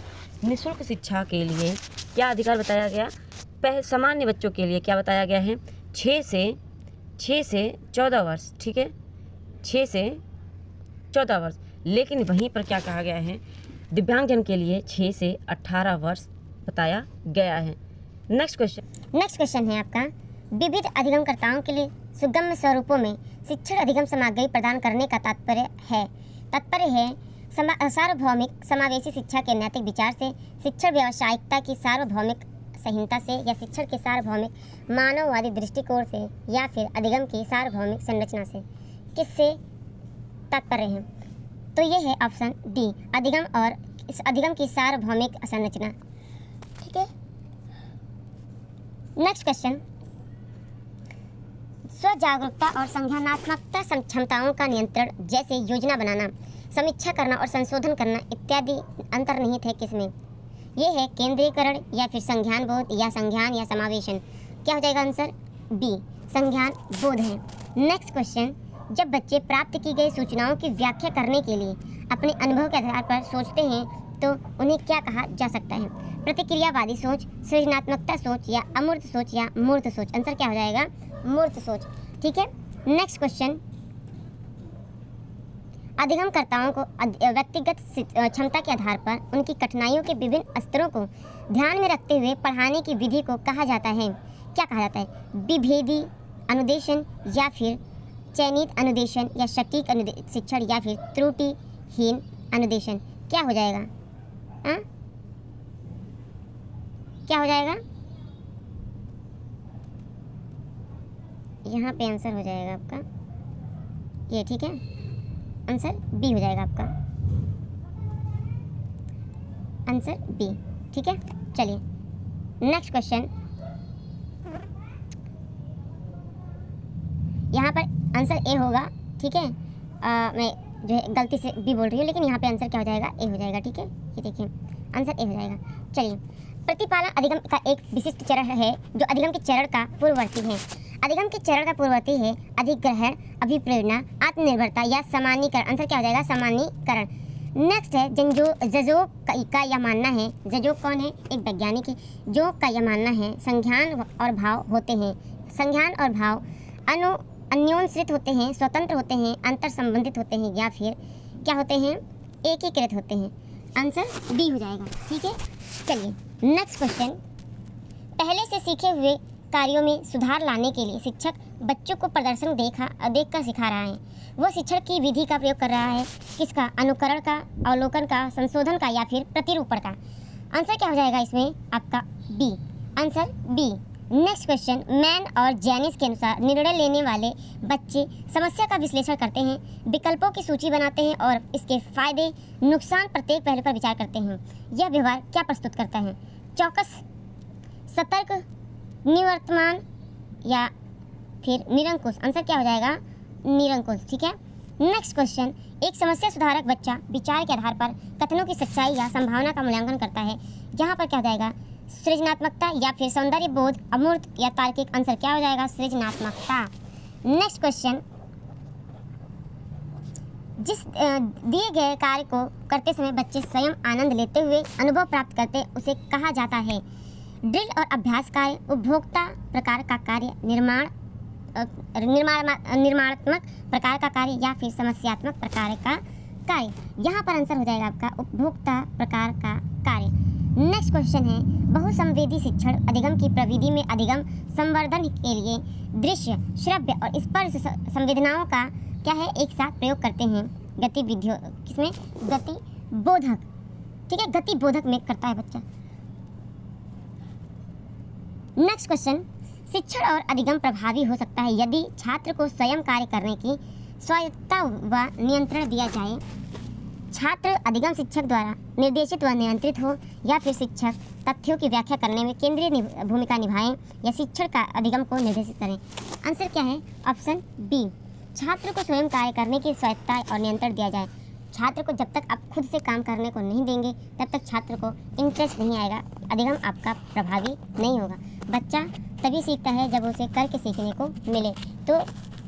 S1: निःशुल्क शिक्षा के लिए क्या अधिकार बताया गया। सामान्य बच्चों के लिए क्या बताया गया है, 6 से 14 वर्ष, ठीक है, 6 से 14 वर्ष। लेकिन वहीं पर क्या कहा गया है, दिव्यांगजन के लिए 6 से 18 वर्ष बताया गया है। नेक्स्ट क्वेश्चन है आपका, विविध अधिगमकर्ताओं के लिए सुगम्य स्वरूपों में शिक्षण अधिगम सामग्री प्रदान करने का तात्पर्य है सार्वभौमिक समावेशी शिक्षा के नैतिक विचार से, शिक्षण व्यावसायिकता की सार्वभौमिक संहिता से, या शिक्षण के सार्वभौमिक मानववादी दृष्टिकोण से, या फिर अधिगम की सार्वभौमिक संरचना से। किससे तात्पर्य है? तो ये है ऑप्शन डी, अधिगम और इस अधिगम की सार्वभौमिक संरचना, ठीक है। नेक्स्ट क्वेश्चन, स्व जागरूकता और संज्ञानात्मकता क्षमताओं का नियंत्रण जैसे योजना बनाना, समीक्षा करना और संशोधन करना इत्यादि अंतर्निहित है किसमें? ये है केंद्रीकरण, या फिर संज्ञान बोध, या संज्ञान या समावेशन। क्या हो जाएगा आंसर? बी, संज्ञान बोध है। नेक्स्ट क्वेश्चन, जब बच्चे प्राप्त की गई सूचनाओं की व्याख्या करने के लिए अपने अनुभव के आधार पर सोचते हैं तो उन्हें क्या कहा जा सकता है? प्रतिक्रियावादी सोच, सृजनात्मकता सोच, या अमूर्त सोच, या मूर्त सोच। आंसर क्या हो जाएगा? मूर्त सोच, ठीक है। नेक्स्ट क्वेश्चन, अधिगमकर्ताओं को व्यक्तिगत क्षमता के आधार पर उनकी कठिनाइयों के विभिन्न स्तरों को ध्यान में रखते हुए पढ़ाने की विधि को कहा जाता है, क्या कहा जाता है? विभेदी अनुदेशन, या फिर चयनित अनुदेशन, या सटीक शिक्षण, या फिर त्रुटिहीन अनुदेशन। क्या हो जाएगा? क्या हो जाएगा? यहाँ पे आंसर हो जाएगा आपका ये, ठीक है। आंसर बी हो जाएगा आपका, आंसर बी, ठीक है। चलिए नेक्स्ट क्वेश्चन, यहाँ पर आंसर ए होगा, ठीक है। मैं जो है गलती से बी बोल रही हूँ, लेकिन यहाँ पे आंसर क्या हो जाएगा? ए हो जाएगा, ठीक है। ये देखिए आंसर ए हो जाएगा। चलिए, प्रतिपालन अधिगम का एक विशिष्ट चरण है जो अधिगम के चरण का पूर्ववर्ती है। अधिगम के चरण का पूर्ववर्ती है अधिग्रहण, अभिप्रेरणा, आत्मनिर्भरता, या सामान्यीकरण। आंसर क्या हो जाएगा? सामान्यीकरण। नेक्स्ट है जजोग का यह मानना है, जजोग कौन है? एक वैज्ञानिक है। जोग का यह मानना है संज्ञान और भाव होते हैं, संज्ञान और भाव अन्योन्श्रित होते हैं, स्वतंत्र होते हैं, अंतर संबंधित होते हैं, या फिर क्या होते हैं? एकीकृत होते हैं। आंसर डी हो जाएगा, ठीक है। चलिए नेक्स्ट क्वेश्चन, पहले से सीखे हुए कार्यों में सुधार लाने के लिए शिक्षक बच्चों को प्रदर्शन देखकर सिखा रहा है। वह शिक्षण की विधि का प्रयोग कर रहा है, किसका? अनुकरण का, अवलोकन का, संशोधन का, या फिर प्रतिरूपण का। आंसर क्या हो जाएगा इसमें? आपका B, answer B. Next question, Mann और जैनिस के अनुसार निर्णय लेने वाले बच्चे समस्या का विश्लेषण करते हैं, विकल्पों की सूची बनाते हैं और इसके फायदे नुकसान प्रत्येक पहलू पर विचार करते हैं। यह व्यवहार क्या प्रस्तुत करता है? चौकस, सतर्क, निवर्तमान, या फिर निरंकुश। आंसर क्या हो जाएगा? निरंकुश, ठीक है। नेक्स्ट क्वेश्चन, एक समस्या सुधारक बच्चा विचार के आधार पर कथनों की सच्चाई या संभावना का मूल्यांकन करता है। यहाँ पर क्या हो जाएगा? सृजनात्मकता, या फिर सौंदर्य बोध, अमूर्त, या तार्किक। आंसर क्या हो जाएगा? सृजनात्मकता। नेक्स्ट क्वेश्चन, जिस दिए गए कार्य को करते समय बच्चे स्वयं आनंद लेते हुए अनुभव प्राप्त करते उसे कहा जाता है? ड्रिल और अभ्यास कार्य, उपभोक्ता प्रकार का कार्य, निर्माणात्मक प्रकार का कार्य, या फिर समस्यात्मक प्रकार का कार्य। यहाँ पर आंसर हो जाएगा आपका उपभोक्ता प्रकार का कार्य। नेक्स्ट क्वेश्चन है, बहुसंवेदी शिक्षण अधिगम की प्रविधि में अधिगम संवर्धन के लिए दृश्य, श्रव्य और स्पर्श संवेदनाओं का क्या है? एक साथ प्रयोग करते हैं गतिविधियों, किसमें? गति बोधक, ठीक है, गति बोधक में करता है बच्चा। नेक्स्ट क्वेश्चन, शिक्षण और अधिगम प्रभावी हो सकता है यदि छात्र को स्वयं कार्य करने की स्वायत्तता व नियंत्रण दिया जाए। छात्र अधिगम शिक्षक द्वारा निर्देशित व नियंत्रित हो, या फिर शिक्षक तथ्यों की व्याख्या करने में केंद्रीय भूमिका निभाएं, या शिक्षण का अधिगम को निर्देशित करें। आंसर क्या है? ऑप्शन बी, छात्र को स्वयं कार्य करने की स्वायत्तता और नियंत्रण दिया जाए।
S2: छात्र को जब तक आप खुद से काम करने को नहीं देंगे तब तक छात्र को इंटरेस्ट नहीं आएगा, अधिगम आपका प्रभावी नहीं होगा। बच्चा तभी सीखता है जब उसे करके सीखने को मिले। तो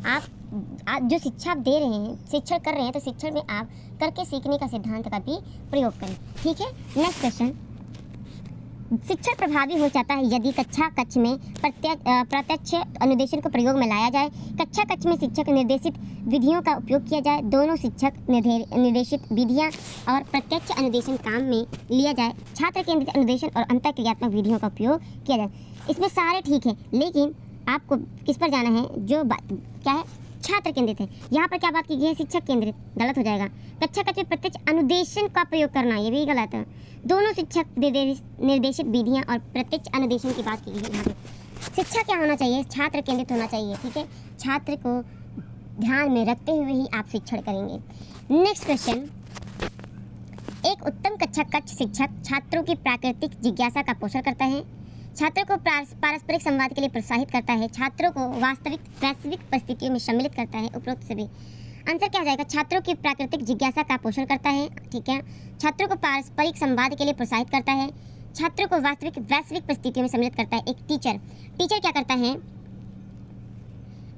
S2: आप जो शिक्षा आप दे रहे हैं, शिक्षण कर रहे हैं, तो शिक्षण में आप करके सीखने का सिद्धांत का भी प्रयोग करें। ठीक है, नेक्स्ट क्वेश्चन। शिक्षण प्रभावी हो जाता है यदि कक्षा कक्ष में प्रत्यक्ष अनुदेशन को प्रयोग में लाया जाए, कक्षा कक्ष में शिक्षक निर्देशित विधियों का उपयोग किया जाए, दोनों शिक्षक निर्देशित विधियां और प्रत्यक्ष अनुदेशन काम में लिया जाए, छात्र केंद्रित अनुदेशन और अंतःक्रियात्मक विधियों का उपयोग किया जाए। इसमें सारे ठीक है, लेकिन आपको किस पर जाना है, जो क्या है, छात्र केंद्रित है। यहाँ पर क्या बात की गई है, शिक्षक केंद्रित, गलत हो जाएगा। कक्षा कक्ष में प्रत्यक्ष अनुदेशन का प्रयोग करना, ये भी गलत है। दोनों शिक्षक निर्देशित विधियाँ और प्रत्यक्ष अनुदेशन की बात की गई है। यहाँ पे शिक्षा क्या होना चाहिए, छात्र केंद्रित होना चाहिए। ठीक है, छात्र को ध्यान में रखते हुए ही आप शिक्षण करेंगे। Next question. एक उत्तम कक्षा कक्ष शिक्षक छात्रों की प्राकृतिक जिज्ञासा का पोषण करता है, छात्रों को पारस्परिक संवाद के लिए प्रोत्साहित करता है, छात्रों को वैश्विक परिस्थितियों में सम्मिलित करता है। उपरोक्त सभी आंसर क्या हो जाएगा, छात्रों की प्राकृतिक जिज्ञासा का पोषण करता है। ठीक है, छात्रों को पारस्परिक संवाद के लिए प्रोत्साहित करता है, छात्रों को वैश्विक परिस्थितियों में सम्मिलित करता है। एक टीचर क्या करता है,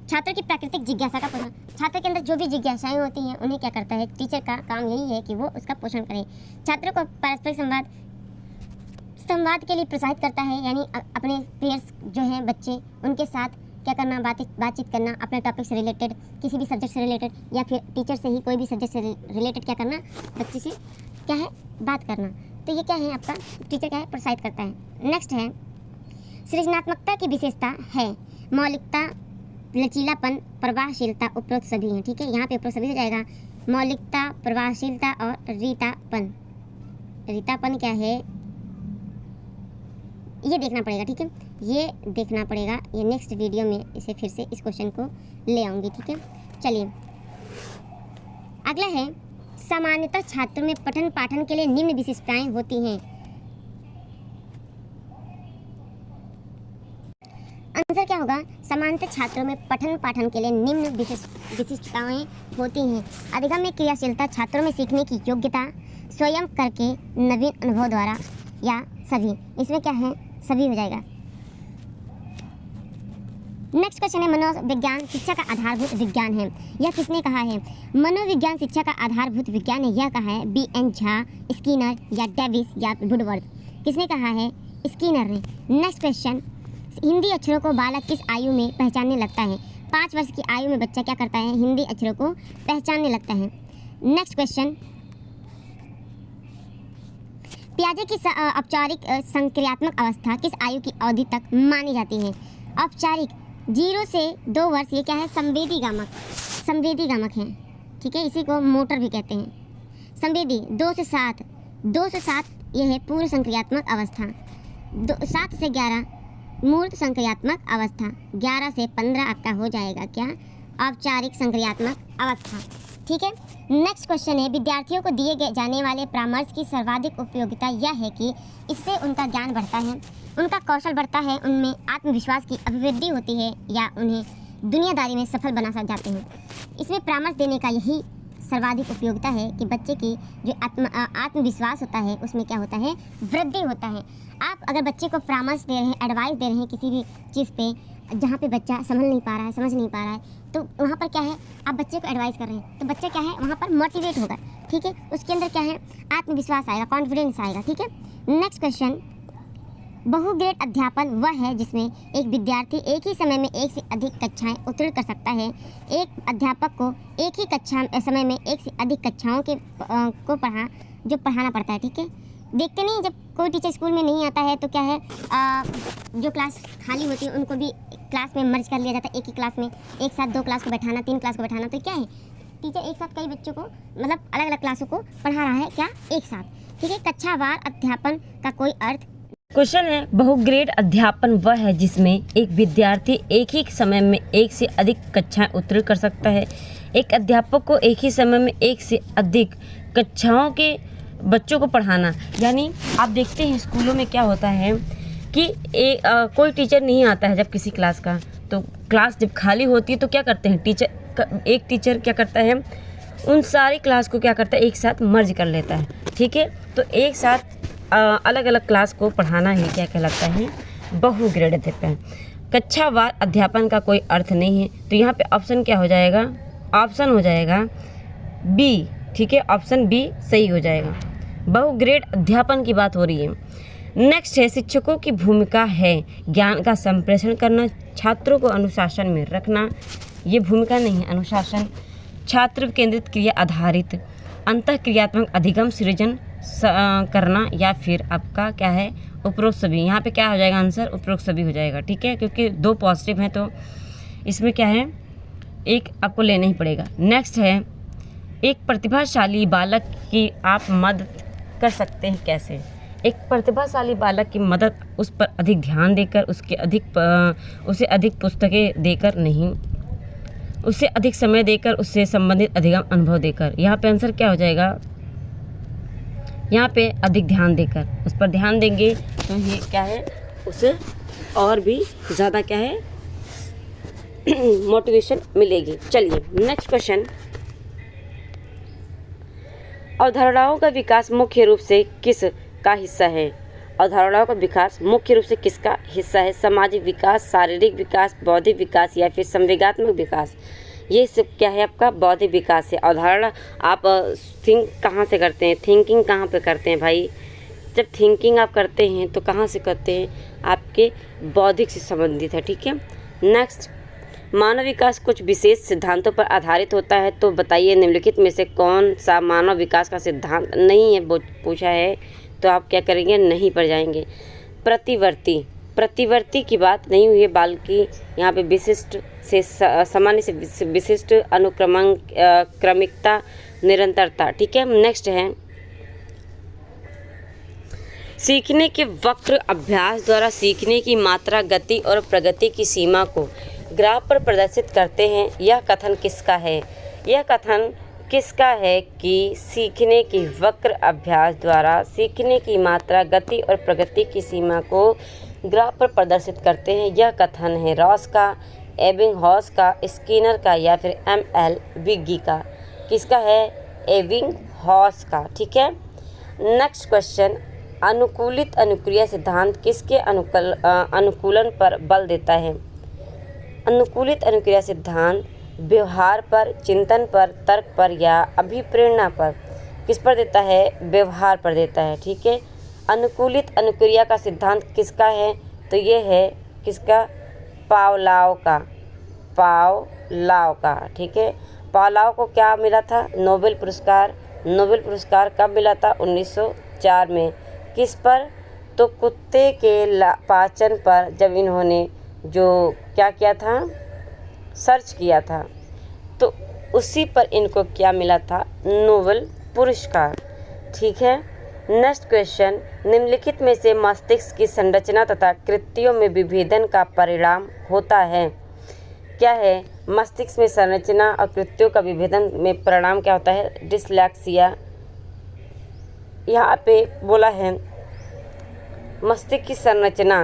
S2: छात्रों की प्राकृतिक जिज्ञासा का पोषण, छात्र के अंदर जो भी जिज्ञासाएं होती हैं उन्हें क्या करता है, टीचर का काम यही है कि वो उसका पोषण करे। छात्रों को पारस्परिक संवाद के लिए प्रोत्साहित करता है, यानी अपने पेयर्स जो हैं बच्चे, उनके साथ क्या करना, बातचीत करना, अपने टॉपिक से रिलेटेड, किसी भी सब्जेक्ट से रिलेटेड, या फिर टीचर से ही कोई भी सब्जेक्ट से रिलेटेड क्या करना, बच्चे से क्या है, बात करना। तो ये क्या है, आपका टीचर क्या है, प्रोत्साहित करता है। नेक्स्ट है, सृजनात्मकता की विशेषता है मौलिकता, लचीलापन, प्रवाहशीलता। उपरोक्त सभी हैं। ठीक है, यहाँ पे उपरोक्त सभी हो जाएगा, मौलिकता, प्रवाहशीलता और रीतापन। रीतापन क्या है, ये देखना पड़ेगा। ठीक है, ये देखना पड़ेगा, ये नेक्स्ट वीडियो में इसे फिर से इस क्वेश्चन को ले आऊँगी। ठीक है, चलिए अगला है, सामान्यतः छात्रों में पठन पाठन के लिए निम्न विशिष्टताएं होती हैं। आंसर क्या होगा, सामान्यतः छात्रों में पठन पाठन के लिए निम्न विशिष्टताएं होती हैं। अधिगम में क्रियाशीलता, छात्रों में सीखने की योग्यता, स्वयं करके, नवीन अनुभव द्वारा, या सभी। इसमें क्या है, सभी हो जाएगा। नेक्स्ट क्वेश्चन है, मनोविज्ञान शिक्षा का आधारभूत विज्ञान है। यह किसने कहा है, मनोविज्ञान शिक्षा का आधारभूत विज्ञान है, यह कहा है B.N. झा, स्किनर या डेविस या वुडवर्ड। किसने कहा है, स्किनर ने। नेक्स्ट क्वेश्चन, हिंदी अक्षरों को बालक किस आयु में पहचानने लगता है। 5 वर्ष की आयु में बच्चा क्या करता है, हिंदी अक्षरों को पहचानने लगता है। नेक्स्ट क्वेश्चन, पियाजे की औपचारिक संक्रियात्मक अवस्था किस आयु की अवधि तक मानी जाती है। औपचारिक 0 से 2 वर्ष, ये क्या है, संवेदी गामक है। ठीक है, इसी को मोटर भी कहते हैं। संवेदी 2 से 7 ये है पूर्व संक्रियात्मक अवस्था, 7 से 11 मूर्त संक्रियात्मक अवस्था, 11 से 15 आपका हो जाएगा क्या, औपचारिक संक्रियात्मक अवस्था। ठीक है, नेक्स्ट क्वेश्चन है, विद्यार्थियों को दिए जाने वाले परामर्श की सर्वाधिक उपयोगिता यह है कि इससे उनका ज्ञान बढ़ता है, उनका कौशल बढ़ता है, उनमें आत्मविश्वास की अभिवृद्धि होती है, या उन्हें दुनियादारी में सफल बना जाते हैं। इसमें परामर्श देने का यही सर्वाधिक उपयोगिता है कि बच्चे की जो आत्मविश्वास होता है उसमें क्या होता है, वृद्धि होता है। आप अगर बच्चे को परामर्श दे रहे हैं, एडवाइस दे रहे हैं किसी भी चीज़ पे, जहाँ पे बच्चा समझ नहीं पा रहा है, तो वहाँ पर क्या है, आप बच्चे को एडवाइस कर रहे हैं, तो बच्चा क्या है, वहाँ पर मोटिवेट होगा। ठीक है, उसके अंदर क्या है, आत्मविश्वास आएगा, कॉन्फिडेंस आएगा। ठीक है, नेक्स्ट क्वेश्चन, बहुग्रेड अध्यापन वह है जिसमें एक विद्यार्थी एक ही समय में एक से अधिक कक्षाएं उत्तीर्ण कर सकता है। एक अध्यापक को एक ही कक्षा समय में एक से अधिक कक्षाओं को पढ़ाना पड़ता है। ठीक है, देखते नहीं, जब कोई टीचर स्कूल में नहीं आता है तो क्या है, जो क्लास खाली होती है उनको भी क्लास में मर्ज कर लिया जाता है। एक ही क्लास में एक साथ 2 क्लास को बैठाना, 3 क्लास को बैठाना, तो क्या है, टीचर एक साथ कई बच्चों को, मतलब अलग अलग क्लासों को पढ़ा रहा है, क्या, एक साथ। ठीक है, कक्षावार अध्यापन का कोई अर्थ।
S1: क्वेश्चन है, बहुग्रेड अध्यापन वह है जिसमें एक विद्यार्थी एक ही समय में एक से अधिक कक्षाएं उत्तीर्ण कर सकता है। एक अध्यापक को एक ही समय में एक से अधिक कक्षाओं के बच्चों को पढ़ाना, यानी आप देखते हैं स्कूलों में क्या होता है कि कोई टीचर नहीं आता है जब किसी क्लास का, तो क्लास जब खाली होती है तो क्या करते हैं, एक टीचर क्या करता है, उन सारी क्लास को क्या करता है, एक साथ मर्ज कर लेता है। ठीक है, तो एक साथ अलग अलग क्लास को पढ़ाना ही क्या कहलाता है, बहुग्रेड अध्यापन। कक्षावार अध्यापन का कोई अर्थ नहीं है, तो यहाँ पे ऑप्शन क्या हो जाएगा, ऑप्शन हो जाएगा बी। ठीक है, ऑप्शन बी सही हो जाएगा। बहुग्रेड अध्यापन की बात हो रही है। नेक्स्ट है, शिक्षकों की भूमिका है ज्ञान का संप्रेषण करना, छात्रों को अनुशासन में रखना। ये भूमिका नहीं है, अनुशासन। छात्र केंद्रित क्रिया आधारित, अंतःक्रियात्मक अधिगम सृजन करना, या फिर आपका क्या है, उपरोक्त सभी। यहाँ पे क्या हो जाएगा आंसर, उपरोक्त सभी हो जाएगा। ठीक है, क्योंकि दो पॉजिटिव हैं तो इसमें क्या है, एक आपको लेना ही पड़ेगा। नेक्स्ट है, एक प्रतिभाशाली बालक की आप मदद कर सकते हैं कैसे। एक प्रतिभाशाली बालक की मदद उस पर अधिक ध्यान देकर, उसे अधिक पुस्तकें देकर नहीं, उसे अधिक समय देकर, उससे संबंधित अधिगम अनुभव देकर। यहाँ पे आंसर क्या हो जाएगा, यहाँ पे अधिक ध्यान देकर, उस पर ध्यान देंगे तो ये क्या है, उसे और भी ज़्यादा क्या है मोटिवेशन मिलेगी। चलिए नेक्स्ट क्वेश्चन, अवधारणाओं का विकास मुख्य रूप से किस का हिस्सा है। अवधारणाओं का विकास मुख्य रूप से किसका हिस्सा है, सामाजिक विकास, शारीरिक विकास, बौद्धिक विकास या फिर संवेगात्मक विकास। ये सब क्या है, आपका बौद्धिक विकास है। अवधारणा आप थिंक कहाँ से करते हैं, थिंकिंग कहाँ पे करते हैं भाई, जब थिंकिंग आप करते हैं तो कहाँ से करते हैं, आपके बौद्धिक से संबंधित है। ठीक है, नेक्स्ट, मानव विकास कुछ विशेष सिद्धांतों पर आधारित होता है, तो बताइए निम्नलिखित में से कौन सा मानव विकास का सिद्धांत नहीं है, पूछा है तो आप क्या करेंगे, नहीं पर जाएंगे। प्रतिवर्ती की बात नहीं हुई है, बल्कि यहाँ पे विशिष्ट से सामान्य से विशिष्ट, क्रमिकता, निरंतरता। ठीक है, नेक्स्ट है, सीखने के वक्र अभ्यास द्वारा सीखने की मात्रा, गति और प्रगति की सीमा को ग्राफ पर प्रदर्शित करते हैं। यह कथन किसका है, यह कथन किसका है कि सीखने की वक्र अभ्यास द्वारा सीखने की मात्रा, गति और प्रगति की सीमा को ग्राफ पर प्रदर्शित करते हैं। यह कथन है रॉस का, एबिंगहॉस का, स्किनर का या फिर एम.एल. विग्गी का। किसका है, एबिंगहॉस का। ठीक है, नेक्स्ट क्वेश्चन, अनुकूलित अनुक्रिया सिद्धांत किसके अनुकूलन पर बल देता है। अनुकूलित अनुक्रिया सिद्धांत व्यवहार पर, चिंतन पर, तर्क पर या अभिप्रेरणा पर, किस पर देता है, व्यवहार पर देता है। ठीक है, अनुकूलित अनुक्रिया का सिद्धांत किसका है, तो ये है किसका, पावलाव का। ठीक है, पावलाव को क्या मिला था, नोबेल पुरस्कार। नोबेल पुरस्कार कब मिला था, 1904 में। किस पर, तो कुत्ते के पाचन पर, जब इन्होंने जो क्या किया था, सर्च किया था, तो उसी पर इनको क्या मिला था, नोबेल पुरस्कार। ठीक है, नेक्स्ट क्वेश्चन, निम्नलिखित में से मस्तिष्क की संरचना तथा कृत्यों में विभेदन का परिणाम होता है। क्या है, मस्तिष्क में संरचना और कृत्यों का विभेदन में परिणाम क्या होता है, डिसलेक्सिया। यहाँ पे बोला है मस्तिष्क की संरचना।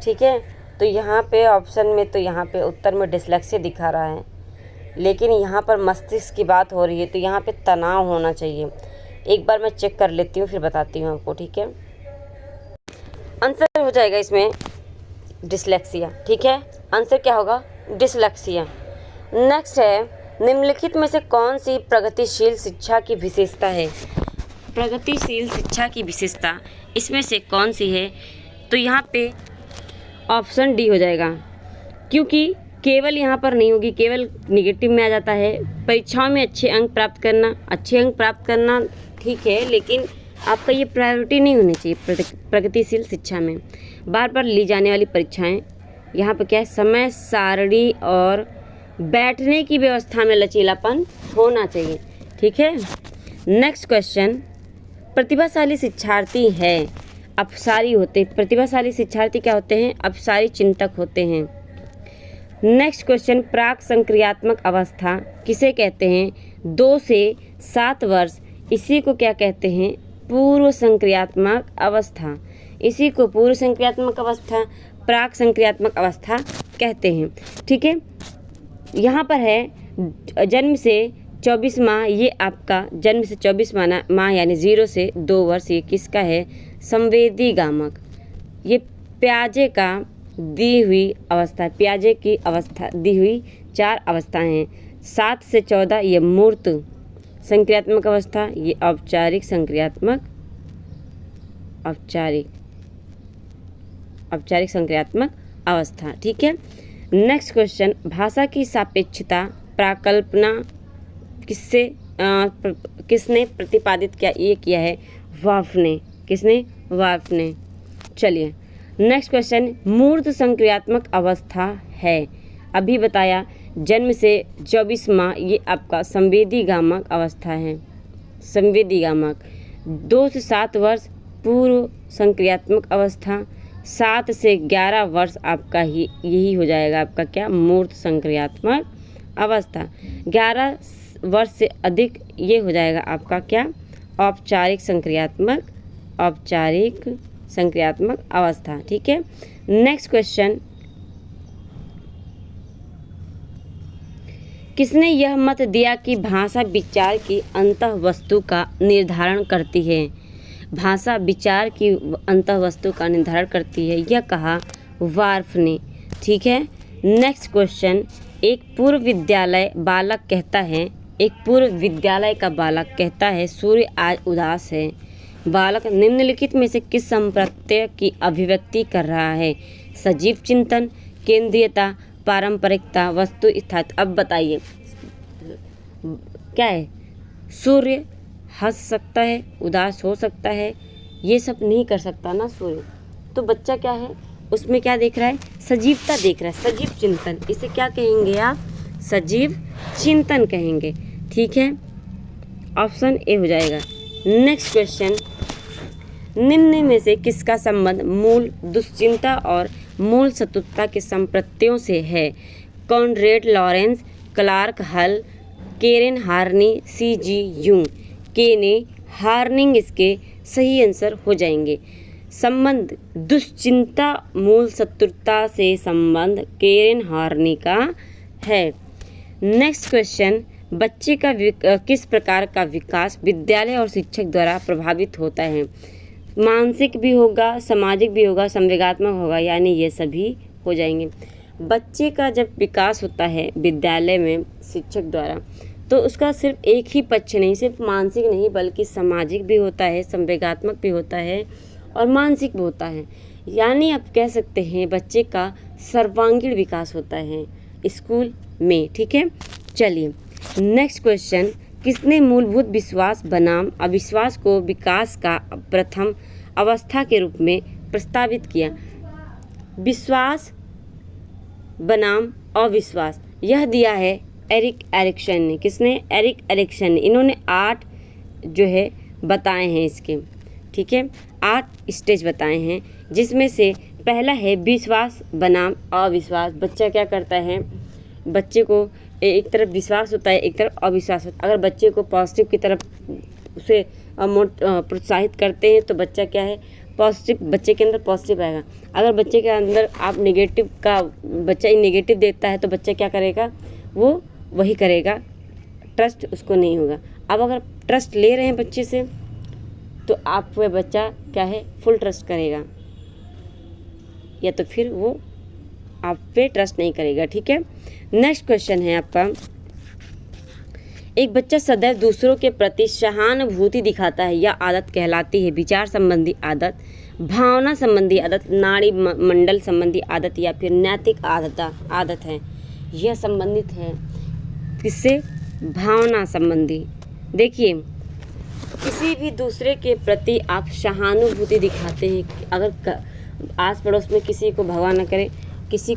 S1: ठीक है, तो यहाँ पे ऑप्शन में, तो यहाँ पे उत्तर में डिसलेक्सिया दिखा रहा है, लेकिन यहाँ पर मस्तिष्क की बात हो रही है, तो यहाँ पे तनाव होना चाहिए। एक बार मैं चेक कर लेती हूँ, फिर बताती हूँ आपको। ठीक है, आंसर हो जाएगा इसमें डिसलेक्सिया। ठीक है, आंसर क्या होगा, डिसलेक्सिया। नेक्स्ट है, निम्नलिखित में से कौन सी प्रगतिशील शिक्षा की विशेषता है। प्रगतिशील शिक्षा की विशेषता इसमें से कौन सी है, तो यहाँ पे ऑप्शन डी हो जाएगा, क्योंकि केवल यहाँ पर नहीं होगी, केवल निगेटिव में आ जाता है। परीक्षाओं में अच्छे अंक प्राप्त करना ठीक है, लेकिन आपका ये प्रायोरिटी नहीं होनी चाहिए प्रगतिशील शिक्षा में। बार बार ली जाने वाली परीक्षाएं, यहाँ पर क्या है, समय सारणी और बैठने की व्यवस्था में लचीलापन होना चाहिए। ठीक है, नेक्स्ट क्वेश्चन, प्रतिभाशाली शिक्षार्थी है अपसारी होते, प्रतिभाशाली शिक्षार्थी क्या होते हैं, अपसारी चिंतक होते हैं। नेक्स्ट क्वेश्चन, प्राक संक्रियात्मक अवस्था किसे कहते हैं, 2 से 7 वर्ष, इसी को क्या कहते हैं, पूर्व संक्रियात्मक अवस्था। इसी को पूर्व संक्रियात्मक अवस्था, प्राक संक्रियात्मक अवस्था कहते हैं। ठीक है, यहाँ पर है जन्म से 24 माह ये आपका जन्म से 24 माह यानी 0 से 2 वर्ष, ये किसका है? संवेदी गामक। ये प्याजे का दी हुई अवस्था, प्याजे की अवस्था दी हुई 4 अवस्थाएं हैं। 7 से 14 ये मूर्त संक्रियात्मक अवस्था, ये औपचारिक संक्रियात्मक औपचारिक संक्रियात्मक अवस्था। ठीक है। नेक्स्ट क्वेश्चन, भाषा की सापेक्षता प्राकल्पना किसने प्रतिपादित किया? ये किया है वार्फ ने। किसने? वार्फ ने। चलिए नेक्स्ट क्वेश्चन, मूर्त संक्रियात्मक अवस्था है, अभी बताया जन्म से 24 माह ये आपका संवेदी गामक अवस्था है। संवेदी गामक 2 से 7 वर्ष पूर्व संक्रियात्मक अवस्था, 7 से 11 वर्ष आपका ही यही हो जाएगा आपका क्या? मूर्त संक्रियात्मक अवस्था। 11 वर्ष से अधिक ये हो जाएगा आपका क्या? औपचारिक संक्रियात्मक अवस्था। ठीक है। नेक्स्ट क्वेश्चन, किसने यह मत दिया कि भाषा विचार की अंतः वस्तु का निर्धारण करती है? भाषा विचार की अंतः वस्तु का निर्धारण करती है, यह कहा वार्फ ने। ठीक है। नेक्स्ट क्वेश्चन, एक पूर्व विद्यालय का बालक कहता है सूर्य आज उदास है। बालक निम्नलिखित में से किस संप्रत्यय की अभिव्यक्ति कर रहा है? सजीव चिंतन, केंद्रीयता, पारंपरिकता, वस्तु स्थायित्व। अब बताइए क्या है? सूर्य हंस सकता है, उदास हो सकता है, ये सब नहीं कर सकता ना सूर्य। तो बच्चा क्या है उसमें क्या देख रहा है? सजीवता देख रहा है, सजीव चिंतन। इसे क्या कहेंगे आप? सजीव चिंतन कहेंगे। ठीक है। ऑप्शन ए हो जाएगा। नेक्स्ट क्वेश्चन, निम्न में से किसका संबंध मूल दुश्चिंता और मूल शत्रुता के संप्रत्ययों से है? कॉनरेड लॉरेंस, क्लार्क हल, केरेन हार्नी, C.G. यूंग। केने हार्निंग इसके सही आंसर हो जाएंगे। संबंध दुश्चिंता मूल शत्रुता से संबंध केरेन हार्नी का है। नेक्स्ट क्वेश्चन, बच्चे का किस प्रकार का विकास विद्यालय और शिक्षक द्वारा प्रभावित होता है? मानसिक भी होगा, सामाजिक भी होगा, संवेगात्मक होगा, यानी ये सभी हो जाएंगे। बच्चे का जब विकास होता है विद्यालय में शिक्षक द्वारा, तो उसका सिर्फ एक ही पक्ष नहीं, सिर्फ मानसिक नहीं बल्कि सामाजिक भी होता है, संवेगात्मक भी होता है और मानसिक भी होता है। यानी आप कह सकते हैं बच्चे का सर्वांगीण विकास होता है स्कूल में। ठीक है। चलिए नेक्स्ट क्वेश्चन, किसने मूलभूत विश्वास बनाम अविश्वास को विकास का प्रथम अवस्था के रूप में प्रस्तावित किया? विश्वास बनाम अविश्वास यह दिया है एरिक एरिक्सन ने। किसने? एरिक एरिक्सन ने। इन्होंने 8 जो है बताए हैं इसके। ठीक है। 8 स्टेज बताए हैं, जिसमें से पहला है विश्वास बनाम अविश्वास। बच्चा क्या करता है? बच्चे को एक तरफ विश्वास होता है, एक तरफ अविश्वास होता है। अगर बच्चे को पॉजिटिव की तरफ उसे प्रोत्साहित करते हैं तो बच्चा क्या है? पॉजिटिव, बच्चे के अंदर पॉजिटिव आएगा। अगर बच्चे के अंदर आप नेगेटिव का बच्चा नेगेटिव देता है तो बच्चा क्या करेगा? वो वही करेगा, ट्रस्ट उसको नहीं होगा। अब अगर ट्रस्ट ले रहे हैं बच्चे से तो आप वह बच्चा क्या है? फुल ट्रस्ट करेगा, या तो फिर वो आप पे ट्रस्ट नहीं करेगा। ठीक है। नेक्स्ट क्वेश्चन है आपका, एक बच्चा सदैव दूसरों के प्रति सहानुभूति दिखाता है, यह आदत कहलाती है विचार संबंधी आदत, भावना संबंधी आदत, नाड़ी मंडल संबंधी आदत, या फिर नैतिक आदत है? यह संबंधित है किससे? भावना संबंधी। देखिए किसी भी दूसरे के प्रति आप सहानुभूति दिखाते हैं। अगर आस पड़ोस में किसी को भगवान न करे किसी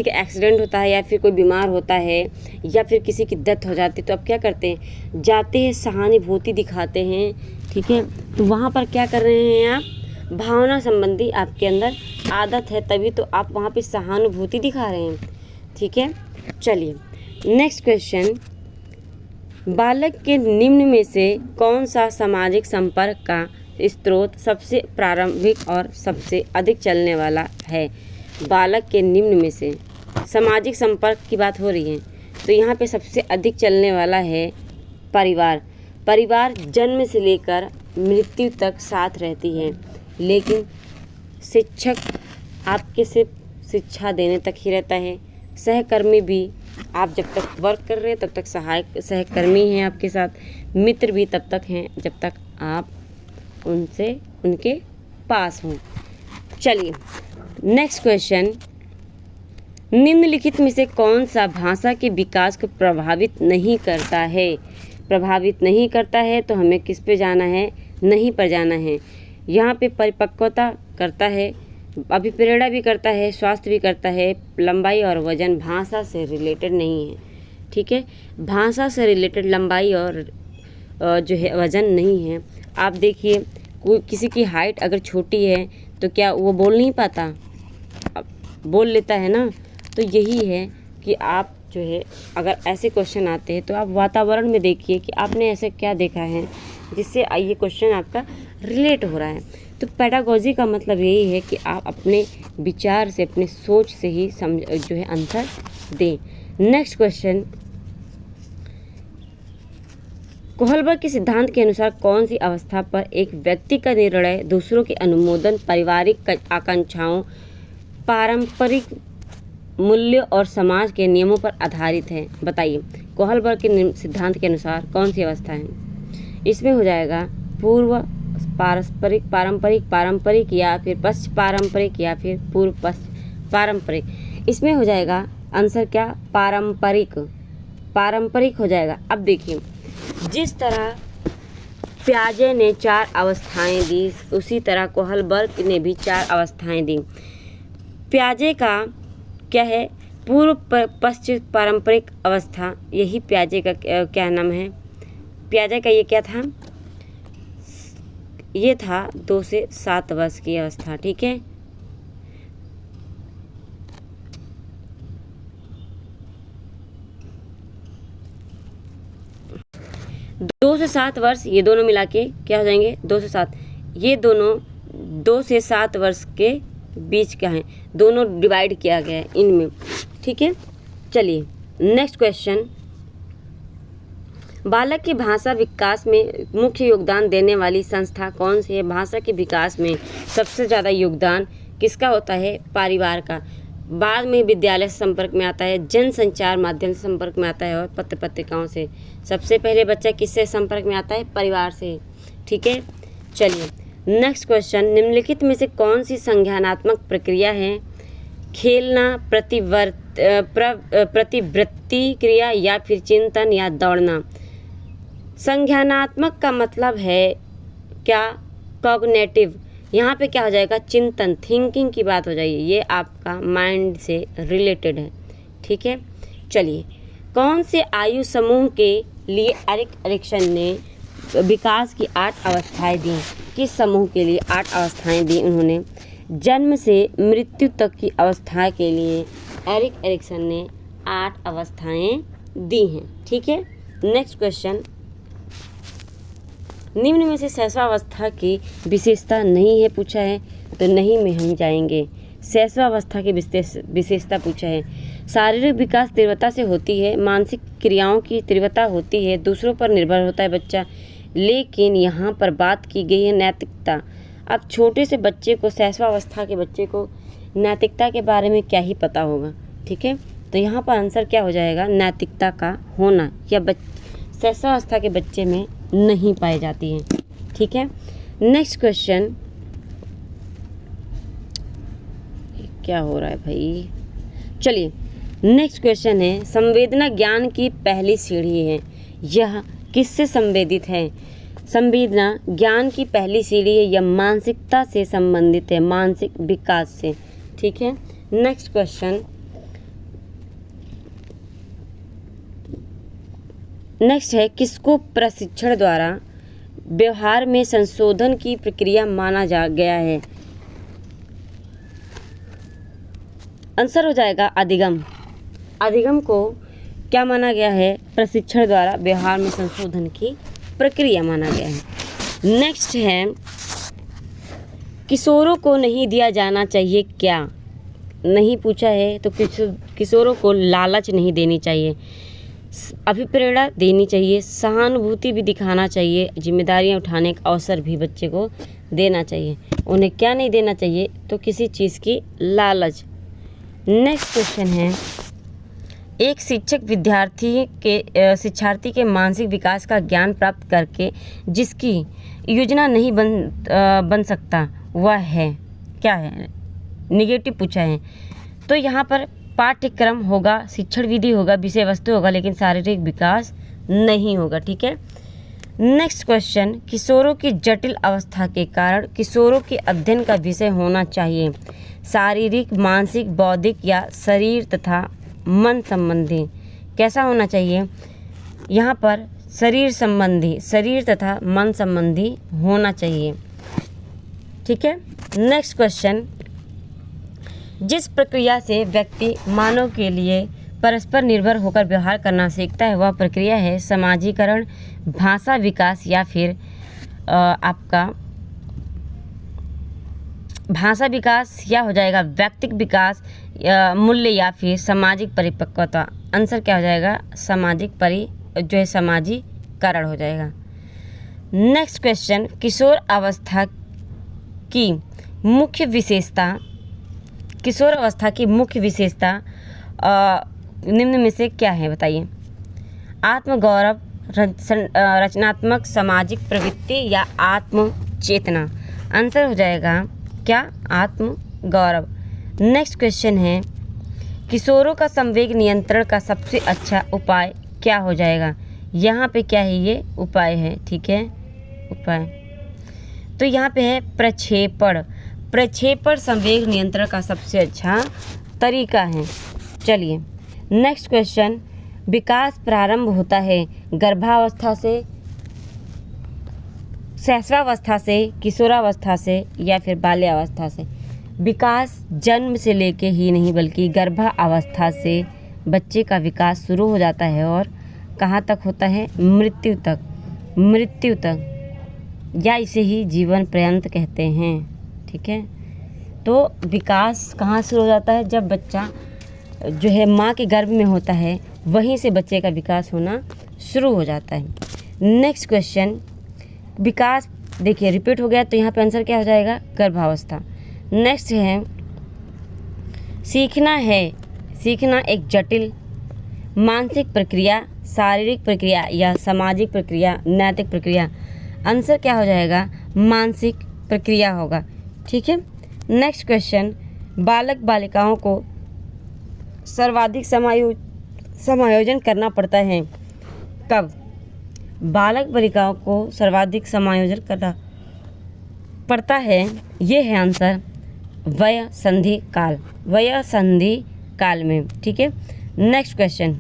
S1: का एक्सीडेंट होता है या फिर कोई बीमार होता है या फिर किसी की डेथ हो जाती है तो आप क्या करते हैं? जाते हैं, सहानुभूति दिखाते हैं। ठीक है। तो वहाँ पर क्या कर रहे हैं आप? भावना संबंधी आपके अंदर आदत है, तभी तो आप वहाँ पे सहानुभूति दिखा रहे हैं। ठीक है। चलिए नेक्स्ट क्वेश्चन, बालक के निम्न में से कौन सा सामाजिक संपर्क का स्रोत सबसे प्रारंभिक और सबसे अधिक चलने वाला है? बालक के निम्न में से सामाजिक संपर्क की बात हो रही है, तो यहाँ पे सबसे अधिक चलने वाला है परिवार। परिवार जन्म से लेकर मृत्यु तक साथ रहती है, लेकिन शिक्षक आपके सिर्फ शिक्षा देने तक ही रहता है। सहकर्मी भी, आप जब तक वर्क कर रहे हैं तब तक सहायक सहकर्मी हैं आपके साथ। मित्र भी तब तक हैं जब तक आप उनके पास हों। चलिए नेक्स्ट क्वेश्चन, निम्नलिखित में से कौन सा भाषा के विकास को प्रभावित नहीं करता है? प्रभावित नहीं करता है तो हमें किस पे जाना है? नहीं पर जाना है। यहाँ पे परिपक्वता करता है, अभिप्रेरणा भी करता है, स्वास्थ्य भी करता है, लंबाई और वजन भाषा से रिलेटेड नहीं है। ठीक है, भाषा से रिलेटेड लंबाई और जो है वजन नहीं है। आप देखिए, कोई किसी की हाइट अगर छोटी है तो क्या वो बोल नहीं पाता? बोल लेता है ना। तो यही है कि आप जो है, अगर ऐसे क्वेश्चन आते हैं तो आप वातावरण में देखिए कि आपने ऐसे क्या देखा है जिससे ये क्वेश्चन आपका रिलेट हो रहा है। तो पेडागोजी का मतलब यही है कि आप अपने विचार से, अपने सोच से ही जो है आंसर दें। नेक्स्ट क्वेश्चन, कोहलबर्ग के सिद्धांत के अनुसार कौन सी अवस्था पर एक व्यक्ति का निर्णय दूसरों के अनुमोदन, पारिवारिक आकांक्षाओं, पारंपरिक मूल्य और समाज के नियमों पर आधारित है? बताइए, कोहलबर्ग के सिद्धांत के अनुसार कौन सी अवस्था है? इसमें हो जाएगा पूर्व पारंपरिक या फिर पश्च पारंपरिक या फिर पूर्व पश्च पारंपरिक। इसमें हो जाएगा आंसर क्या? पारंपरिक हो जाएगा। अब देखिए, जिस तरह पियाजे ने 4 अवस्थाएं दी, उसी तरह कोहलबर्ग ने भी 4 अवस्थाएं दी। पियाजे का क्या है? पूर्व पश्चिम पारंपरिक अवस्था, यही पियाजे का क्या नाम है? पियाजे का ये क्या था? ये था 2 से 7 वर्ष की अवस्था। ठीक है, दो से 7 वर्ष, ये दोनों मिला के क्या हो जाएंगे? 2 से 7। ये दोनों 2 से 7 वर्ष के बीच का है, दोनों डिवाइड किया गया है इनमें। ठीक है, चलिए नेक्स्ट क्वेश्चन, बालक के भाषा विकास में मुख्य योगदान देने वाली संस्था कौन सी है? भाषा के विकास में सबसे ज़्यादा योगदान किसका होता है? परिवार का। बाद में विद्यालय से संपर्क में आता है, जनसंचार माध्यम से संपर्क में आता है और पत्र पत्रिकाओं से। सबसे पहले बच्चा किससे संपर्क में आता है? परिवार से। ठीक है, चलिए नेक्स्ट क्वेश्चन, निम्नलिखित में से कौन सी संज्ञानात्मक प्रक्रिया है? खेलना, प्रतिवृत्ति क्रिया या फिर चिंतन या दौड़ना। संज्ञानात्मक का मतलब है क्या? कॉग्निटिव। यहाँ पे क्या हो जाएगा? चिंतन, थिंकिंग की बात हो जाएगी। ये आपका माइंड से रिलेटेड है। ठीक है, चलिए, कौन से आयु समूह के लिए एरिक एरिक्सन ने विकास की 8 अवस्थाएं दी? किस समूह के लिए 8 अवस्थाएं दी उन्होंने? जन्म से मृत्यु तक की अवस्था के लिए एरिक एरिक्सन ने 8 अवस्थाएं दी हैं। ठीक है, नेक्स्ट क्वेश्चन, निम्न में से शैशवावस्था की विशेषता नहीं है पूछा है, तो नहीं में हम जाएंगे। शैशवावस्था की विशेषता पूछा है। शारीरिक विकास तीव्रता से होती है, मानसिक क्रियाओं की तीव्रता होती है, दूसरों पर निर्भर होता है बच्चा। लेकिन यहाँ पर बात की गई है नैतिकता। अब छोटे से बच्चे को, शैशवावस्था के बच्चे को नैतिकता के बारे में क्या ही पता होगा? ठीक है, तो यहाँ पर आंसर क्या हो जाएगा? नैतिकता का होना या शैशवावस्था के बच्चे में नहीं पाई जाती हैं। ठीक है, नेक्स्ट क्वेश्चन, क्या हो रहा है भाई? चलिए नेक्स्ट क्वेश्चन है, संवेदना ज्ञान की पहली सीढ़ी है, यह किससे संवेदित है? संवेदना ज्ञान की पहली सीढ़ी है, यह मानसिकता से संबंधित है, मानसिक विकास से। ठीक है, नेक्स्ट क्वेश्चन, नेक्स्ट है, किसको प्रशिक्षण द्वारा व्यवहार में संशोधन की प्रक्रिया माना जा गया है? आंसर हो जाएगा अधिगम। अधिगम को क्या माना गया है? प्रशिक्षण द्वारा व्यवहार में संशोधन की प्रक्रिया माना गया है। नेक्स्ट है, किशोरों को नहीं दिया जाना चाहिए क्या? नहीं पूछा है, तो किशोरों को लालच नहीं देनी चाहिए। अभिप्रेरणा देनी चाहिए, सहानुभूति भी दिखाना चाहिए, जिम्मेदारियां उठाने का अवसर भी बच्चे को देना चाहिए। उन्हें क्या नहीं देना चाहिए, तो किसी चीज़ की लालच। नेक्स्ट क्वेश्चन है, एक शिक्षक शिक्षार्थी के मानसिक विकास का ज्ञान प्राप्त करके जिसकी योजना नहीं बन सकता वह है, क्या है? निगेटिव पूछा है। तो यहाँ पर पाठ्यक्रम होगा, शिक्षण विधि होगा, विषय वस्तु होगा, लेकिन शारीरिक विकास नहीं होगा। ठीक है। नेक्स्ट क्वेश्चन, किशोरों की जटिल अवस्था के कारण किशोरों के अध्ययन का विषय होना चाहिए शारीरिक, मानसिक, बौद्धिक या शरीर तथा मन संबंधी। कैसा होना चाहिए? यहाँ पर शरीर तथा मन संबंधी होना चाहिए। ठीक है। नेक्स्ट क्वेश्चन, जिस प्रक्रिया से व्यक्ति मानव के लिए परस्पर निर्भर होकर व्यवहार करना सीखता है वह प्रक्रिया है समाजीकरण, भाषा विकास या फिर आपका भाषा विकास या हो जाएगा व्यक्तिक विकास, मूल्य या फिर सामाजिक परिपक्वता। आंसर क्या हो जाएगा? समाजीकरण हो जाएगा। नेक्स्ट क्वेश्चन, किशोर अवस्था की मुख्य विशेषता निम्न में से क्या है? बताइए। आत्मगौरव, रचनात्मक, सामाजिक प्रवृत्ति या आत्म चेतना। आंसर हो जाएगा क्या? आत्मगौरव। नेक्स्ट क्वेश्चन है, किशोरों का संवेग नियंत्रण का सबसे अच्छा उपाय क्या हो जाएगा? यहाँ पे क्या है? ये उपाय है। ठीक है, उपाय। तो यहाँ पे है प्रक्षेपण संवेग नियंत्रण का सबसे अच्छा तरीका है। चलिए नेक्स्ट क्वेश्चन, विकास प्रारंभ होता है गर्भावस्था से, शैशवावस्था से, किशोरावस्था से या फिर बाल्यावस्था से? विकास जन्म से लेके ही नहीं बल्कि गर्भावस्था से बच्चे का विकास शुरू हो जाता है और कहाँ तक होता है? मृत्यु तक, या इसे ही जीवन पर्यंत कहते हैं। ठीक है। तो विकास कहाँ शुरू हो जाता है? जब बच्चा जो है माँ के गर्भ में होता है, वहीं से बच्चे का विकास होना शुरू हो जाता है। नेक्स्ट क्वेश्चन, विकास देखिए रिपीट हो गया, तो यहाँ पे आंसर क्या हो जाएगा? गर्भावस्था। नेक्स्ट है, सीखना एक जटिल मानसिक प्रक्रिया, शारीरिक प्रक्रिया या सामाजिक प्रक्रिया, नैतिक प्रक्रिया? आंसर क्या हो जाएगा? मानसिक प्रक्रिया होगा। ठीक है। नेक्स्ट क्वेश्चन, बालक बालिकाओं को सर्वाधिक समायोजन करना पड़ता है कब? बालक बालिकाओं को सर्वाधिक समायोजन करना पड़ता है, ये है आंसर वय संधि काल में। ठीक है। नेक्स्ट क्वेश्चन,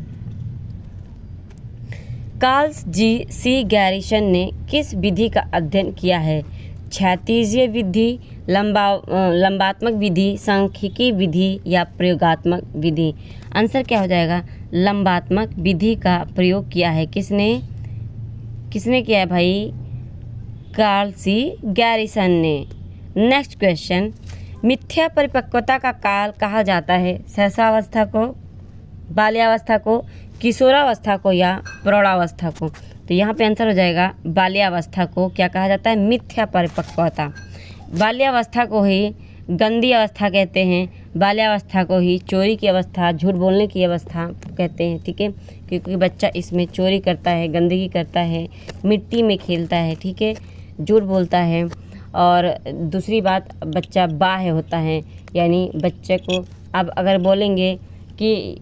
S1: कार्ल सी गैरिसन ने किस विधि का अध्ययन किया है? क्षैतिजीय विधि, लंबात्मक विधि, सांख्यिकी विधि या प्रयोगात्मक विधि? आंसर क्या हो जाएगा? लंबात्मक विधि का प्रयोग किया है। किसने किया है भाई? कार्ल सी गैरिसन ने। नेक्स्ट क्वेश्चन, मिथ्या परिपक्वता का काल कहा जाता है शैशवावस्था को, बाल्यावस्था को, किशोरावस्था को या प्रौढ़ावस्था को? तो यहाँ पे आंसर हो जाएगा बाल्यावस्था को क्या कहा जाता है? मिथ्या परिपक्वता। बाल्यावस्था को ही गंदी अवस्था कहते हैं, बाल्यावस्था को ही चोरी की अवस्था, झूठ बोलने की अवस्था कहते हैं। ठीक है, क्योंकि बच्चा इसमें चोरी करता है, गंदगी करता है, मिट्टी में खेलता है, ठीक है, झूठ बोलता है। और दूसरी बात, बच्चा बाह्य होता है, यानी बच्चे को अब अगर बोलेंगे कि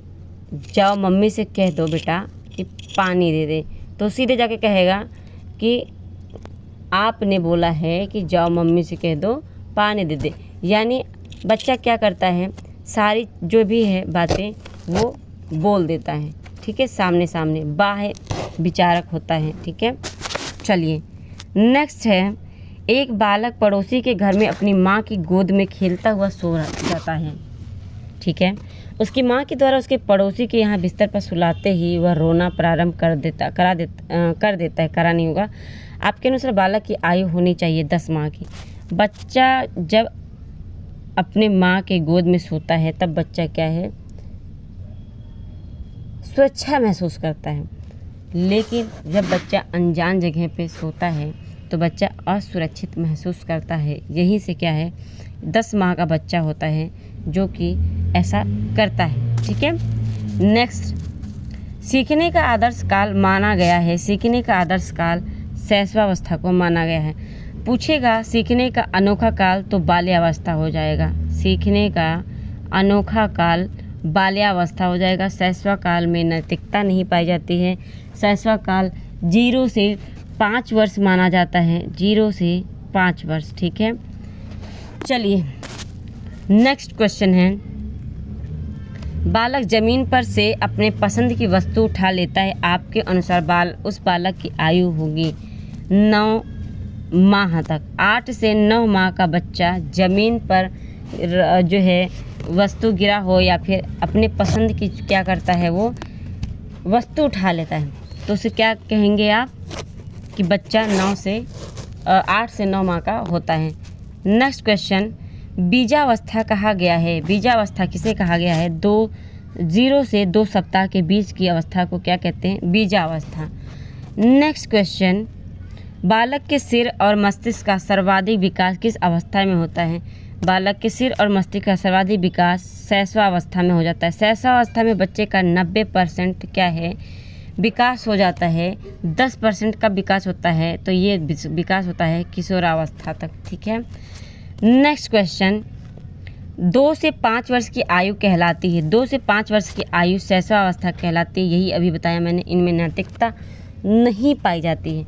S1: जाओ मम्मी से कह दो बेटा कि पानी दे दे, तो सीधे जाके कहेगा कि आपने बोला है कि जाओ मम्मी से कह दो पानी दे दे। यानी बच्चा क्या करता है? सारी जो भी है बातें वो बोल देता है। ठीक है, सामने बाह्य विचारक होता है। ठीक है। चलिए नेक्स्ट है, एक बालक पड़ोसी के घर में अपनी माँ की गोद में खेलता हुआ सो जाता है। ठीक है, उसकी माँ के द्वारा उसके पड़ोसी के यहाँ बिस्तर पर सुलाते ही वह रोना प्रारंभ कर देता है। आपके अनुसार बालक की आयु होनी चाहिए 10 माह की। बच्चा जब अपने माँ के गोद में सोता है तब बच्चा क्या है? सुरक्षा महसूस करता है। लेकिन जब बच्चा अनजान जगह पे सोता है तो बच्चा असुरक्षित महसूस करता है। यहीं से क्या है, 10 माह का बच्चा होता है जो कि ऐसा करता है। ठीक है, नेक्स्ट, सीखने का आदर्श काल माना गया है। सीखने का आदर्श काल शैशवावस्था को माना गया है। पूछेगा सीखने का अनोखा काल तो बाल्यावस्था हो जाएगा। सीखने का अनोखा काल बाल्यावस्था हो जाएगा। शैशव काल में नैतिकता नहीं पाई जाती है। शैशव काल 0 से 5 वर्ष माना जाता है। 0 से 5 वर्ष। ठीक है, चलिए नेक्स्ट क्वेश्चन है, बालक जमीन पर से अपने पसंद की वस्तु उठा लेता है। आपके अनुसार उस बालक की आयु होगी 9 माह तक। 8 से 9 माह का बच्चा जमीन पर जो है वस्तु गिरा हो या फिर अपने पसंद की क्या करता है, वो वस्तु उठा लेता है, तो उसे क्या कहेंगे आप कि बच्चा 8 से 9 माह का होता है। नेक्स्ट क्वेश्चन, बीजावस्था कहा गया है। बीजावस्था किसे कहा गया है? 0 से 2 सप्ताह के बीच की अवस्था को क्या कहते हैं? बीजावस्था। नेक्स्ट क्वेश्चन, बालक के सिर और मस्तिष्क का सर्वाधिक विकास किस अवस्था में होता है? बालक के सिर और मस्तिष्क का सर्वाधिक विकास शैशवावस्था में हो जाता है। शैशवावस्था में बच्चे का 90% क्या है, विकास हो जाता है। 10% का विकास होता है, तो ये विकास होता है किशोरावस्था तक। ठीक है, नेक्स्ट क्वेश्चन, 2 से 5 वर्ष की आयु कहलाती है। 2 से 5 वर्ष की आयु शैशवावस्था कहलाती है। यही अभी बताया मैंने, इनमें नैतिकता नहीं पाई जाती है।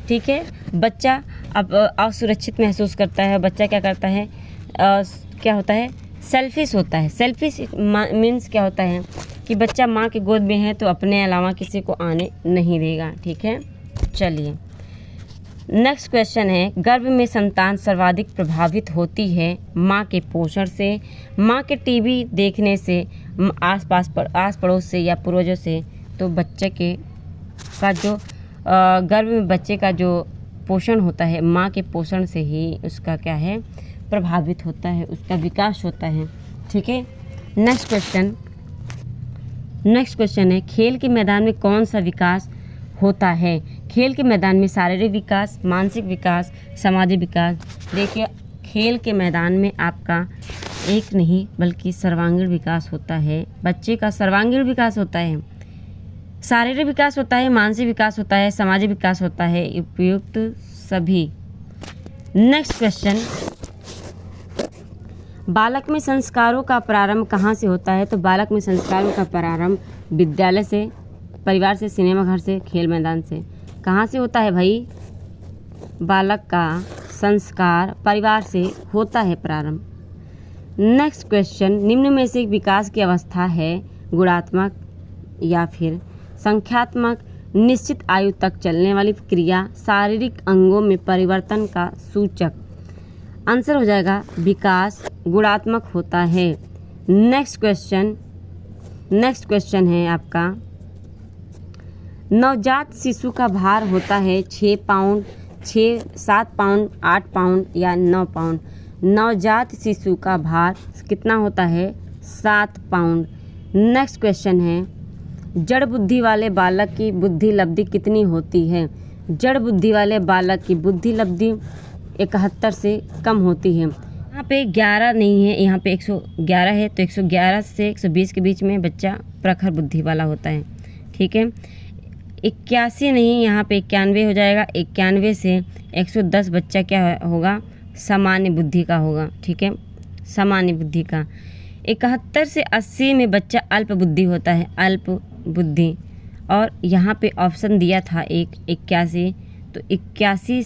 S1: ठीक है, बच्चा अब असुरक्षित महसूस करता है। बच्चा क्या करता है, क्या होता है, सेल्फिश होता है। सेल्फिश मीन्स क्या होता है कि बच्चा माँ की गोद में है तो अपने अलावा किसी को आने नहीं देगा। ठीक है, चलिए नेक्स्ट क्वेश्चन है, गर्भ में संतान सर्वाधिक प्रभावित होती है माँ के पोषण से, माँ के टीवी देखने से, आस पड़ोस से या पूर्वजों से। तो बच्चे का जो गर्भ में बच्चे का जो पोषण होता है, माँ के पोषण से ही उसका क्या है, प्रभावित होता है, उसका विकास होता है। ठीक है, नेक्स्ट क्वेश्चन है, खेल के मैदान में कौन सा विकास होता है? खेल के मैदान में शारीरिक विकास, मानसिक विकास, सामाजिक विकास। देखिए, खेल के मैदान में आपका एक नहीं बल्कि सर्वांगीण विकास होता है। बच्चे का सर्वांगीण विकास होता है, शारीरिक विकास होता है, मानसिक विकास होता है, सामाजिक विकास होता है, उपयुक्त सभी। नेक्स्ट क्वेश्चन, बालक में संस्कारों का प्रारंभ कहाँ से होता है? तो बालक में संस्कारों का प्रारंभ विद्यालय से, परिवार से, सिनेमा घर से, खेल मैदान से। कहाँ से होता है भाई? बालक का संस्कार परिवार से होता है प्रारंभ। नेक्स्ट क्वेश्चन, निम्न में से विकास की अवस्था है गुणात्मक या फिर संख्यात्मक, निश्चित आयु तक चलने वाली क्रिया, शारीरिक अंगों में परिवर्तन का सूचक। आंसर हो जाएगा विकास गुणात्मक होता है। नेक्स्ट क्वेश्चन है आपका, नवजात शिशु का भार होता है 6 पाउंड, 7 पाउंड, 8 पाउंड या 9 पाउंड। नवजात शिशु का भार कितना होता है? 7 पाउंड। नेक्स्ट क्वेश्चन है, जड़ बुद्धि वाले बालक की बुद्धि लब्धि कितनी होती है? जड़ बुद्धि वाले बालक की बुद्धि लब्धि 71 से कम होती है। यहाँ पे 11 नहीं है, यहाँ पे 111 है, तो 111 से 120 के बीच में बच्चा प्रखर बुद्धि वाला होता है। ठीक है, 81 नहीं, यहाँ पे 91 हो जाएगा। 91 से 110 बच्चा क्या होगा? सामान्य बुद्धि का होगा। ठीक है, सामान्य बुद्धि का। 71 से 80 में बच्चा अल्प बुद्धि होता है, अल्प बुद्धि। और यहाँ पे ऑप्शन दिया था एक 81, तो 81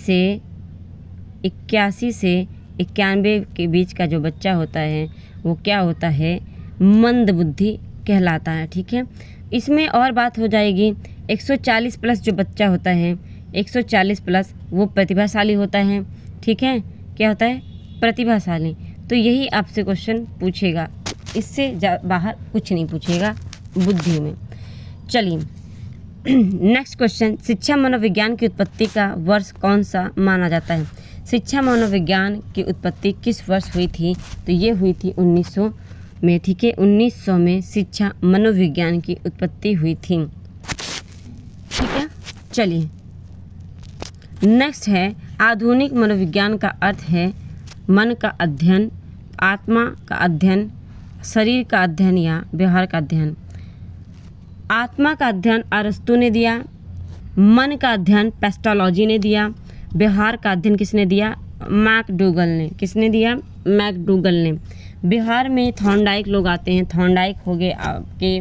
S1: से 91 के बीच का जो बच्चा होता है वो क्या होता है? मंद बुद्धि कहलाता है। ठीक है, इसमें और बात हो जाएगी, 140 प्लस जो बच्चा होता है, 140 प्लस वो प्रतिभाशाली होता है। ठीक है, क्या होता है? प्रतिभाशाली। तो यही आपसे क्वेश्चन पूछेगा, इससे बाहर कुछ नहीं पूछेगा बुद्धि में। चलिए नेक्स्ट क्वेश्चन, शिक्षा मनोविज्ञान की उत्पत्ति का वर्ष कौन सा माना जाता है? शिक्षा मनोविज्ञान की उत्पत्ति किस वर्ष हुई थी? तो ये हुई थी में, ठीक है, 1900 में शिक्षा मनोविज्ञान की उत्पत्ति हुई थी। ठीक है, चलिए नेक्स्ट है आधुनिक मनोविज्ञान का अर्थ है मन का अध्ययन, आत्मा का अध्ययन, शरीर का अध्ययन या व्यवहार का अध्ययन। आत्मा का अध्ययन अरस्तु ने दिया, मन का अध्ययन पेस्टोलॉजी ने दिया, व्यवहार का अध्ययन किसने दिया? मैकडूगल ने। किसने दिया? मैकडूगल ने। बिहार में थॉर्नडाइक लोग आते हैं, थॉर्नडाइक हो गए आपके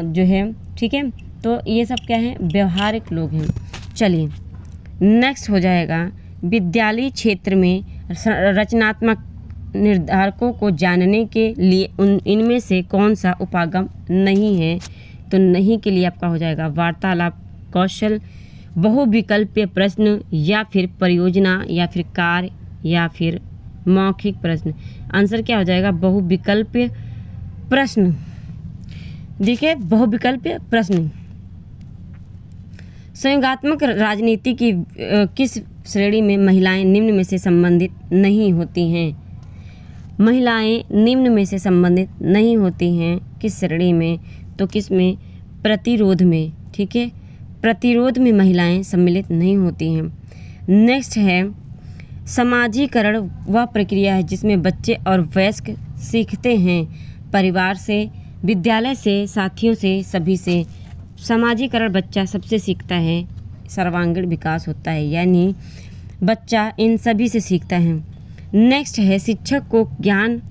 S1: जो है, ठीक है, तो ये सब क्या है? व्यवहारिक लोग हैं। चलिए नेक्स्ट हो जाएगा विद्यालयी क्षेत्र में रचनात्मक निर्धारकों को जानने के लिए इनमें से कौन सा उपागम नहीं है? तो नहीं के लिए आपका हो जाएगा वार्तालाप कौशल, बहुविकल्पीय प्रश्न, या फिर परियोजना, या फिर कार्य, या फिर मौखिक प्रश्न। आंसर क्या हो जाएगा? बहुविकल्पीय प्रश्न। देखिए बहुविकल्पीय प्रश्न। संयोगात्मक राजनीति की किस श्रेणी में महिलाएं निम्न में से संबंधित नहीं होती हैं? महिलाएं निम्न में से संबंधित नहीं होती हैं किस श्रेणी में? तो किस में? प्रतिरोध में। ठीक है, प्रतिरोध में महिलाएं सम्मिलित नहीं होती हैं। नेक्स्ट है समाजीकरण वह प्रक्रिया है जिसमें बच्चे और वयस्क सीखते हैं परिवार से, विद्यालय से, साथियों से, सभी से। समाजीकरण बच्चा सबसे सीखता है, सर्वांगीण विकास होता है, यानी बच्चा इन सभी से सीखता है। नेक्स्ट है शिक्षक को ज्ञान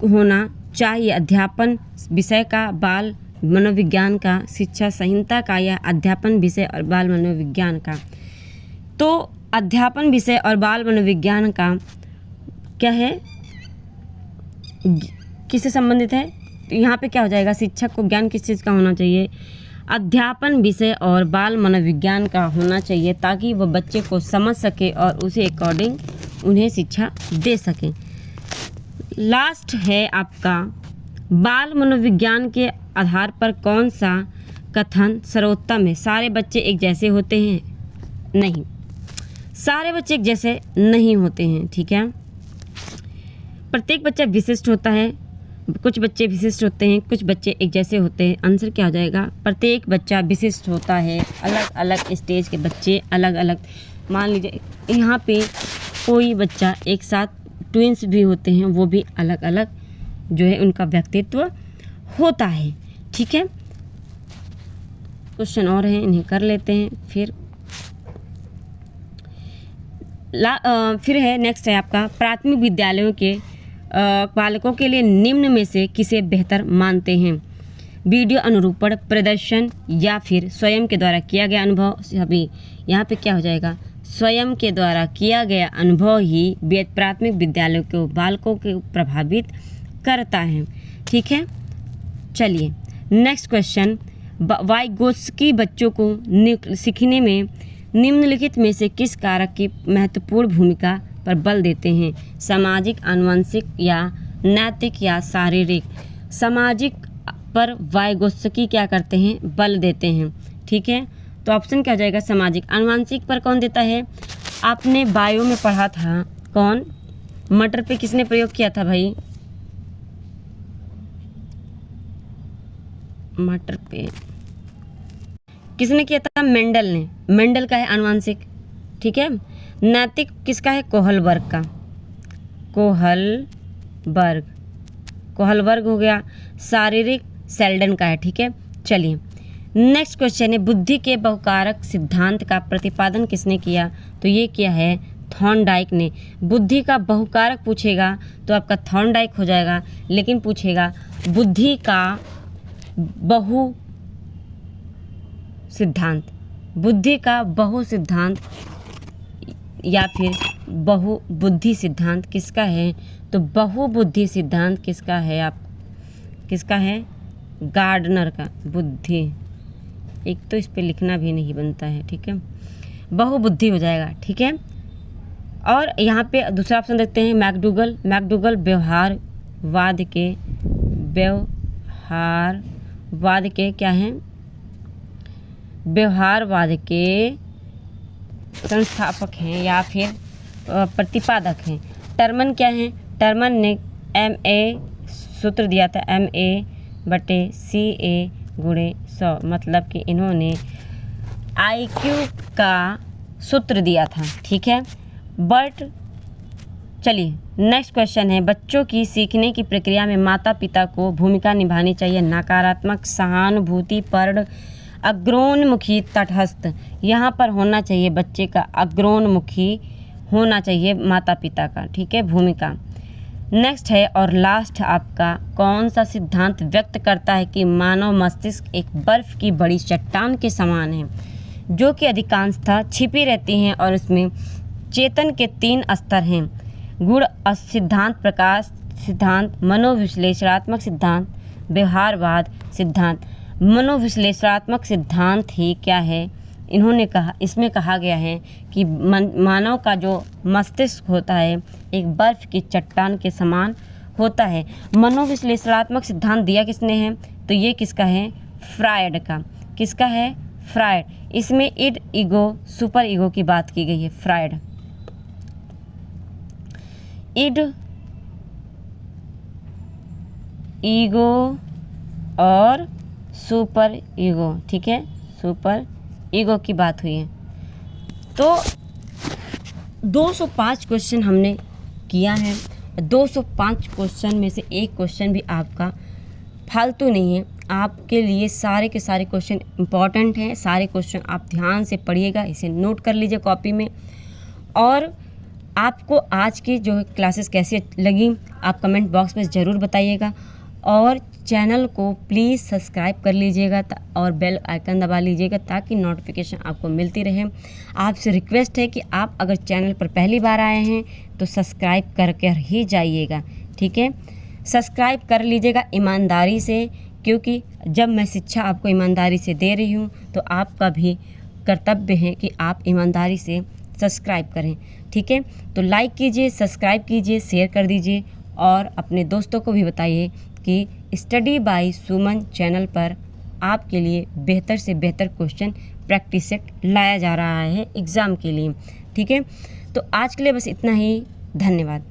S1: होना चाहिए अध्यापन विषय का, बाल मनोविज्ञान का, शिक्षा संहिता का, या अध्यापन विषय और बाल मनोविज्ञान का। तो अध्यापन विषय और बाल मनोविज्ञान का क्या है, किससे संबंधित है? तो यहाँ पे क्या हो जाएगा? शिक्षक को ज्ञान किस चीज़ का होना चाहिए? अध्यापन विषय और बाल मनोविज्ञान का होना चाहिए, ताकि वह बच्चे को समझ सके और उसे अकॉर्डिंग उन्हें शिक्षा दे सके। लास्ट है आपका बाल मनोविज्ञान के आधार पर कौन सा कथन सर्वोत्तम है? सारे बच्चे एक जैसे होते हैं? नहीं, सारे बच्चे एक जैसे नहीं होते हैं। ठीक है, प्रत्येक बच्चा विशिष्ट होता है, कुछ बच्चे विशिष्ट होते हैं, कुछ बच्चे एक जैसे होते हैं। आंसर क्या हो जाएगा? प्रत्येक बच्चा विशिष्ट होता है, अलग अलग स्टेज के बच्चे अलग अलग। मान लीजिए यहाँ पे कोई बच्चा एक साथ ट्विंस भी होते हैं, वो भी अलग अलग जो है उनका व्यक्तित्व होता है। ठीक है, क्वेश्चन और हैं, इन्हें कर लेते हैं। फिर है नेक्स्ट है आपका प्राथमिक विद्यालयों के बालकों के लिए निम्न में से किसे बेहतर मानते हैं? वीडियो अनुरूपण, प्रदर्शन, या फिर स्वयं के द्वारा किया गया अनुभव। सभी यहाँ पे क्या हो जाएगा? स्वयं के द्वारा किया गया अनुभव ही प्राथमिक विद्यालयों के बालकों को प्रभावित करता है। ठीक है, चलिए नेक्स्ट क्वेश्चन। वाइगोत्स्की बच्चों को सीखने में निम्नलिखित में से किस कारक की महत्वपूर्ण भूमिका पर बल देते हैं? सामाजिक, आनुवंशिक, या नैतिक, या शारीरिक? सामाजिक पर वाइगोत्स्की क्या करते हैं? बल देते हैं। ठीक है, तो ऑप्शन क्या हो जाएगा? सामाजिक। आनुवंशिक पर कौन देता है? आपने बायो में पढ़ा था, कौन? मटर पे किसने प्रयोग किया था भाई? मटर पे किसने किया था? मेंडल ने। मेंडल का है आनुवंशिक। ठीक है, नैतिक किसका है? कोहलबर्ग का। कोहलबर्ग हो गया। शारीरिक सेल्डन का है। ठीक है, चलिए नेक्स्ट क्वेश्चन है बुद्धि के बहुकारक सिद्धांत का प्रतिपादन किसने किया? तो ये किया है थॉर्नडाइक ने। बुद्धि का बहुकारक पूछेगा तो आपका थॉर्नडाइक हो जाएगा, लेकिन पूछेगा बुद्धि का बहु सिद्धांत, बुद्धि का बहु सिद्धांत या फिर बहुबुद्धि सिद्धांत किसका है? तो बहुबुद्धि सिद्धांत किसका है? किसका है? गार्डनर का। बुद्धि, एक तो इस पे लिखना भी नहीं बनता है। ठीक है, बहुबुद्धि हो जाएगा। ठीक है, और यहाँ पे दूसरा ऑप्शन देखते हैं मैकडूगल। मैकडूगल व्यवहारवाद के क्या हैं? व्यवहारवाद के संस्थापक हैं या फिर प्रतिपादक हैं। टर्मन क्या हैं? टर्मन ने MA सूत्र दिया था MA/CA गुणे 100, मतलब कि इन्होंने IQ का सूत्र दिया था, ठीक है। बट चलिए नेक्स्ट क्वेश्चन है, बच्चों की सीखने की प्रक्रिया में माता पिता को भूमिका निभानी चाहिए नकारात्मक, सहानुभूतिपूर्ण, अग्रोन्मुखी, तटस्थ। यहाँ पर होना चाहिए बच्चे का अग्रोन्मुखी होना चाहिए माता पिता का, ठीक है, भूमिका। नेक्स्ट है और लास्ट आपका, कौन सा सिद्धांत व्यक्त करता है कि मानव मस्तिष्क एक बर्फ़ की बड़ी चट्टान के समान है जो कि अधिकांशतः छिपी रहती हैं और इसमें चेतन के 3 स्तर हैं, गुण सिद्धांत, प्रकाश सिद्धांत, मनोविश्लेषणात्मक सिद्धांत, व्यवहारवाद सिद्धांत। मनोविश्लेषणात्मक सिद्धांत ही क्या है, इन्होंने कहा, इसमें कहा गया है कि मानव का जो मस्तिष्क होता है एक बर्फ़ की चट्टान के समान होता है। मनोविश्लेषणात्मक सिद्धांत दिया किसने है, तो ये किसका है, फ्रायड का। किसका है, फ्रायड। इसमें इड, ईगो, सुपर ईगो की बात की गई है। फ्रायड इड, ईगो और सुपर ईगो, ठीक है, सुपर ईगो की बात हुई है। तो 205 क्वेश्चन हमने किया है। 205 क्वेश्चन में से एक क्वेश्चन भी आपका फालतू नहीं है, आपके लिए सारे के सारे क्वेश्चन इम्पॉर्टेंट हैं। सारे क्वेश्चन आप ध्यान से पढ़िएगा, इसे नोट कर लीजिए कॉपी में। और आपको आज की जो क्लासेस कैसी लगी आप कमेंट बॉक्स में ज़रूर बताइएगा और चैनल को प्लीज़ सब्सक्राइब कर लीजिएगा और बेल आइकन दबा लीजिएगा ताकि नोटिफिकेशन आपको मिलती रहे। आपसे रिक्वेस्ट है कि आप अगर चैनल पर पहली बार आए हैं तो सब्सक्राइब करके ही जाइएगा, ठीक है। सब्सक्राइब कर लीजिएगा ईमानदारी से, क्योंकि जब मैं शिक्षा आपको ईमानदारी से दे रही हूँ तो आपका भी कर्तव्य है कि आप ईमानदारी से सब्सक्राइब करें, ठीक है। तो लाइक कीजिए, सब्सक्राइब कीजिए, शेयर कर दीजिए और अपने दोस्तों को भी बताइए कि स्टडी बाय सुमन चैनल पर आपके लिए बेहतर से बेहतर क्वेश्चन प्रैक्टिस सेट लाया जा रहा है एग्ज़ाम के लिए, ठीक है। तो आज के लिए बस इतना ही, धन्यवाद।